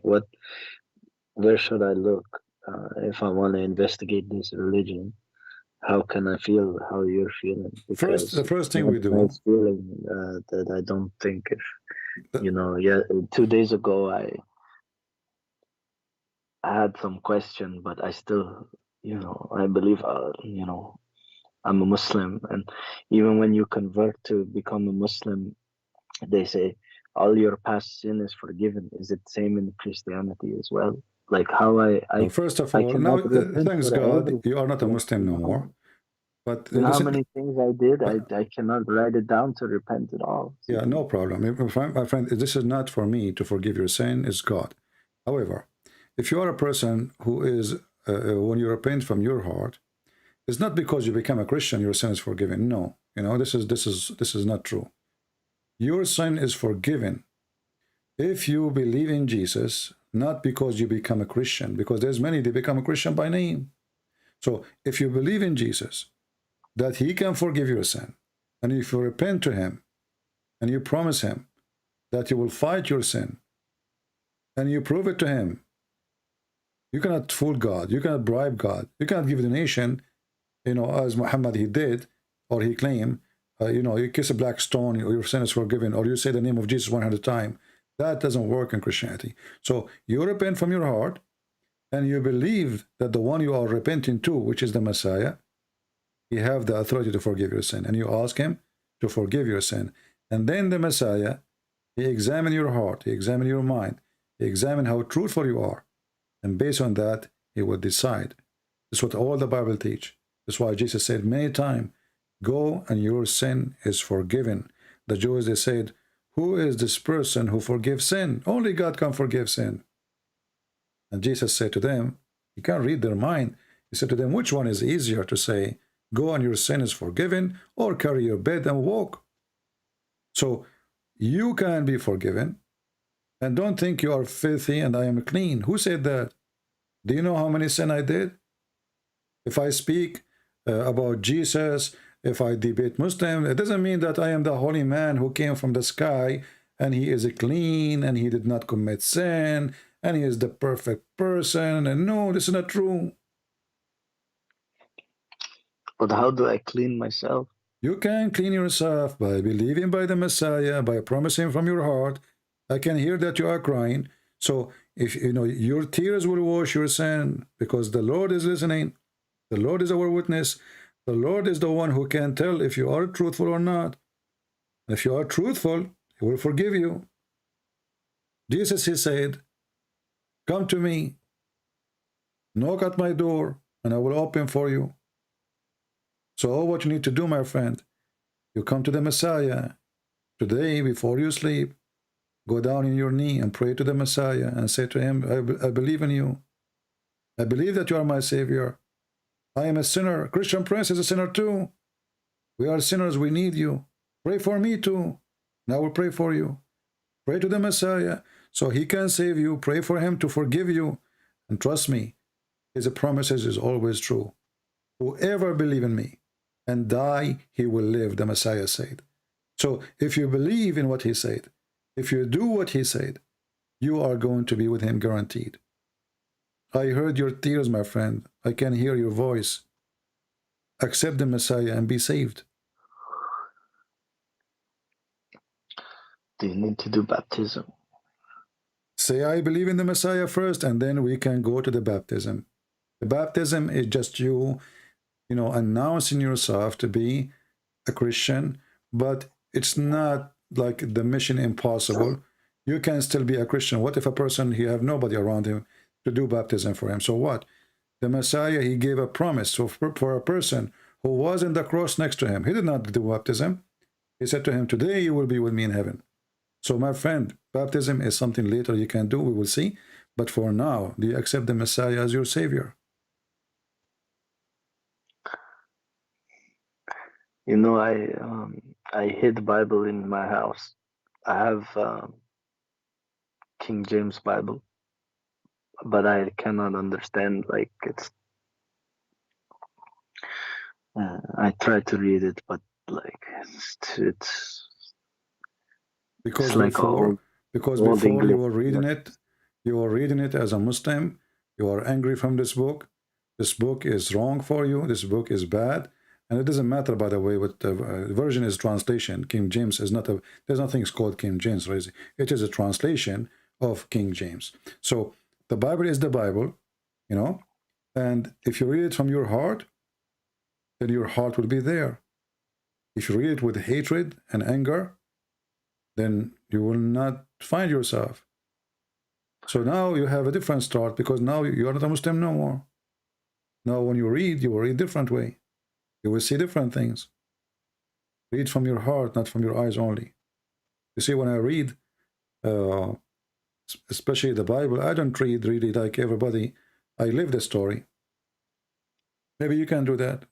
Speaker 8: Where should I look if I want to investigate this religion? How can I feel how you're feeling? Because
Speaker 7: the first thing we do.
Speaker 8: Nice feeling that I don't think if, you know, 2 days ago I had some question, but I still, you know, I believe, you know, I'm a Muslim, and even when you convert to become a Muslim, they say all your past sin is forgiven. Is it same in Christianity as well? Like how
Speaker 7: well, first of all, now thanks God, you are not a Muslim no more. But
Speaker 8: how many things I did, I cannot write it down to repent at all.
Speaker 7: Yeah, no problem. My friend, this is not for me to forgive your sin, it's God. However, if you are a person who is, when you repent from your heart, it's not because you become a Christian, your sin is forgiven. No, you know, this is not true. Your sin is forgiven if you believe in Jesus, not because you become a Christian, because there's many, they become a Christian by name. So if you believe in Jesus, that He can forgive your sin, and if you repent to Him, and you promise Him that you will fight your sin, and you prove it to Him, you cannot fool God, you cannot bribe God, you cannot give a donation, you know, as Muhammad he did, or he claimed, you know, you kiss a black stone, your sin is forgiven, or you say the name of Jesus 100 times. That doesn't work in Christianity. So you repent from your heart, and you believe that the one you are repenting to, which is the Messiah, He have the authority to forgive your sin, and you ask Him to forgive your sin. And then the Messiah, He examine your heart, He examine your mind, He examine how truthful you are, and based on that, He will decide. This is what all the Bible teach. That's why Jesus said many times, Go and your sin is forgiven. The Jews, they said, who is this person who forgives sin? Only God can forgive sin. And Jesus said to them, you can't read their mind. He said to them, which one is easier to say, go and your sin is forgiven, or carry your bed and walk? So you can be forgiven, and don't think you are filthy and I am clean. Who said that? Do you know how many sin I did? If I speak about Jesus, if I debate Muslim, it doesn't mean that I am the holy man who came from the sky and he is clean and he did not commit sin and he is the perfect person. And no, this is not true.
Speaker 8: But how do I clean myself?
Speaker 7: You can clean yourself by believing by the Messiah, by promising from your heart. I can hear that you are crying. So if you know, your tears will wash your sin, because the Lord is listening. The Lord is our witness. The Lord is the one who can tell if you are truthful or not. If you are truthful, he will forgive you. Jesus, he said, come to me, knock at my door, and I will open for you. So all what you need to do, my friend, you come to the Messiah today before you sleep. Go down in your knee and pray to the Messiah and say to him, I believe in you. I believe that you are my Savior. I am a sinner. Christian Prince is a sinner too. We are sinners. We need you. Pray for me too. And I will pray for you. Pray to the Messiah so he can save you. Pray for him to forgive you. And trust me, his promises is always true. Whoever believe in me and die, he will live, the Messiah said. So if you believe in what he said, if you do what he said, you are going to be with him guaranteed. I heard your tears, my friend. I can hear your voice. Accept the Messiah and be saved.
Speaker 8: Do you need to do baptism?
Speaker 7: Say, I believe in the Messiah first, and then we can go to the baptism. The baptism is just you announcing yourself to be a Christian, but it's not like the mission impossible. You can still be a Christian. What if a person, he have nobody around him to do baptism for him? So what? The Messiah, he gave a promise. So for a person who was in the cross next to him, he did not do baptism. He said to him, today you will be with me in heaven. So my friend, baptism is something later you can do, we will see. But for now, do you accept the Messiah as your Savior?
Speaker 8: You know, I hid the Bible in my house. I have King James Bible, but I cannot understand. Like I try to read it, but like it's
Speaker 7: because
Speaker 8: like
Speaker 7: before
Speaker 8: English.
Speaker 7: you were reading it as a Muslim. You are angry from this book. This book is wrong for you. This book is bad. And it doesn't matter, by the way, what the version is translation. King James is not there's nothing called King James. Right? It is a translation of King James. So the Bible is the Bible, and if you read it from your heart, then your heart will be there. If you read it with hatred and anger, then you will not find yourself. So now you have a different start, because now you are not a Muslim no more. Now when you will read different way. You will see different things. Read from your heart, not from your eyes only. You see, when I read, especially the Bible, I don't read really like everybody. I live the story. Maybe you can do that.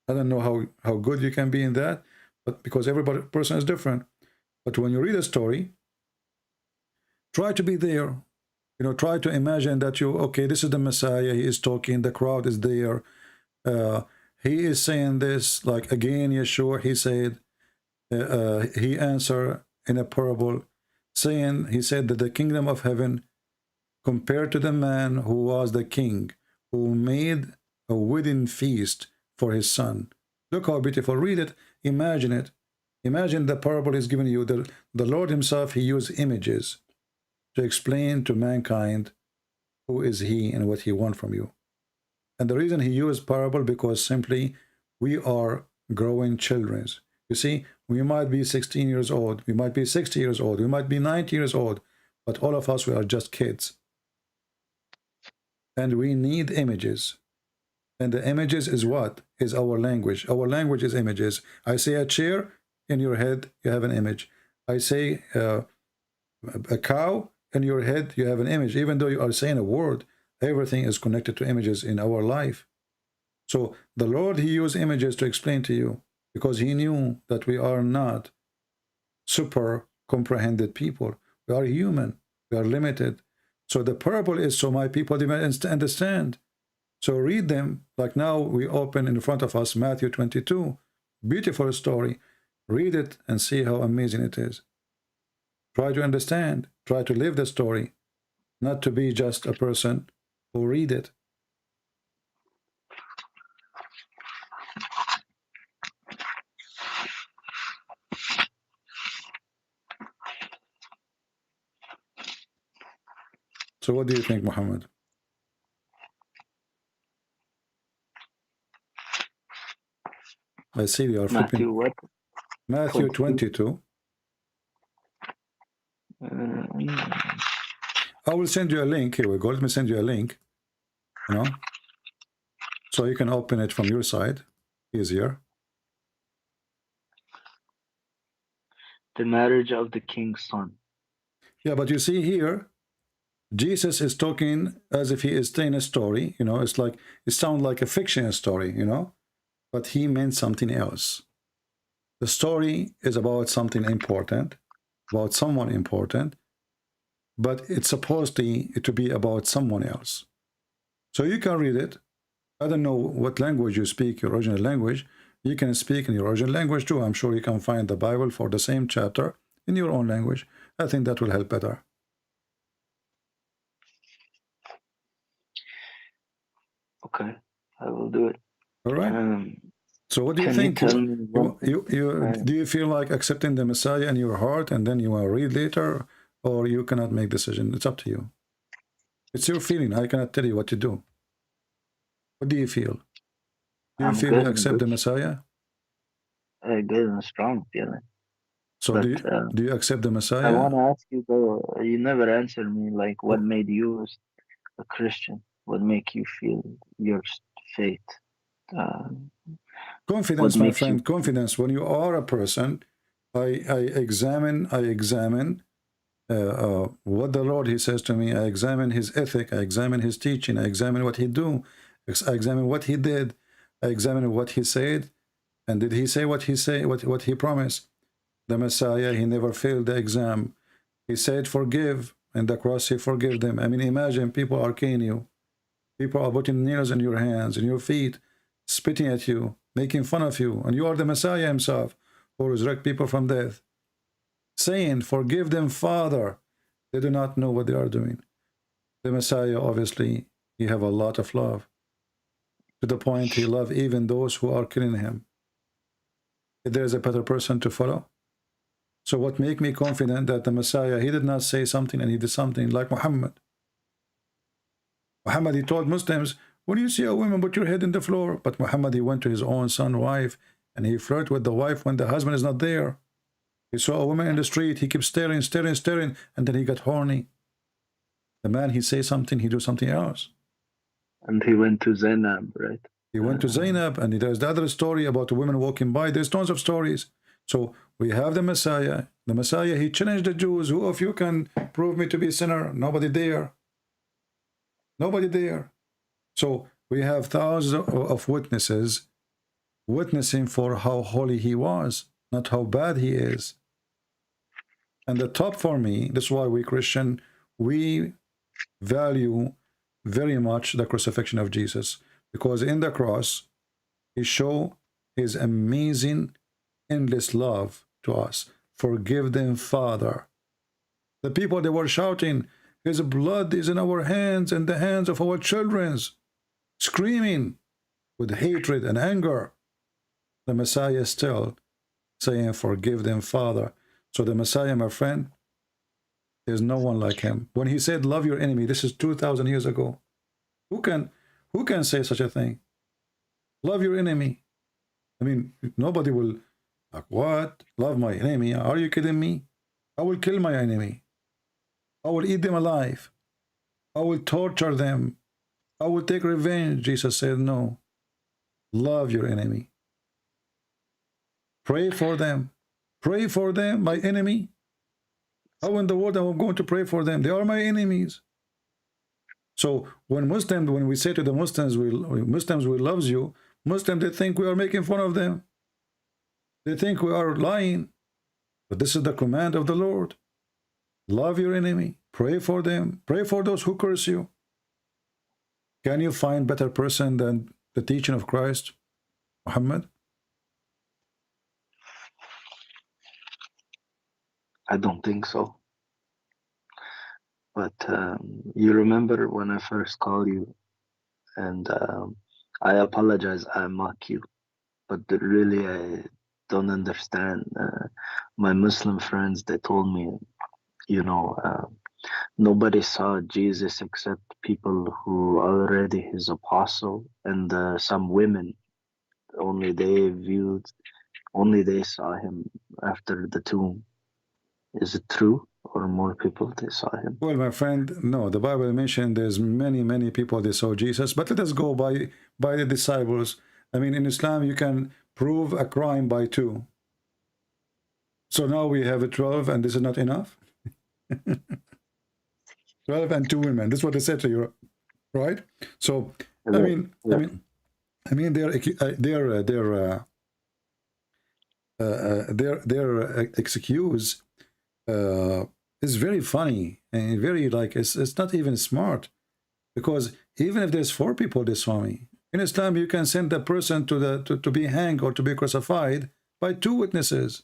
Speaker 7: I don't know how good you can be in that, but because every person is different. But when you read a story, try to be there. Try to imagine that okay, this is the Messiah. He is talking. The crowd is there. He is saying this, like again, Yeshua, he said, he answered in a parable, saying, he said that the kingdom of heaven compared to the man who was the king, who made a wedding feast for his son. Look how beautiful. Read it. Imagine it. Imagine the parable is given you. The Lord himself, he used images to explain to mankind who is he and what he wants from you. And the reason he used parable, because simply we are growing children. You see, we might be 16 years old, we might be 60 years old, we might be 90 years old, but all of us, we are just kids. And we need images. And the images is what? Is our language. Our language is images. I say a chair, in your head, you have an image. I say a cow, in your head, you have an image. Even though you are saying a word, everything is connected to images in our life. So the Lord, he used images to explain to you, because he knew that we are not super comprehended people. We are human. We are limited. So the parable is so my people they may understand. So read them. Like now we open in front of us Matthew 22. Beautiful story. Read it and see how amazing it is. Try to understand. Try to live the story. Not to be just a person who read it. So what do you think, Muhammad? I see you are
Speaker 8: Matthew
Speaker 7: flipping.
Speaker 8: what?
Speaker 7: Matthew
Speaker 8: 22.
Speaker 7: 22. I will send you a link. Here we go. Let me send you a link. You know, so you can open it from your side. Easier.
Speaker 8: The marriage of the king's son.
Speaker 7: Yeah, but you see here, Jesus is talking as if he is telling a story. You know, it's like it sounds like a fictional story. You know, but he meant something else. The story is about something important, about someone important, but it's supposed to be about someone else. So you can read it. I don't know what language you speak, your original language. You can speak in your original language too. I'm sure you can find the Bible for the same chapter in your own language. I think that will help better.
Speaker 8: Okay, I will do it.
Speaker 7: All right. So what do you
Speaker 8: Can
Speaker 7: think?
Speaker 8: you tell me one thing?
Speaker 7: Do you feel like accepting the Messiah in your heart and then you will read later, or you cannot make decision? It's up to you. It's your feeling. I cannot tell you what to do. What do you feel? Do you feel you accept the Messiah?
Speaker 8: A good and strong feeling.
Speaker 7: So
Speaker 8: But,
Speaker 7: do you accept the
Speaker 8: I
Speaker 7: Messiah?
Speaker 8: want to ask you though, you never answered me, like what made you a Christian? What make you feel your faith?
Speaker 7: Confidence,
Speaker 8: what
Speaker 7: my
Speaker 8: makes you-
Speaker 7: friend, confidence. When you are a person, I examine what the Lord, he says to me. I examine his ethic. I examine his teaching. I examine what he do. I examine what he did. I examine what he said. And did he say what he promised? The Messiah, he never failed the exam. He said, forgive. And the cross, he forgave them. I mean, imagine people are killing you. People are putting nails in your hands, in your feet, spitting at you, making fun of you. And you are the Messiah himself, who resurrect people from death. Saying, forgive them, Father. They do not know what they are doing. The Messiah, obviously, he have a lot of love. To the point he love even those who are killing him. If there is a better person to follow. So what make me confident that the Messiah, he did not say something and he did something like Muhammad. Muhammad, he told Muslims, when you see a woman, put your head in the floor. But Muhammad, he went to his own son's wife and he flirted with the wife when the husband is not there. He saw a woman in the street, he kept staring, and then he got horny. The man, he say something, he do something else.
Speaker 8: And he went to Zainab, right?
Speaker 7: He went to Zainab, and there's the other story about a woman walking by. There's tons of stories. So we have the Messiah. The Messiah, he challenged the Jews. Who of you can prove me to be a sinner? Nobody there. Nobody there. So we have thousands of witnesses witnessing for how holy he was, not how bad he is. And the top for me, that's why we Christian, we value very much the crucifixion of Jesus. Because in the cross, he showed his amazing, endless love to us. Forgive them, Father. The people, they were shouting, his blood is in our hands and the hands of our children, screaming with hatred and anger. The Messiah still saying, forgive them, Father. So the Messiah, my friend, there's no one like him. When he said, love your enemy, this is 2,000 years ago. Who can say such a thing? Love your enemy. I mean, nobody will, like, what? Love my enemy? Are you kidding me? I will kill my enemy. I will eat them alive. I will torture them. I will take revenge. Jesus said, no. Love your enemy. Pray for them. Pray for them, my enemy. How in the world am I going to pray for them? They are my enemies. So when we say to the Muslims, we loves you, Muslims, they think we are making fun of them. They think we are lying. But this is the command of the Lord. Love your enemy. Pray for them. Pray for those who curse you. Can you find better person than the teaching of Christ, Muhammad?
Speaker 8: I don't think so. But you remember when I first called you, and I apologize, I mock you, but really I don't understand. My Muslim friends, they told me, you know, nobody saw Jesus except people who are already his apostle, and some women, only they saw him after the tomb. Is it true? Or more people they saw him?
Speaker 7: Well, my friend, no. The Bible mentioned there's many people they saw Jesus. But let us go by the disciples. I mean, in Islam, you can prove a crime by 2. So now we have 12, and this is not enough. 12 and 2 women. This is what they said to you, right? So I mean, their excuse is very funny and very like it's not even smart, because even if there's 4 people they saw me in Islam, you can send a person to be hanged or to be crucified by 2 witnesses.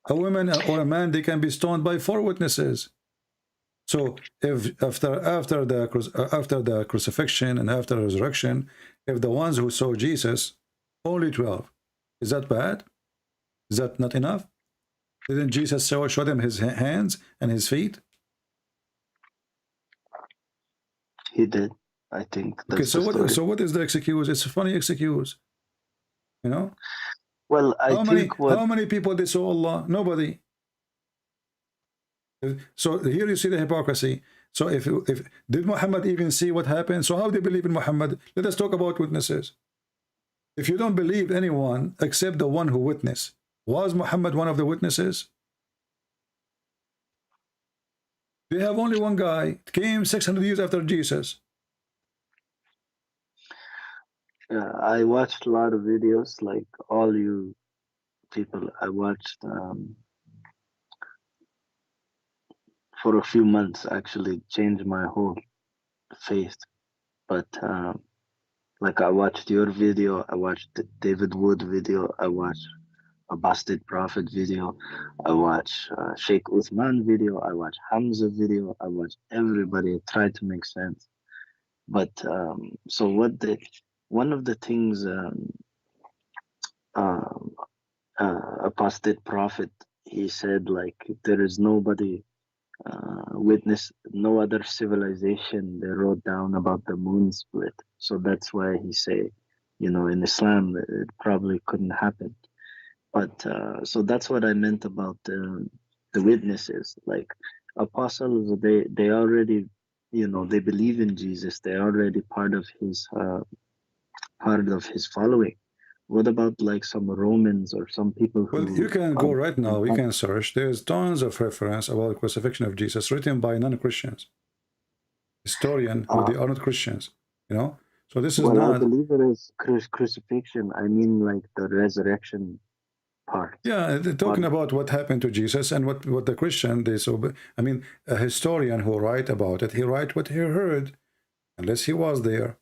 Speaker 7: A woman or a man, they can be stoned by 4 witnesses. So if after the crucifixion and after the resurrection, if the ones who saw Jesus only 12, is that bad? Is that not enough? Didn't Jesus show them his hands and his feet?
Speaker 8: He did. I think. That's
Speaker 7: okay. So what is the excuse? It's a funny excuse. You know.
Speaker 8: Well, how
Speaker 7: many people they saw Allah? Nobody. So here you see the hypocrisy. So if did Muhammad even see what happened? So how do you believe in Muhammad? Let us talk about witnesses. If you don't believe anyone except the one who witnessed, was Muhammad one of the witnesses? They have only one guy. It came 600 years after Jesus.
Speaker 8: I watched a lot of videos, like all you people. I watched for a few months, actually changed my whole faith. But like I watched your video, I watched the David Wood video, I watched a Busted Prophet video, I watched Sheikh Uthman video, I watched Hamza video, I watched everybody try to make sense. But so one of the things Apostate Prophet, he said, like, there is nobody witness, no other civilization they wrote down about the moon split. So that's why he say, you know, in Islam it probably couldn't happen. But so that's what I meant about the witnesses. Like apostles, they already, you know, they believe in Jesus. They're already part of his following. What about like some Romans or some people who...
Speaker 7: Well, you can go right now, you can search. There's tons of reference about the crucifixion of Jesus written by non-Christians. Historian who they are not Christians, you know? So this is not...
Speaker 8: I believe it is crucifixion. I mean like the resurrection part.
Speaker 7: Yeah, they're talking about what happened to Jesus and what the Christian, they so... I mean, a historian who write about it, he write what he heard, unless he was there.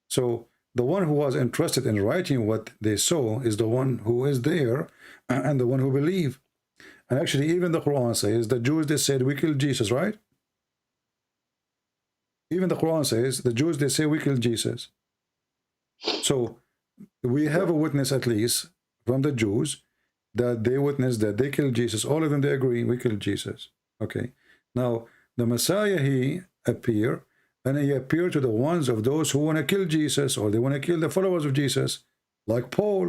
Speaker 7: So... the one who was interested in writing what they saw is the one who is there and the one who believe. And actually, even the Quran says the Jews, they said, we killed Jesus, right? Even the Quran says the Jews, they say, we killed Jesus. So we have a witness, at least from the Jews, that they witnessed that they killed Jesus. All of them, they agree, we killed Jesus. Okay. Now, the Messiah, he appeared. And he appeared to the ones of those who want to kill Jesus, or they want to kill the followers of Jesus, like Paul.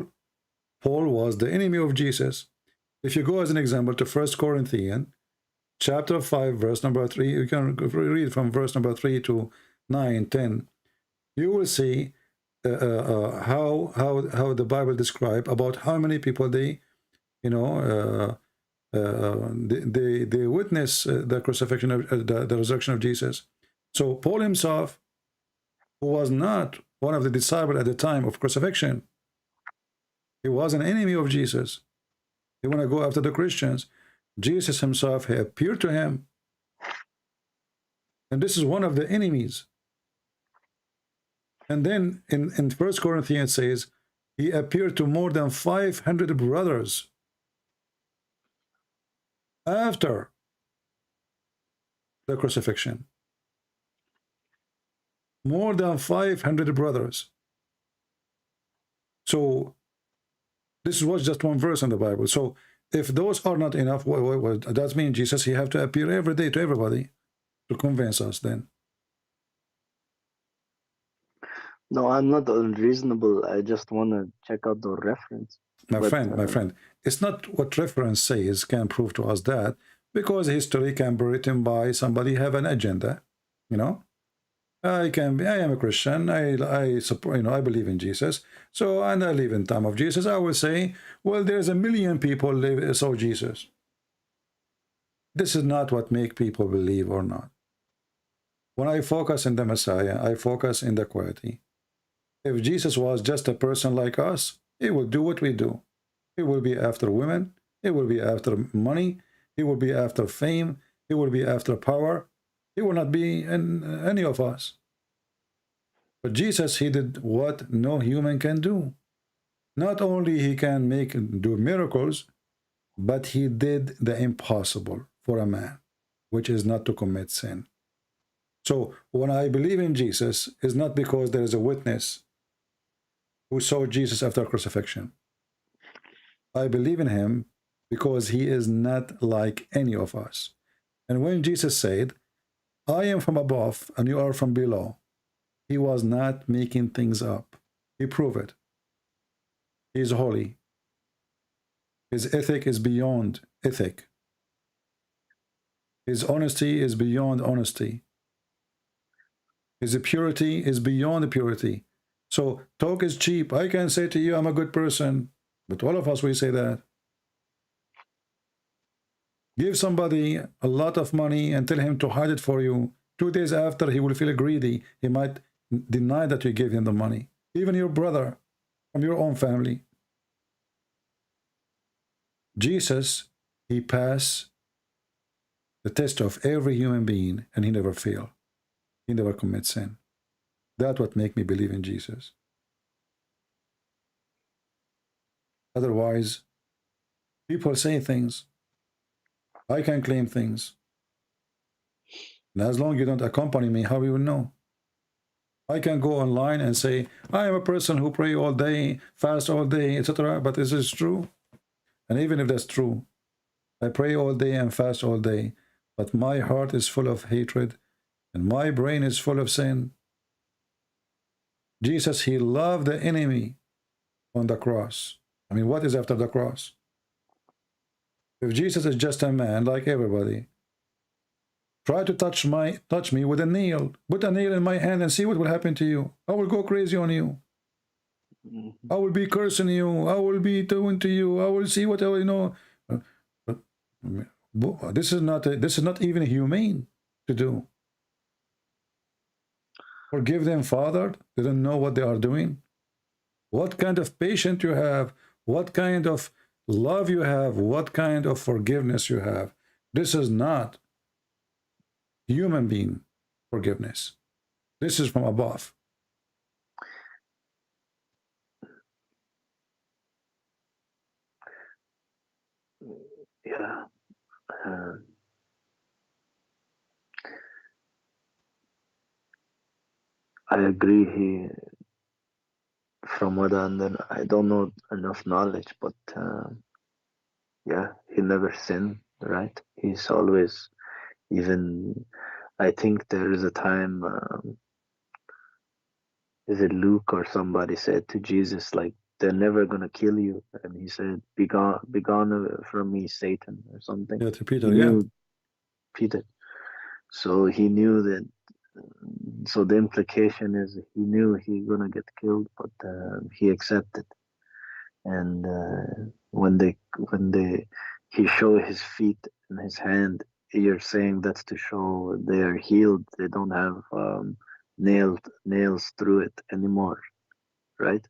Speaker 7: Paul was the enemy of Jesus. If you go as an example to 1 Corinthians, chapter 5, verse number 3, you can read from verse number 3 to 9, 10. You will see how the Bible describe about how many people they, you know, they witness the crucifixion of the resurrection of Jesus. So Paul himself, who was not one of the disciples at the time of crucifixion, he was an enemy of Jesus. He want to go after the Christians. Jesus himself, he appeared to him, and this is one of the enemies. And then in 1 Corinthians it says, he appeared to more than 500 brothers after the crucifixion. More than 500 brothers. So this was just one verse in the Bible. So if those are not enough, that means Jesus, he have to appear every day to everybody to convince us then.
Speaker 8: No, I'm not unreasonable. I just want to check out the reference.
Speaker 7: My friend, it's not what reference says can prove to us that, because history can be written by somebody have an agenda, you know. I am a Christian. I support, you know, I believe in Jesus. So, and I live in time of Jesus. I will say, well, there's 1 million people saw Jesus. This is not what make people believe or not. When I focus in the Messiah, I focus in the quality. If Jesus was just a person like us, he will do what we do. He will be after women. He will be after money. He will be after fame. He will be after power. He will not be in any of us. But Jesus, he did what no human can do. Not only he can do miracles, but he did the impossible for a man, which is not to commit sin. So when I believe in Jesus, it's not because there is a witness who saw Jesus after crucifixion. I believe in him because he is not like any of us. And when Jesus said, I am from above and you are from below, he was not making things up. He proved it. He is holy. His ethic is beyond ethic. His honesty is beyond honesty. His purity is beyond purity. So talk is cheap. I can say to you, I'm a good person. But all of us, we say that. Give somebody a lot of money and tell him to hide it for you. 2 days after, he will feel greedy. He might deny that you gave him the money. Even your brother from your own family. Jesus, he passed the test of every human being and he never failed. He never commits sin. That's what makes me believe in Jesus. Otherwise, people say things. I can claim things. And as long as you don't accompany me, how you will know? I can go online and say, I am a person who pray all day, fast all day, etc. But is this true? And even if that's true, I pray all day and fast all day, but my heart is full of hatred and my brain is full of sin. Jesus, he loved the enemy on the cross. I mean, what is after the cross? If Jesus is just a man like everybody, try to touch me with a nail. Put a nail in my hand and see what will happen to you. I will go crazy on you. I will be cursing you. I will be doing to you. I will see what I will, you know. This is not even humane to do. Forgive them, Father. They don't know what they are doing. What kind of patience you have, what kind of love you have, what kind of forgiveness you have. This is not human being forgiveness. This is from above.
Speaker 8: Yeah. I agree. From what I don't know enough knowledge, but yeah, he never sinned, right? He's always, even, I think there is a time, is it Luke or somebody said to Jesus, like, they're never gonna kill you, and he said, be gone from me, Satan, or something.
Speaker 7: Yeah, to Peter, yeah.
Speaker 8: Peter. So he knew that so the implication is he knew he gonna get killed, but he accepted. And when he show his feet and his hand, you're saying that's to show they are healed. They don't have nails through it anymore, right?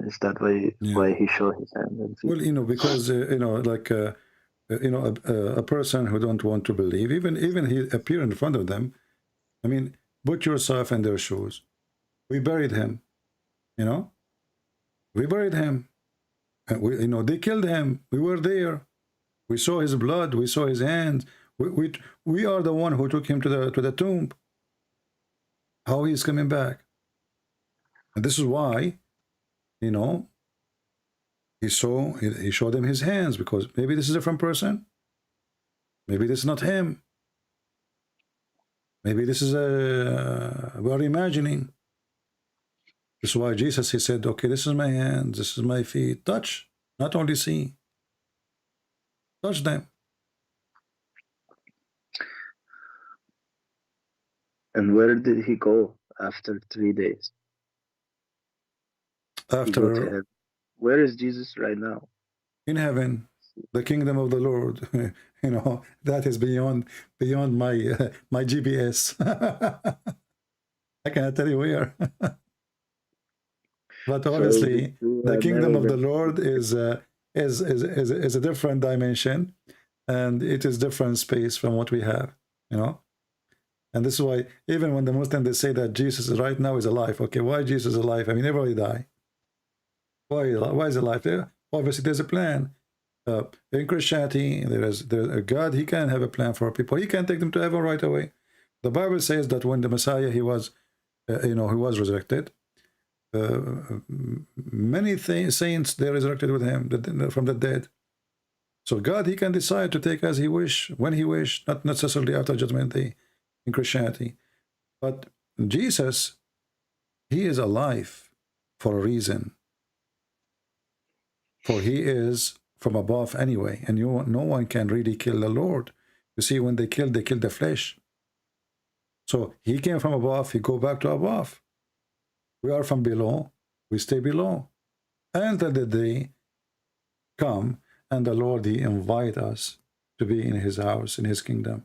Speaker 8: Is that why he showed his hand and feet?
Speaker 7: Well, you know, because like a person who don't want to believe, even he appear in front of them. I mean, put yourself in their shoes. We buried him, you know. We buried him. And they killed him. We were there. We saw his blood. We saw his hands. We are the one who took him to the tomb. How he's coming back? And this is why, he showed them his hands, because maybe this is a different person. Maybe this is not him. Maybe this is we're imagining. This is why Jesus, he said, okay, this is my hands, this is my feet. Touch, not only see. Touch them.
Speaker 8: And where did he go after 3 days? Where is Jesus right now?
Speaker 7: In heaven, the kingdom of the Lord. That is beyond my my GPS. I cannot tell you where. But obviously, the kingdom of the Lord is a different dimension, and it is different space from what we have, And this is why even when the Muslims, they say that Jesus right now is alive. Okay, why Jesus is alive? I mean, everybody die. Why is he alive? Obviously, there's a plan. In Christianity, there's a God. He can have a plan for people. He can take them to heaven right away. The Bible says that when the Messiah, he was resurrected. Many saints, they resurrected with him from the dead. So God, he can decide to take as he wish, when he wish, not necessarily after Judgment Day in Christianity. But Jesus, he is alive for a reason. For he is from above anyway, and no one can really kill the Lord. You see, when they kill the flesh. So he came from above, he go back to above. We are from below, we stay below. Until the day come, and the Lord, he invite us to be in his house, in his kingdom.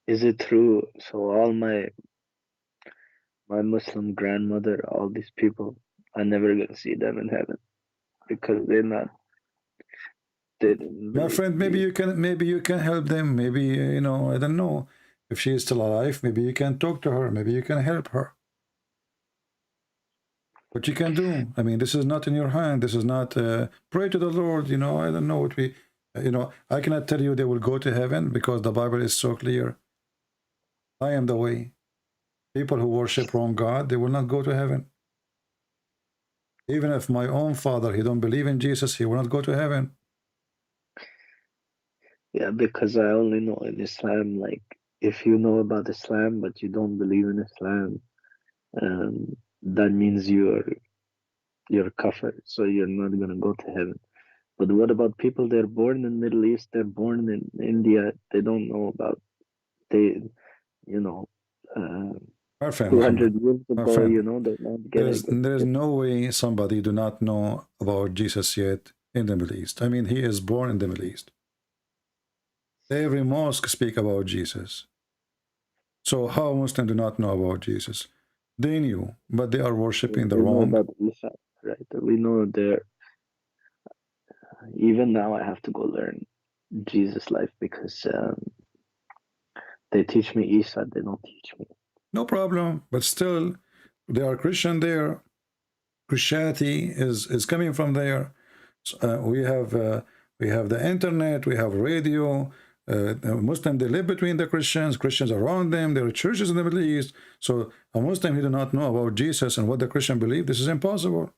Speaker 8: Is it true? So all my Muslim grandmother, all these people, I'm never gonna see them in heaven because they're not.
Speaker 7: My friend, maybe you can help them. Maybe I don't know if she is still alive. Maybe you can talk to her. Maybe you can help her. What you can do? I mean, this is not in your hand. This is not pray to the Lord. I don't know what we. I cannot tell you they will go to heaven because the Bible is so clear. I am the way. People who worship wrong God, they will not go to heaven. Even if my own father, he don't believe in Jesus, he will not go to heaven.
Speaker 8: Yeah, because I only know in Islam, like, if you know about Islam, but you don't believe in Islam, that means you're kafir, so you're not going to go to heaven. But what about people that are born in the Middle East, they're born in India, they don't know about, 200 years ago, they're not getting
Speaker 7: there's no way somebody do not know about Jesus yet in the Middle East. I mean, he is born in the Middle East. Every mosque speak about Jesus. So how Muslims do not know about Jesus? They knew, but they are worshiping the wrong.
Speaker 8: About Isa, right? We know there. Even now, I have to go learn Jesus' life because they teach me Isa. They don't teach me.
Speaker 7: No problem, but still, they are Christian there. Christianity is coming from there. We have the internet. We have radio. Muslims, they live between the Christians around them, there are churches in the Middle East. So a Muslim who do not know about Jesus and what the Christian believe, this is impossible.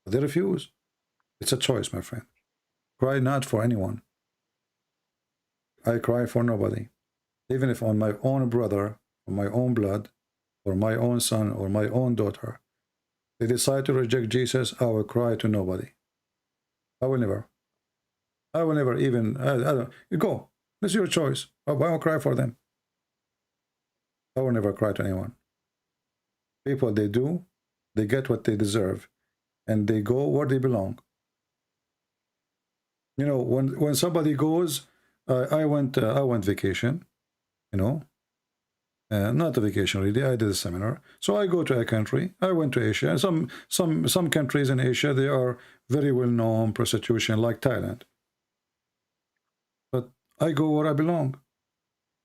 Speaker 7: They refuse. It's a choice, my friend. Cry not for anyone. I cry for nobody. Even if on my own brother, or my own blood, or my own son, or my own daughter, they decide to reject Jesus, I will cry to nobody. I will never even, I don't, you go. It's your choice. I won't cry for them. I will never cry to anyone. People, they get what they deserve, and they go where they belong. You know, when somebody goes, I went vacation, you know, not a vacation really. I did a seminar, so I go to a country. I went to Asia. Some countries in Asia, they are very well known prostitution, like Thailand. But I go where I belong.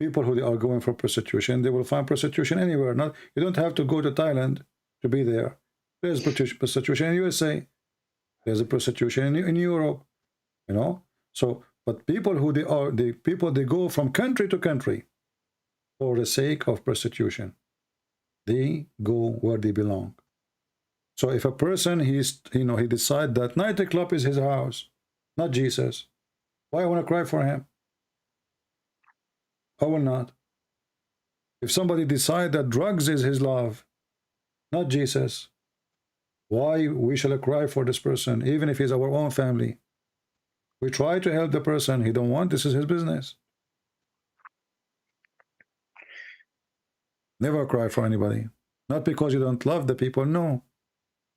Speaker 7: People who are going for prostitution, they will find prostitution anywhere. Not, you don't have to go to Thailand to be there. There's prostitution in USA. There's a prostitution in Europe. You know. So, but people who they go from country to country for the sake of prostitution. They go where they belong. So, if a person he decide that nightclub is his house, not Jesus, why I want to cry for him? I will not. If somebody decide that drugs is his love, not Jesus, why we shall cry for this person, even if he's our own family? We try to help the person. He don't want. This is his business. Never cry for anybody. Not because you don't love the people, no.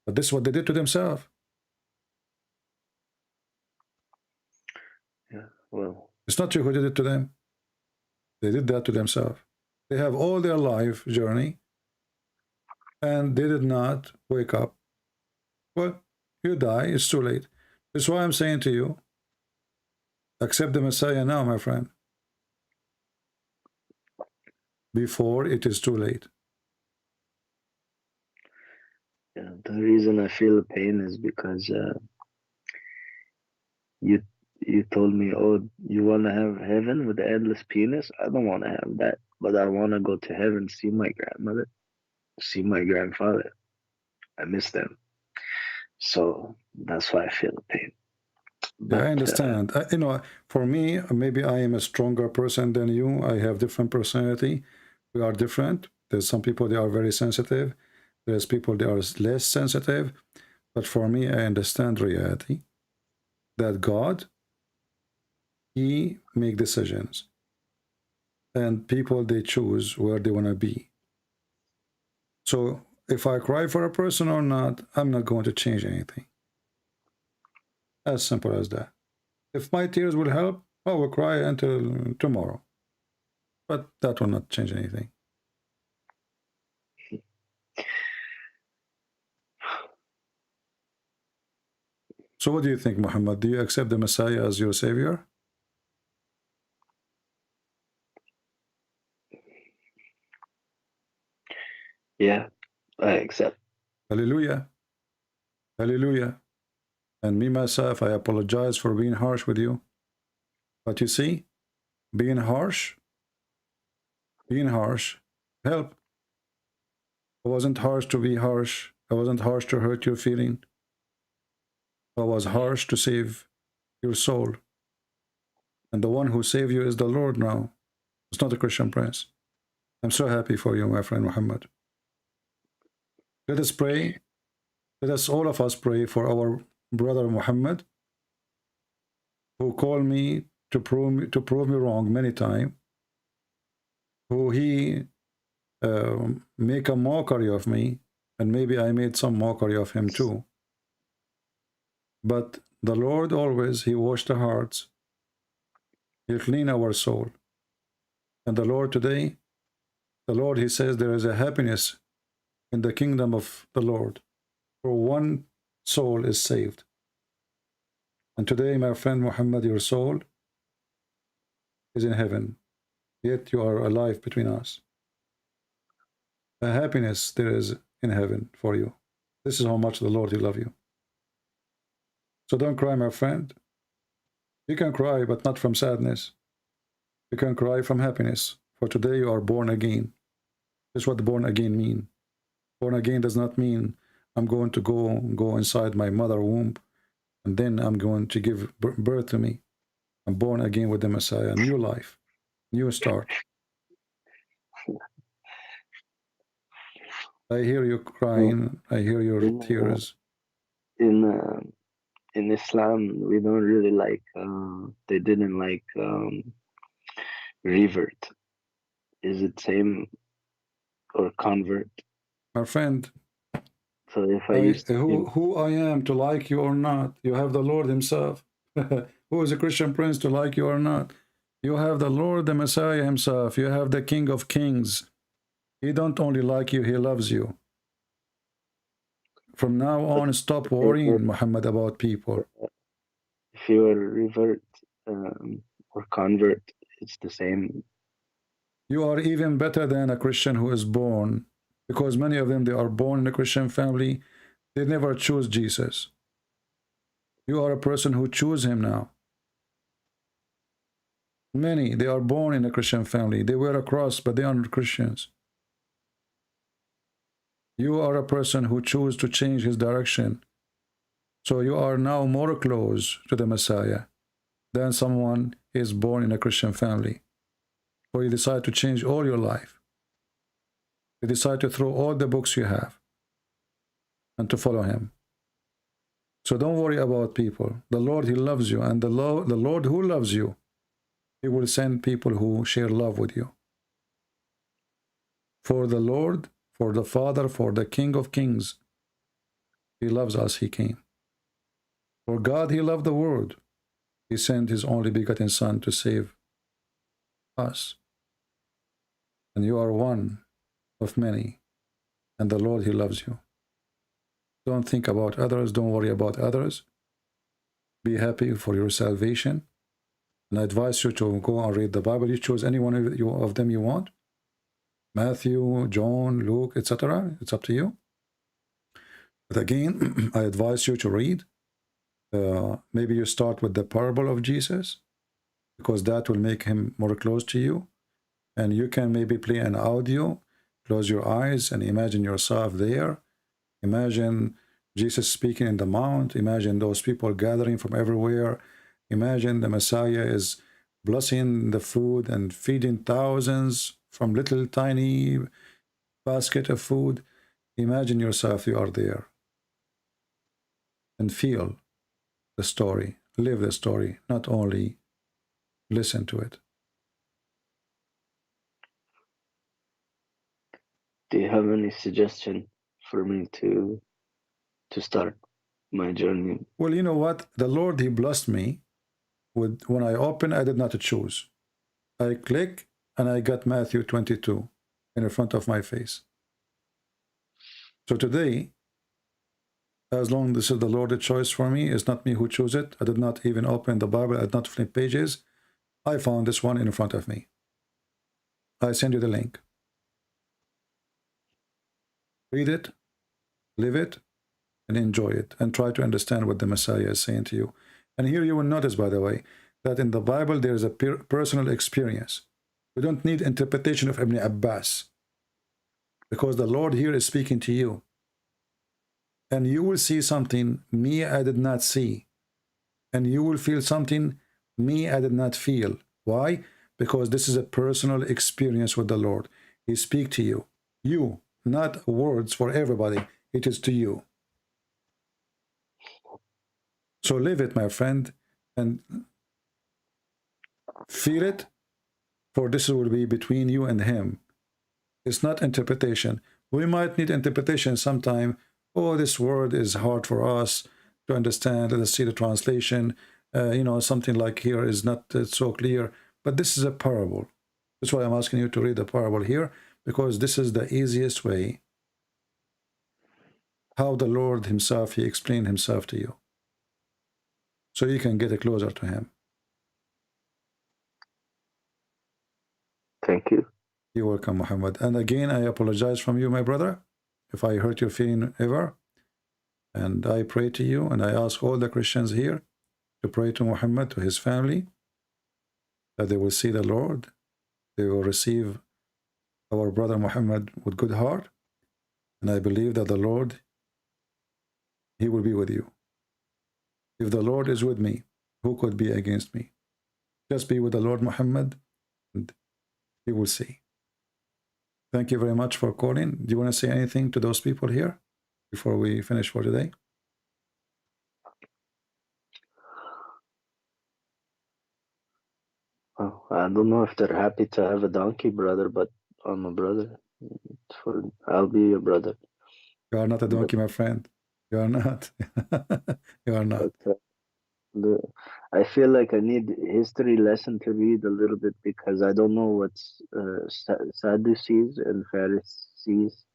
Speaker 7: But this is what they did to themselves.
Speaker 8: Yeah, well.
Speaker 7: It's not you who did it to them. They did that to themselves. They have all their life journey, and they did not wake up. Well, you die, it's too late. That's why I'm saying to you, accept the Messiah now, my friend, before it is too late.
Speaker 8: Yeah, the reason I feel the pain is because you told me, oh, you want to have heaven with the endless penis? I don't want to have that, but I want to go to heaven, see my grandmother, see my grandfather. I miss them. So that's why I feel the pain. But,
Speaker 7: yeah, I understand. You know, for me, maybe I am a stronger person than you. I have different personality. We are different. There's some people, they are very sensitive. There's people, they are less sensitive. But for me, I understand reality. That God, He make decisions. And people, they choose where they want to be. So if I cry for a person or not, I'm not going to change anything. As simple as that. If my tears will help, I will cry until tomorrow. But that will not change anything. So what do you think, Muhammad? Do you accept the Messiah as your savior?
Speaker 8: Yeah, I accept.
Speaker 7: Hallelujah. Hallelujah. And me, myself, I apologize for being harsh with you. But you see, being harsh help. I wasn't harsh to be harsh. I wasn't harsh to hurt your feeling. I was harsh to save your soul. And the one who saved you is the Lord now. It's not a Christian prince. I'm so happy for you, my friend Muhammad. Let us pray. Let us, all of us, pray for our brother Muhammad, who called me to prove me wrong many times, who he make a mockery of me, and maybe I made some mockery of him too. But the Lord always, He washed the hearts. He'll clean our soul. And the Lord today, the Lord, He says there is a happiness in the kingdom of the Lord, for one soul is saved. And today, my friend Muhammad, your soul is in heaven, yet you are alive between us. A happiness there is in heaven for you. This is how much the Lord, He loves you. So don't cry, my friend. You can cry, but not from sadness. You can cry from happiness, for today you are born again. This is what born again mean. Born again does not mean I'm going to go inside my mother womb and then I'm going to give birth to me. I'm born again with the Messiah, new life, new start. I hear you crying. I hear your tears.
Speaker 8: In Islam, we don't really like. They didn't like revert. Is it same or convert?
Speaker 7: My friend,
Speaker 8: So if I used to
Speaker 7: who I am to like you or not, you have the Lord himself. Who is a Christian prince to like you or not? You have the Lord, the Messiah himself. You have the King of Kings. He don't only like you, he loves you. From now on, stop worrying, Muhammad, about people.
Speaker 8: if you were revert or convert, it's the same.
Speaker 7: You are even better than a Christian who is born, because many of them, they are born in a Christian family. They never choose Jesus. You are a person who choose him now. Many, they are born in a Christian family. They wear a cross, but they are not Christians. You are a person who choose to change his direction. So you are now more close to the Messiah than someone is born in a Christian family. Or you decide to change all your life. You decide to throw all the books you have and to follow him. So don't worry about people. The Lord, he loves you. And the Lord who loves you, he will send people who share love with you. For the Lord, for the Father, for the King of Kings, he loves us, he came. For God, he loved the world. He sent his only begotten Son to save us. And you are one of many. And the Lord, he loves you. Don't think about others. Don't worry about others. Be happy for your salvation. And I advise you to go and read the Bible. You choose any one of them you want. Matthew, John, Luke, etc. It's up to you. But again, I advise you to read. Maybe you start with the parable of Jesus, because that will make him more close to you. And you can maybe play an audio, close your eyes and imagine yourself there. Imagine Jesus speaking in the mount. Imagine those people gathering from everywhere. Imagine the Messiah is blessing the food and feeding thousands from little tiny basket of food. Imagine yourself, you are there. And feel the story, live the story, not only listen to it.
Speaker 8: Do you have any suggestion for me to start my journey?
Speaker 7: Well, you know what? The Lord, he blessed me with, when I open, I did not choose. I click and I got Matthew 22 in front of my face. So today, as long as this is the Lord's choice for me, it's not me who chose it. I did not even open the Bible. I did not flip pages. I found this one in front of me. I send you the link. Read it, live it, and enjoy it, and try to understand what the Messiah is saying to you. And here you will notice, by the way, that in the Bible there is a personal experience. We don't need interpretation of Ibn Abbas, because the Lord here is speaking to you. And you will see something me I did not see. And you will feel something me I did not feel. Why? Because this is a personal experience with the Lord. He speaks to you. You, not words for everybody. It is to you. So live it, my friend, and feel it, for this will be between you and him. It's not interpretation. We might need interpretation sometime. Oh, this word is hard for us to understand. Let us see the translation. You know, something like here is not so clear. But this is a parable. That's why I'm asking you to read the parable here, because this is the easiest way how the Lord himself, he explained himself to you. So you can get closer to him.
Speaker 8: Thank you.
Speaker 7: You're welcome, Muhammad. And again, I apologize from you, my brother, if I hurt your feeling ever. And I pray to you, and I ask all the Christians here to pray to Muhammad, to his family, that they will see the Lord. They will receive our brother Muhammad with good heart. And I believe that the Lord, he will be with you. If the Lord is with me, who could be against me? Just be with the Lord Muhammad, and you will see. Thank you very much for calling. Do you want to say anything to those people here before we finish for today?
Speaker 8: Oh, I don't know if they're happy to have a donkey, brother, but I'm a brother. I'll be your brother.
Speaker 7: You are not a donkey, my friend. You are not. You are not.
Speaker 8: But, I feel like I need history lesson to read a little bit because I don't know what's Sadducees and Pharisees.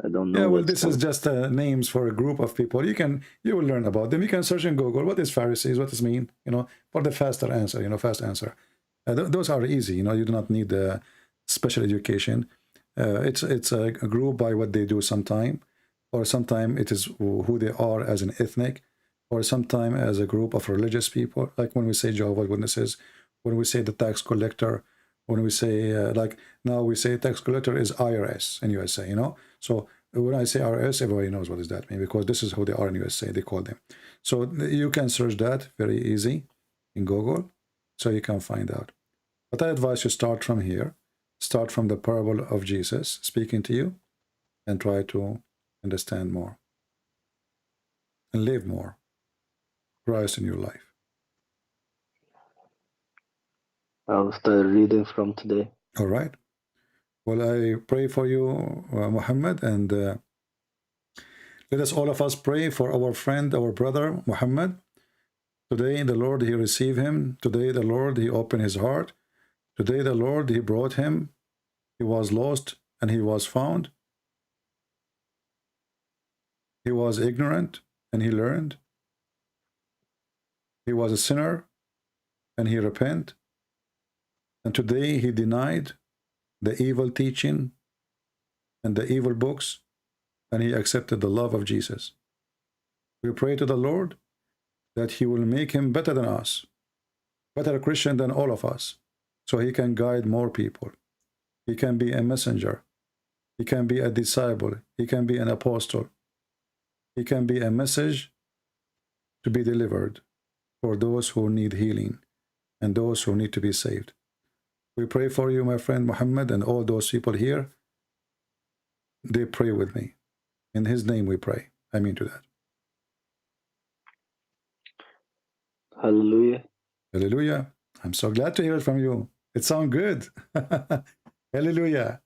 Speaker 8: I don't know.
Speaker 7: Yeah, well,
Speaker 8: what's
Speaker 7: this is just names for a group of people. You will learn about them. You can search in Google. What is Pharisees? What does it mean? For the faster answer. Fast answer. Those are easy. You do not need special education. It's a group by what they do sometime, or sometime it is who they are as an ethnic, or sometime as a group of religious people. Like when we say Jehovah's Witnesses, when we say the tax collector, when we say like now we say tax collector is IRS in USA. So when I say IRS, everybody knows what does that mean, because this is who they are in USA. They call them. So you can search that very easy in Google, so you can find out. But I advise you start from here. Start from the parable of Jesus speaking to you, and try to understand more and live more Christ in your life.
Speaker 8: I'll start reading from today.
Speaker 7: All right. Well, I pray for you, Muhammad, and let us all of us pray for our friend, our brother, Muhammad. Today, the Lord, He received him. Today, the Lord, He opened his heart. Today, the Lord, He brought him. He was lost and he was found. He was ignorant and he learned. He was a sinner and he repented. And today he denied the evil teaching and the evil books, and he accepted the love of Jesus. We pray to the Lord that He will make him better than us, better Christian than all of us, so he can guide more people. He can be a messenger. He can be a disciple. He can be an apostle. He can be a message to be delivered for those who need healing and those who need to be saved. We pray for you, my friend Muhammad, and all those people here. They pray with me. In His name we pray. I mean to that.
Speaker 8: Hallelujah.
Speaker 7: Hallelujah. I'm so glad to hear it from you. It sounds good. Hallelujah.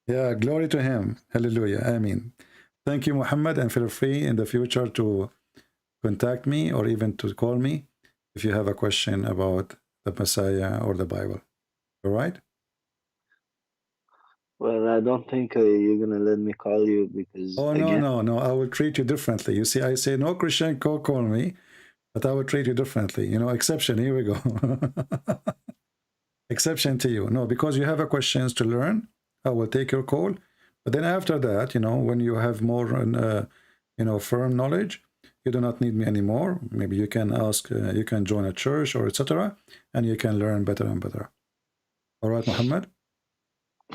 Speaker 7: Yeah, glory to Him. Hallelujah. Amen. Thank you, Muhammad, and feel free in the future to contact me or even to call me if you have a question about the Messiah or the Bible. All right?
Speaker 8: Well, I don't think you're gonna let me call you because
Speaker 7: Oh, no. I will treat you differently. You see, I say no Christian call me, but I will treat you differently. Exception. Here we go. Exception to you. No, because you have a questions to learn, I will take your call. But then after that, when you have more, firm knowledge, you do not need me anymore. Maybe you can ask, you can join a church or etc., and you can learn better and better. All right, Muhammad?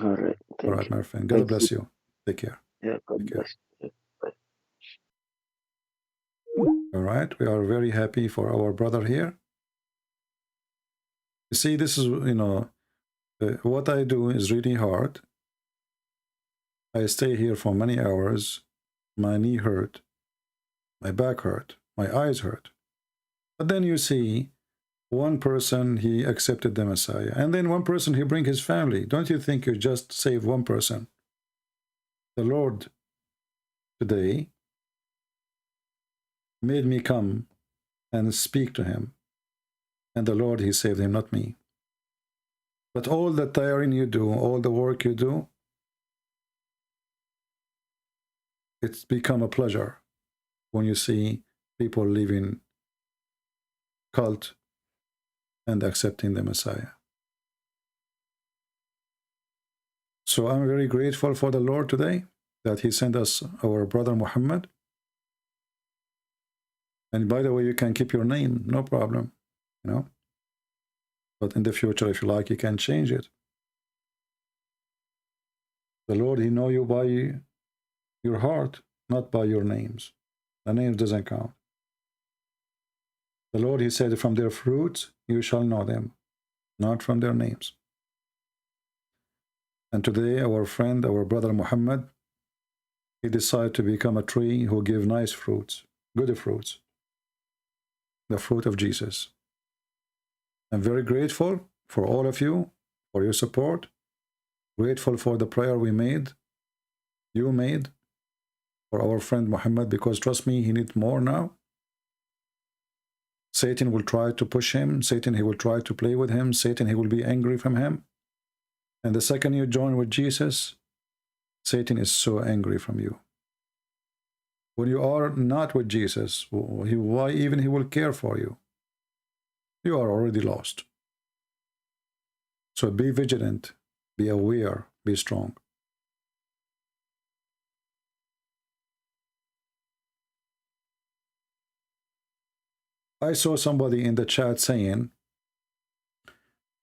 Speaker 8: All right.
Speaker 7: All right, my friend. God bless you. Take care.
Speaker 8: Yeah, God bless you. Bye.
Speaker 7: All right. We are very happy for our brother here. You see, this is, what I do is really hard. I stay here for many hours. My knee hurt. My back hurt. My eyes hurt. But then you see, one person, he accepted the Messiah. And then one person, he bring his family. Don't you think you just saved one person? The Lord today made me come and speak to him. And the Lord, He saved him, not me. But all the tiring you do, all the work you do, it's become a pleasure when you see people leaving cult and accepting the Messiah. So I'm very grateful for the Lord today that He sent us our brother Muhammad. And by the way, you can keep your name, no problem, But in the future, if you like, you can change it. The Lord, He know you by your heart, not by your names. The names doesn't count. The Lord, He said, from their fruits you shall know them, not from their names. And today, our friend, our brother Muhammad, he decided to become a tree who give nice fruits, good fruits, the fruit of Jesus. I'm very grateful for all of you, for your support. Grateful for the prayer we made, you made, for our friend Muhammad, because trust me, he needs more now. Satan will try to push him. Satan, he will try to play with him. Satan, he will be angry from him. And the second you join with Jesus, Satan is so angry from you. When you are not with Jesus, why even he will care for you? You are already lost. So be vigilant, be aware, be strong. I saw somebody in the chat saying,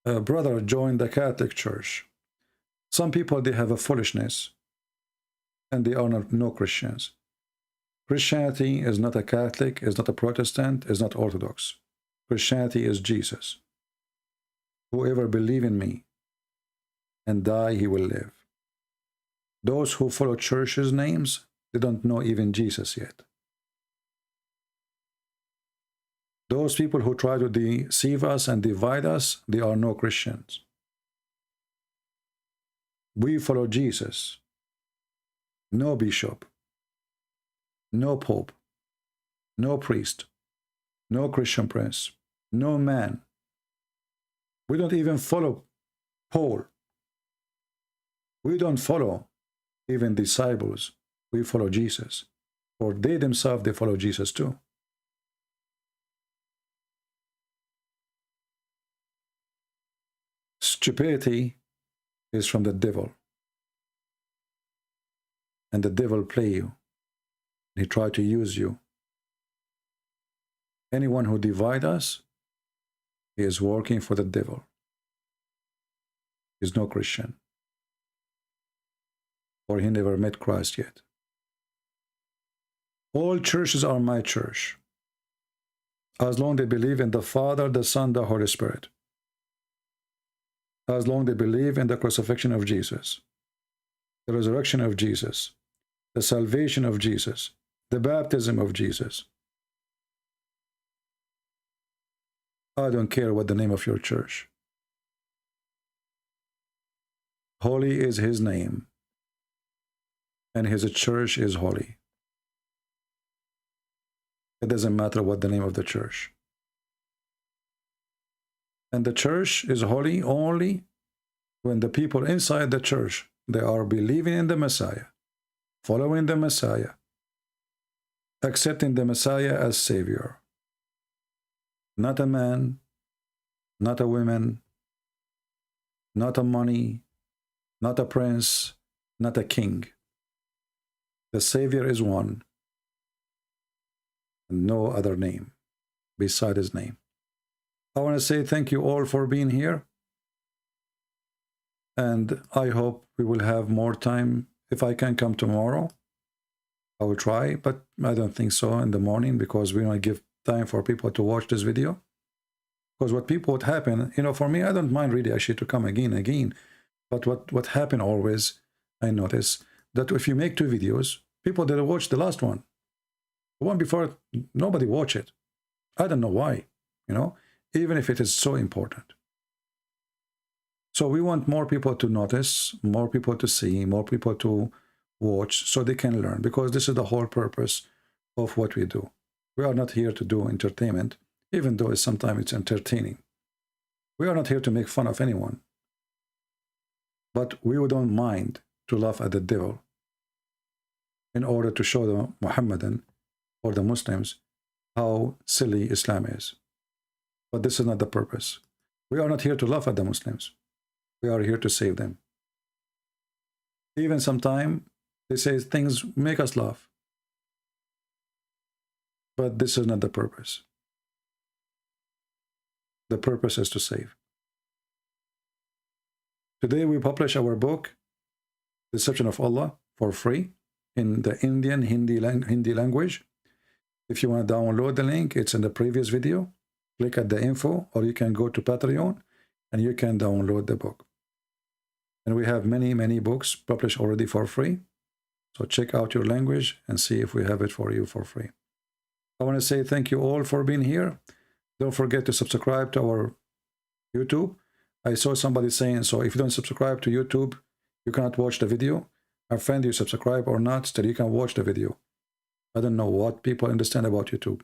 Speaker 7: brother, join the Catholic Church. Some people, they have a foolishness, and they are no Christians. Christianity is not a Catholic, is not a Protestant, is not Orthodox. Christianity is Jesus. Whoever believe in me and die, he will live. Those who follow churches' names, they don't know even Jesus yet. Those people who try to deceive us and divide us, they are no Christians. We follow Jesus. No bishop, no pope, no priest, no Christian prince, no man. We don't even follow Paul. We don't follow even disciples. We follow Jesus. For they themselves, they follow Jesus too. Stupidity is from the devil. And the devil play you. He try to use you. Anyone who divide us, he is working for the devil. He is no Christian. Or he never met Christ yet. All churches are my church, as long they believe in the Father, the Son, the Holy Spirit. As long they believe in the crucifixion of Jesus, the resurrection of Jesus, the salvation of Jesus, the baptism of Jesus. I don't care what the name of your church. Holy is his name, and his church is holy. It doesn't matter what the name of the church. And the church is holy only when the people inside the church, they are believing in the Messiah, following the Messiah, accepting the Messiah as Savior. Not a man, not a woman, not a money, not a prince, not a king. The Savior is one, and no other name beside his name. I want to say thank you all for being here. And I hope we will have more time. If I can come tomorrow, I will try, but I don't think so in the morning, because we don't give time for people to watch this video. Because would happen, for me, I don't mind really actually to come again. But what happened always, I notice that if you make 2 videos, people didn't watch the last one. The one before, nobody watch it. I don't know why, even if it is so important. So we want more people to notice, more people to see, more people to watch, so they can learn, because this is the whole purpose of what we do. We are not here to do entertainment, even though sometimes it's entertaining. We are not here to make fun of anyone. But we don't mind to laugh at the devil in order to show the Muhammadan or the Muslims how silly Islam is. But this is not the purpose. We are not here to laugh at the Muslims. We are here to save them. Even sometimes they say things make us laugh. But this is not the purpose. The purpose is to save. Today we publish our book, Deception of Allah, for free in the Indian Hindi language. If you want to download the link, it's in the previous video. Click at the info, or you can go to Patreon and you can download the book. And we have many books published already for free. So check out your language and see if we have it for you for free. I want to say thank you all for being here. Don't forget to subscribe to our YouTube. I saw somebody saying, so if you don't subscribe to YouTube, you cannot watch the video. My friend, you subscribe or not, still you can watch the video. I don't know what people understand about YouTube.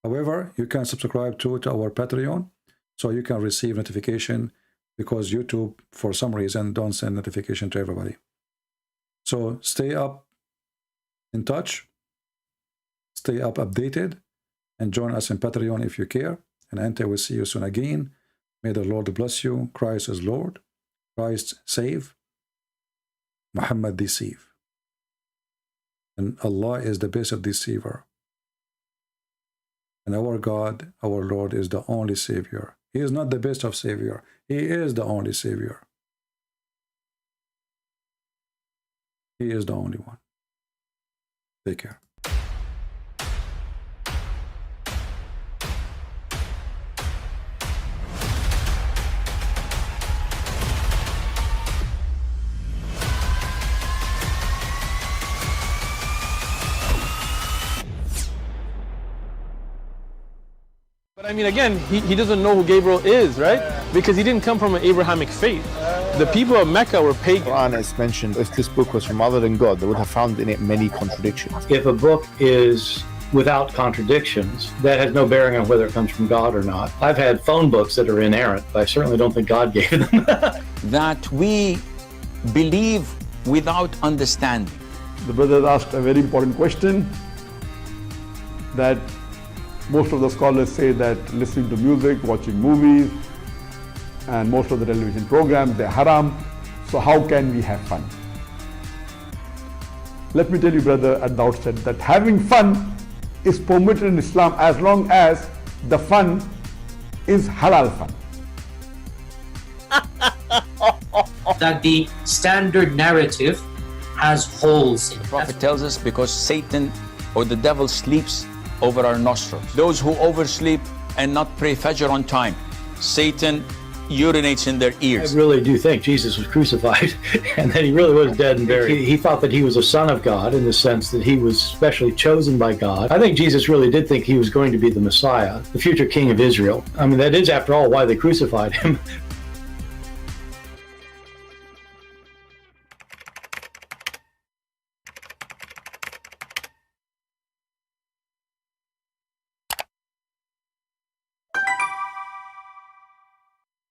Speaker 7: However, you can subscribe to our Patreon, so you can receive notification, because YouTube, for some reason, don't send notification to everybody. So stay up in touch, stay up updated, and join us in Patreon if you care. And until we see you soon again, may the Lord bless you. Christ is Lord. Christ save. Muhammad deceive. And Allah is the best of deceiver. And our God, our Lord, is the only Savior. He is not the best of Savior. He is the only Savior. He is the only one. Take care.
Speaker 1: But I mean, again, he doesn't know who Gabriel is, right? Because he didn't come from an Abrahamic faith. The people of Mecca were pagan.
Speaker 2: Quran is mentioned, if this book was from other than God, they would have found in it many contradictions.
Speaker 3: If a book is without contradictions, that has no bearing on whether it comes from God or not. I've had phone books that are inerrant, but I certainly don't think God gave them.
Speaker 4: That we believe without understanding.
Speaker 5: The brother asked a very important question, that most of the scholars say that listening to music, watching movies, and most of the television programs, they're haram. So how can we have fun? Let me tell you, brother, at the outset, that having fun is permitted in Islam as long as the fun is halal fun.
Speaker 6: That the standard narrative has holes in it.
Speaker 4: The Prophet tells us because Satan or the devil sleeps over our nostrils. Those who oversleep and not pray Fajr on time, Satan urinates in their
Speaker 3: I
Speaker 4: ears.
Speaker 3: really do think Jesus was crucified and that he really was dead and buried. He thought that he was a son of God in the sense that he was specially chosen by God. I think Jesus really did think he was going to be the Messiah, the future king of Israel. I mean, that is, after all, why they crucified him.